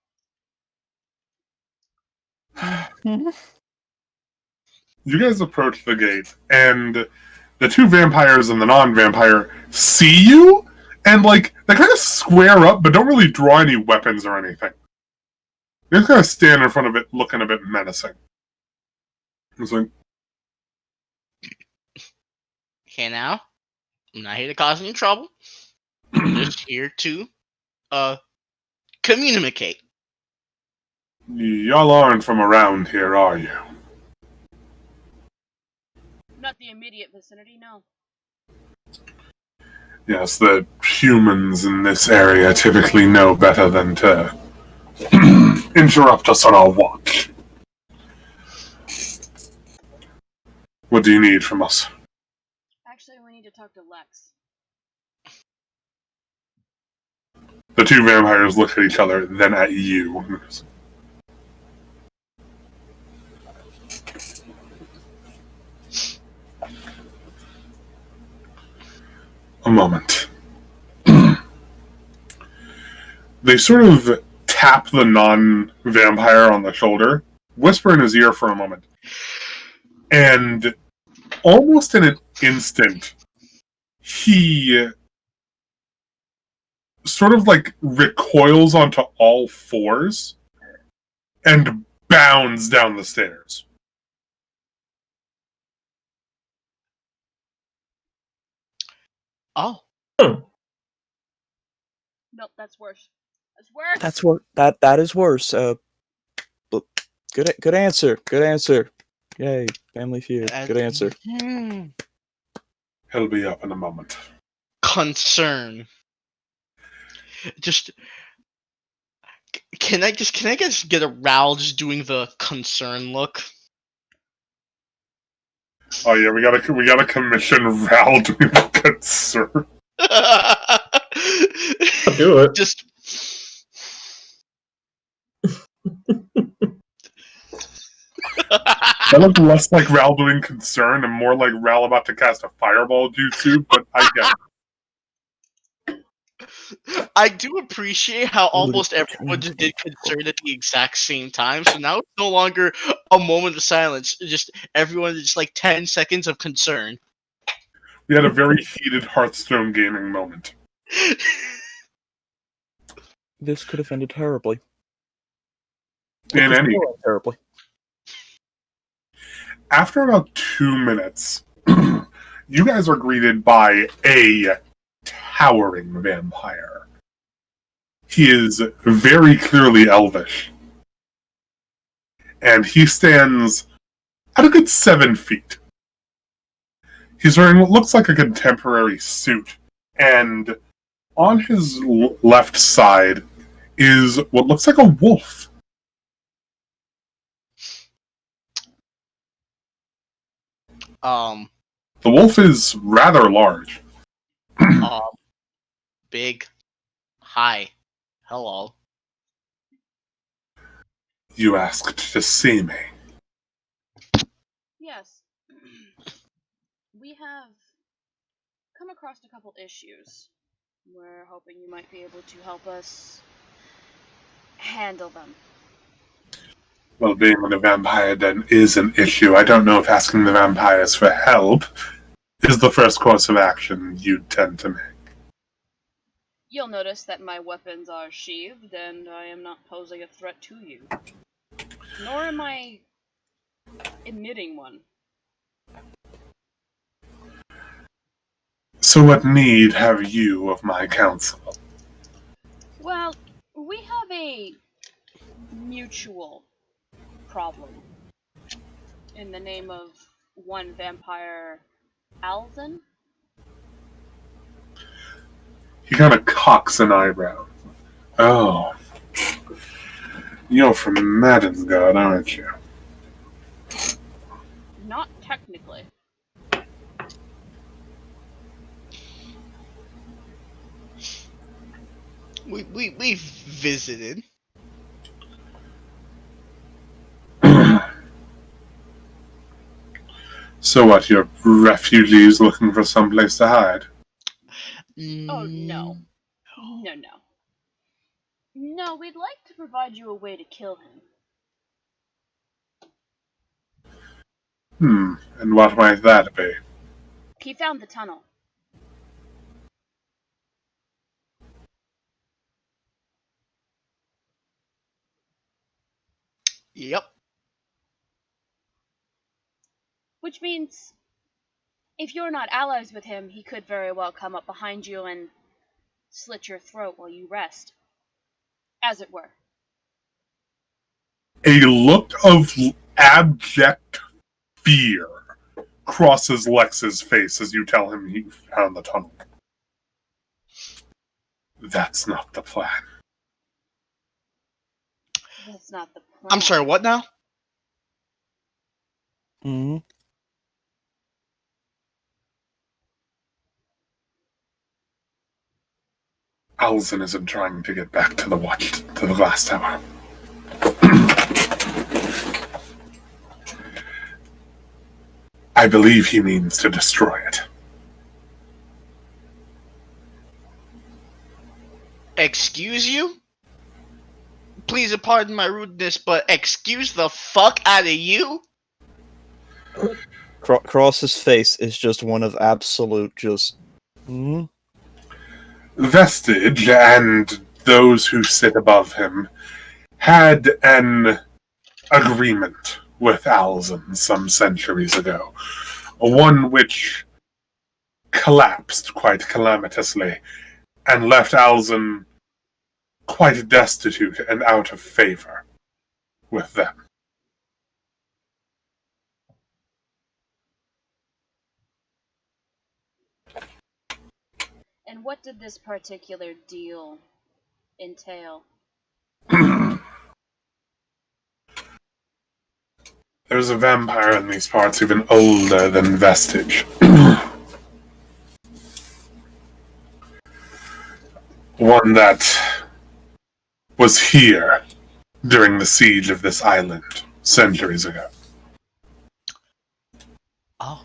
You guys approach the gate, and the two vampires and the non-vampire see you, and they kind of square up, but don't really draw any weapons or anything. They just kind of stand in front of it, looking a bit menacing. It's like, Okay, now, I'm not here to cause any trouble. I'm just here to, communicate. y'all aren't from around here, are you? Not the immediate vicinity, no. Yes, the humans in this area typically know better than to interrupt us on our watch. What do you need from us? Actually, we need to talk to Lex. The two vampires look at each other, then at you. A moment. They sort of tap the non-vampire on the shoulder, whisper in his ear for a moment, and almost in an instant, he sort of like recoils onto all fours and bounds down the stairs. Oh. Nope, that's worse. That's worse. That is worse. But good answer. Good answer. Yay, Family Feud. Good answer. He'll be up in a moment. Concern. Just can I just get a Ral just doing the concern look? Oh yeah, we gotta commission Ral doing the concern. I'll do it. Just That looked less like Ral doing concern and more like Ral about to cast a fireball jutsu, but I get it. I do appreciate how almost everyone just did concern at the exact same time. So now it's no longer a moment of silence. Just everyone just like 10 seconds of concern. We had a very heated Hearthstone gaming moment. This could have ended terribly. In any Terribly. After about 2 minutes, you guys are greeted by a towering vampire. He is very clearly elvish. And he stands at a good 7 feet. He's wearing what looks like a contemporary suit, and on his left side is what looks like a wolf. The wolf is rather large. Big. Hi. Hello. You asked to see me. Yes. We have come across a couple issues. We're hoping you might be able to help us handle them. Well, being in a vampire den is an issue. I don't know if asking the vampires for help is the first course of action you'd tend to make. You'll notice that my weapons are sheathed, and I am not posing a threat to you. Nor am I emitting one. So what need have you of my counsel? Well, we have a mutual problem. In the name of one vampire, Alzen? He kind of cocks an eyebrow. Oh. You're from Madensgard, aren't you? Not technically. We've visited. So what, you're refugees looking for someplace to hide? Oh, no. No, we'd like to provide you a way to kill him. And what might that be? He found the tunnel. Yep. Which means, if you're not allies with him, he could very well come up behind you and slit your throat while you rest. As it were. A look of abject fear crosses Lex's face as you tell him he found the tunnel. That's not the plan. That's not the plan. I'm sorry, what now? Hmm. Alzen isn't trying to get back to the glass tower. I believe he means to destroy it. Excuse you? Please pardon my rudeness, but excuse the fuck out of you? Cross's face is just one of absolute just. Hmm. Vestige and those who sit above him had an agreement with Alzen some centuries ago, one which collapsed quite calamitously and left Alzen quite destitute and out of favor with them. And what did this particular deal entail? There's a vampire in these parts even older than Vestige. One that was here during the siege of this island centuries ago. Oh.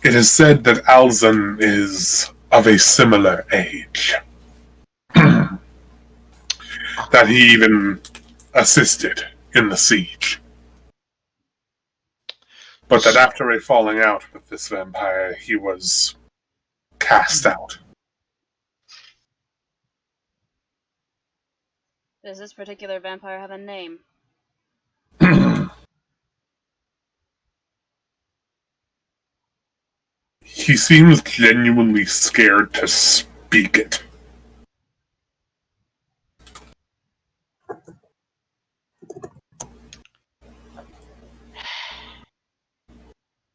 It is said that Alzen is of a similar age. That he even assisted in the siege. But that after a falling out with this vampire, he was cast out. Does this particular vampire have a name? He seems genuinely scared to speak it.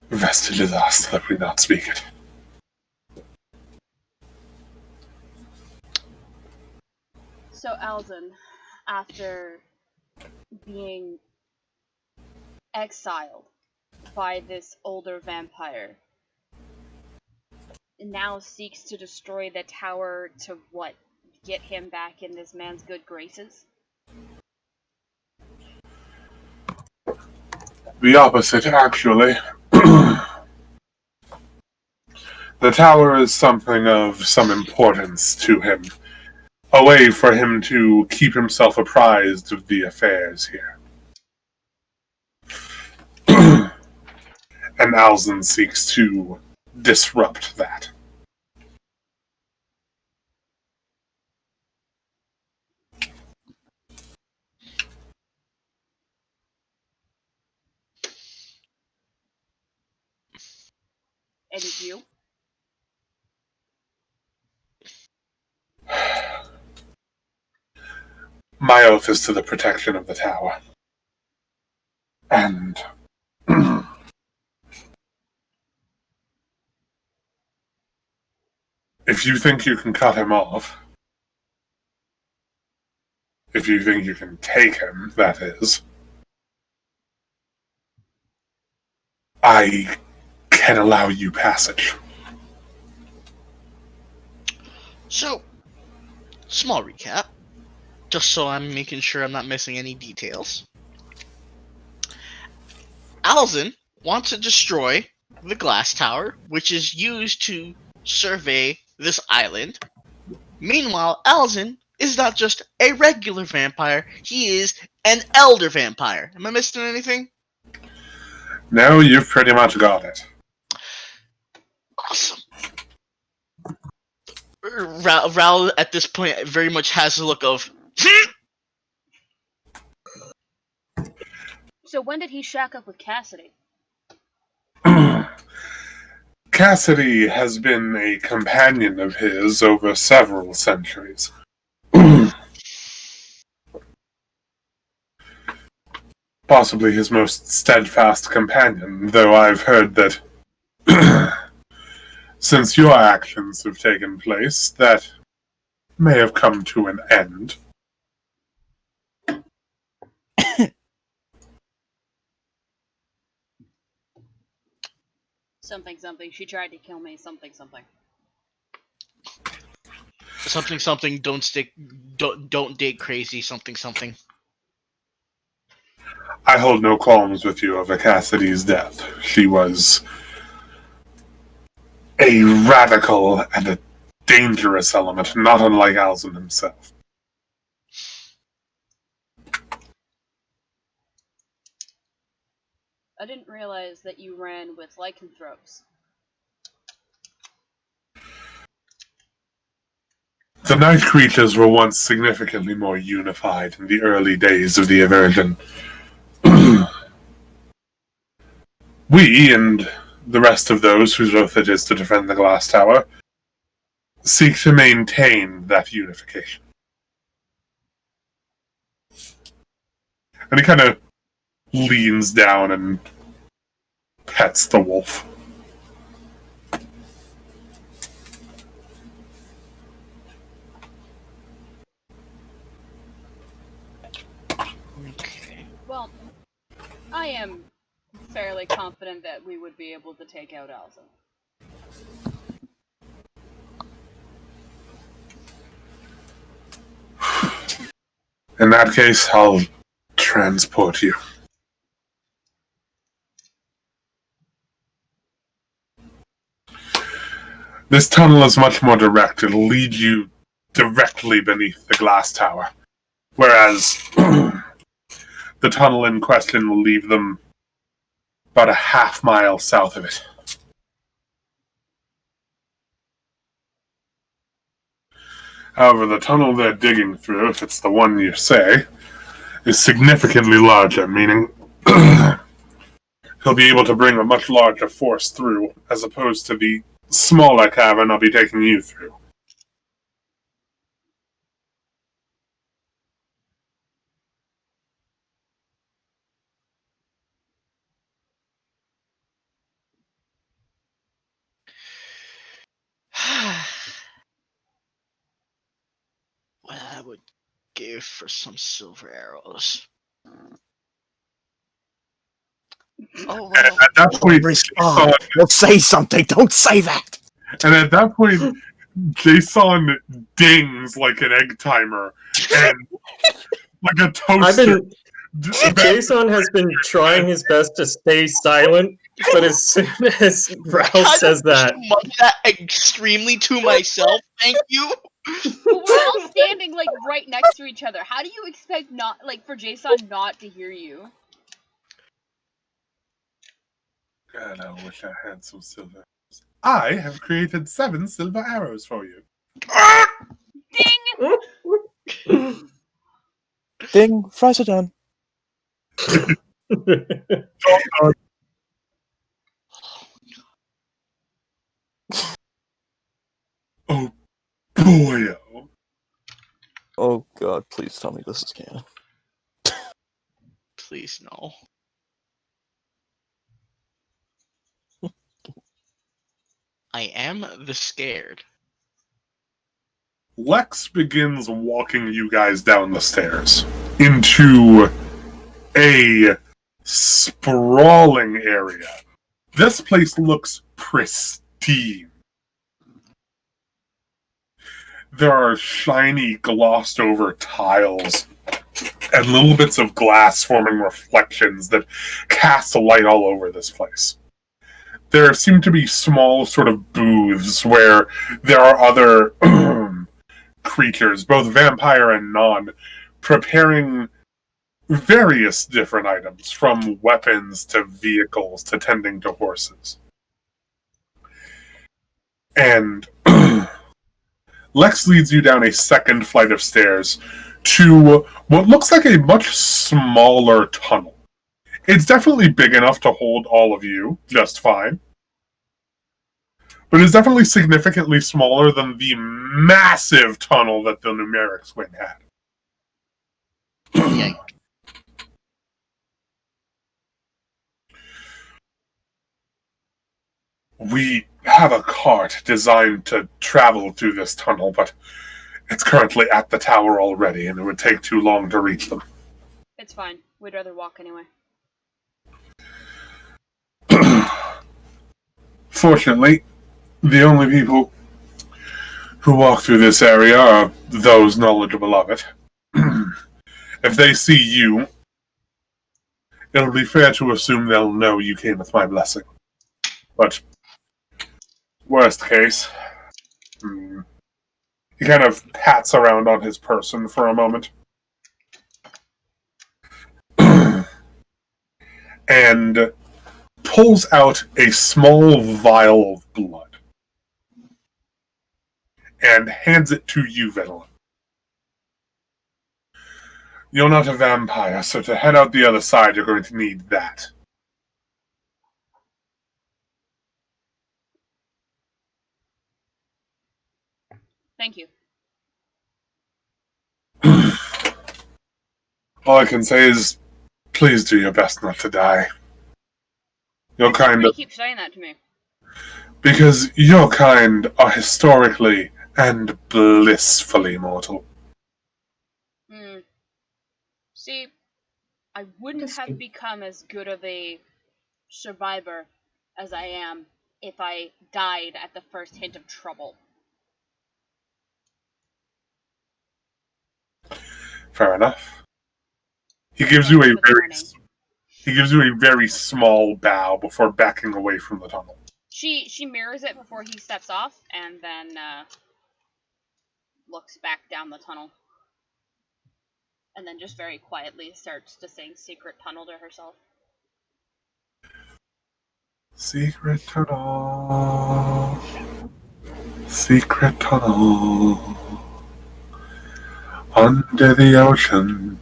Vestige has asked that we not speak it. So Alzen, after being exiled by this older vampire, now seeks to destroy the tower to what? Get him back in this man's good graces? The opposite, actually. The tower is something of some importance to him. A way for him to keep himself apprised of the affairs here. And Alzen seeks to disrupt that. And you? My oath is to the protection of the tower. And if you think you can cut him off, if you think you can take him, that is, I can allow you passage. So, small recap, just so I'm making sure I'm not missing any details. Alzen wants to destroy the glass tower, which is used to survey this island. Meanwhile, Alzen is not just a regular vampire, he is an elder vampire. Am I missing anything? No, you've pretty much got it. Awesome. Raul at this point very much has a look of So when did he shack up with Cassidy? Cassidy has been a companion of his over several centuries. Possibly his most steadfast companion, though I've heard that since your actions have taken place, that may have come to an end. Something, something. She tried to kill me. Something, something. Something something. Don't date crazy. Something something. I hold no qualms with you over Cassidy's death. She was a radical and a dangerous element, not unlike Alzin himself. I didn't realize that you ran with lycanthropes. The night creatures were once significantly more unified in the early days of the Evergen. We, and the rest of those whose oath it is to defend the Glass Tower, seek to maintain that unification. And he kind of leans down and pets the wolf. Okay. Well, I am fairly confident that we would be able to take out Alzin. In that case, I'll transport you. This tunnel is much more direct. It'll lead you directly beneath the glass tower. Whereas the tunnel in question will leave them about a half-mile south of it. However, the tunnel they're digging through, if it's the one you say, is significantly larger, meaning he'll be able to bring a much larger force through, as opposed to the smaller cavern I'll be taking you through. What I would give for some silver arrows. Oh And well. at that point, Respond. Well, say something. Don't say that. And at that point, Jason dings like an egg timer and like a toaster. Jason has been trying his best to stay silent, but as soon as Ralph says that, Mug that extremely to myself. Thank you. But we're all standing like right next to each other. How do you expect for Jason not to hear you? God, I wish I had some silver arrows. I have created 7 silver arrows for you. Ding! Ding. Fries are done. Oh boy! Oh god, please tell me this is canon. Please no. I am the scared. Lex begins walking you guys down the stairs into a sprawling area. This place looks pristine. There are shiny, glossed over tiles and little bits of glass forming reflections that cast a light all over this place. There seem to be small sort of booths where there are other creatures, both vampire and non, preparing various different items, from weapons to vehicles to tending to horses. And Lex leads you down a second flight of stairs to what looks like a much smaller tunnel. It's definitely big enough to hold all of you just fine, but it's definitely significantly smaller than the massive tunnel that the Numerics Wing had. Yeah. We have a cart designed to travel through this tunnel, but it's currently at the tower already, and it would take too long to reach them. It's fine. We'd rather walk anyway. Fortunately, the only people who walk through this area are those knowledgeable of it. If they see you, it'll be fair to assume they'll know you came with my blessing. But, worst case, he kind of pats around on his person for a moment. And pulls out a small vial of blood. And hands it to you, Venelin. You're not a vampire, so to head out the other side, you're going to need that. Thank you. All I can say is, please do your best not to die. Your Why kind do you of... keep saying that to me? Because your kind are historically and blissfully mortal. See, I wouldn't have become as good of a survivor as I am if I died at the first hint of trouble. Fair enough. He gives you a very small bow before backing away from the tunnel. She mirrors it before he steps off, and then looks back down the tunnel. And then just very quietly starts to sing Secret Tunnel to herself. Secret tunnel. Secret tunnel. Under the ocean.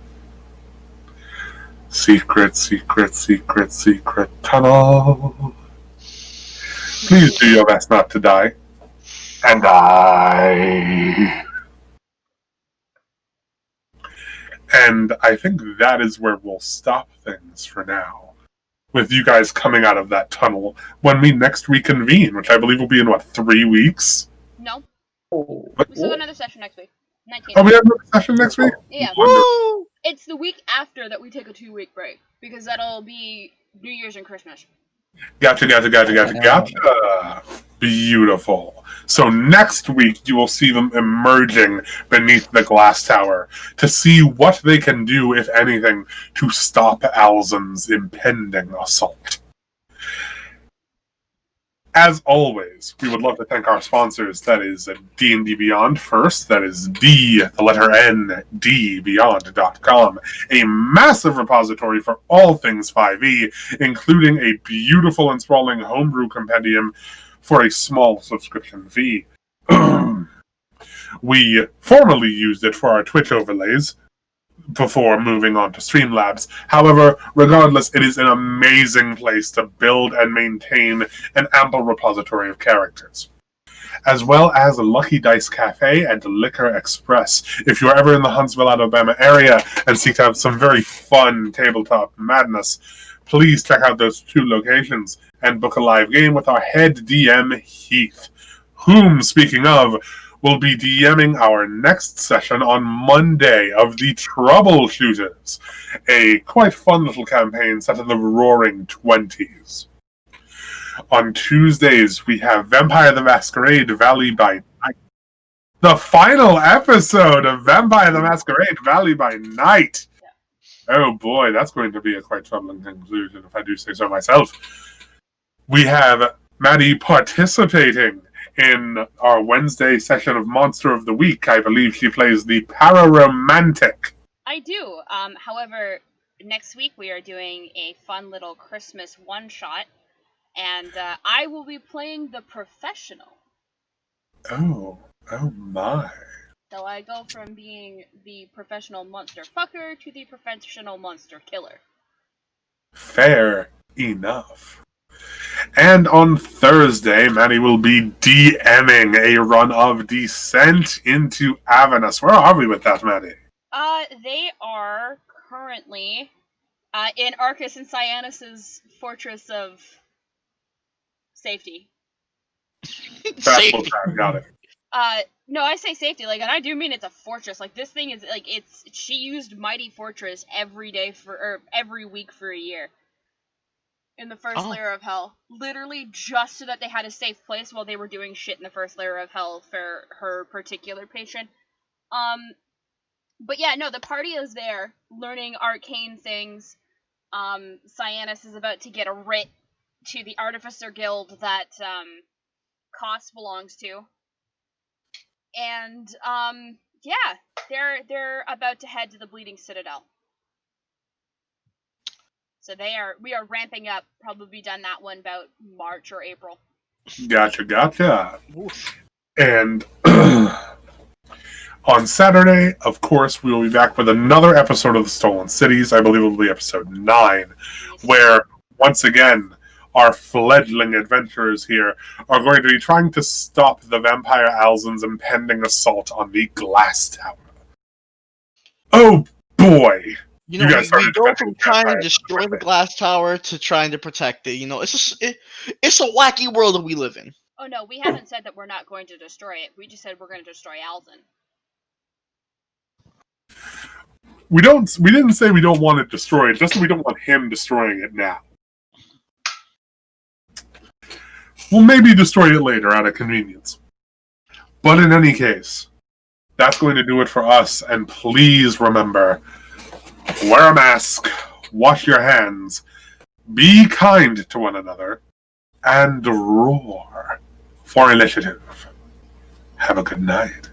Secret, secret, secret, secret tunnel. Please do your best not to die. And I think that is where we'll stop things for now. With you guys coming out of that tunnel when we next reconvene, which I believe will be in, 3 weeks? No. Oh, We still have another session next week. 19th. Oh, we have another session next week? Yeah. Woo! It's the week after that we take a 2-week break, because that'll be New Year's and Christmas. Gotcha. Beautiful. So next week you will see them emerging beneath the glass tower to see what they can do, if anything, to stop Alzen's impending assault. As always, we would love to thank our sponsors. That is D&D Beyond first. That is the letter N, dbeyond.com. A massive repository for all things 5e, including a beautiful and sprawling homebrew compendium for a small subscription fee. We formerly used it for our Twitch overlays before moving on to Streamlabs. However, regardless, it is an amazing place to build and maintain an ample repository of characters. As well as Lucky Dice Cafe and Liquor Express. If you're ever in the Huntsville, Alabama area and seek to have some very fun tabletop madness, please check out those 2 locations and book a live game with our head DM, Heath, whom, speaking of, will be DMing our next session on Monday of the Troubleshooters, a quite fun little campaign set in the Roaring 20s. On Tuesdays, we have Vampire the Masquerade Valley by Night. The final episode of Vampire the Masquerade Valley by Night. Oh boy, that's going to be a quite troubling conclusion, if I do say so myself. We have Maddie participating in our Wednesday session of Monster of the Week. I believe she plays the Pararomantic. I do. However, next week we are doing a fun little Christmas one-shot, and I will be playing the Professional. Oh my. So I go from being the professional monster fucker to the professional monster killer. Fair enough. And on Thursday, Maddie will be DMing a run of Descent into Avernus. Where are we with that, Maddie? They are currently in Arcus and Cyanus' Fortress of Safety. Fastball Safety. time, got it. No, I say safety, like, and I do mean it's a fortress. Like, this thing is, like, she used Mighty Fortress every week for a year. In the first layer of hell. Literally just so that they had a safe place while they were doing shit in the first layer of hell for her particular patient. But yeah, no, the party is there, learning arcane things. Cyanus is about to get a writ to the Artificer Guild that, Koss belongs to. And, yeah, they're about to head to the Bleeding Citadel. So we are ramping up, probably be done that one about March or April. Gotcha. And on Saturday, of course, we will be back with another episode of the Stolen Cities. I believe it will be episode 9, where, once again, our fledgling adventurers here are going to be trying to stop the Vampire Alzen's impending assault on the Glass Tower. Oh, boy! You know, we go from trying to destroy the Glass Tower to trying to protect it. You know, it's a wacky world that we live in. Oh no, we haven't said that we're not going to destroy it. We just said we're going to destroy Alzen. We didn't say we don't want it destroyed, just that we don't want him destroying it now. We'll maybe destroy it later out of convenience. But in any case, that's going to do it for us, and please remember, wear a mask, wash your hands, be kind to one another, and roar for initiative. Have a good night.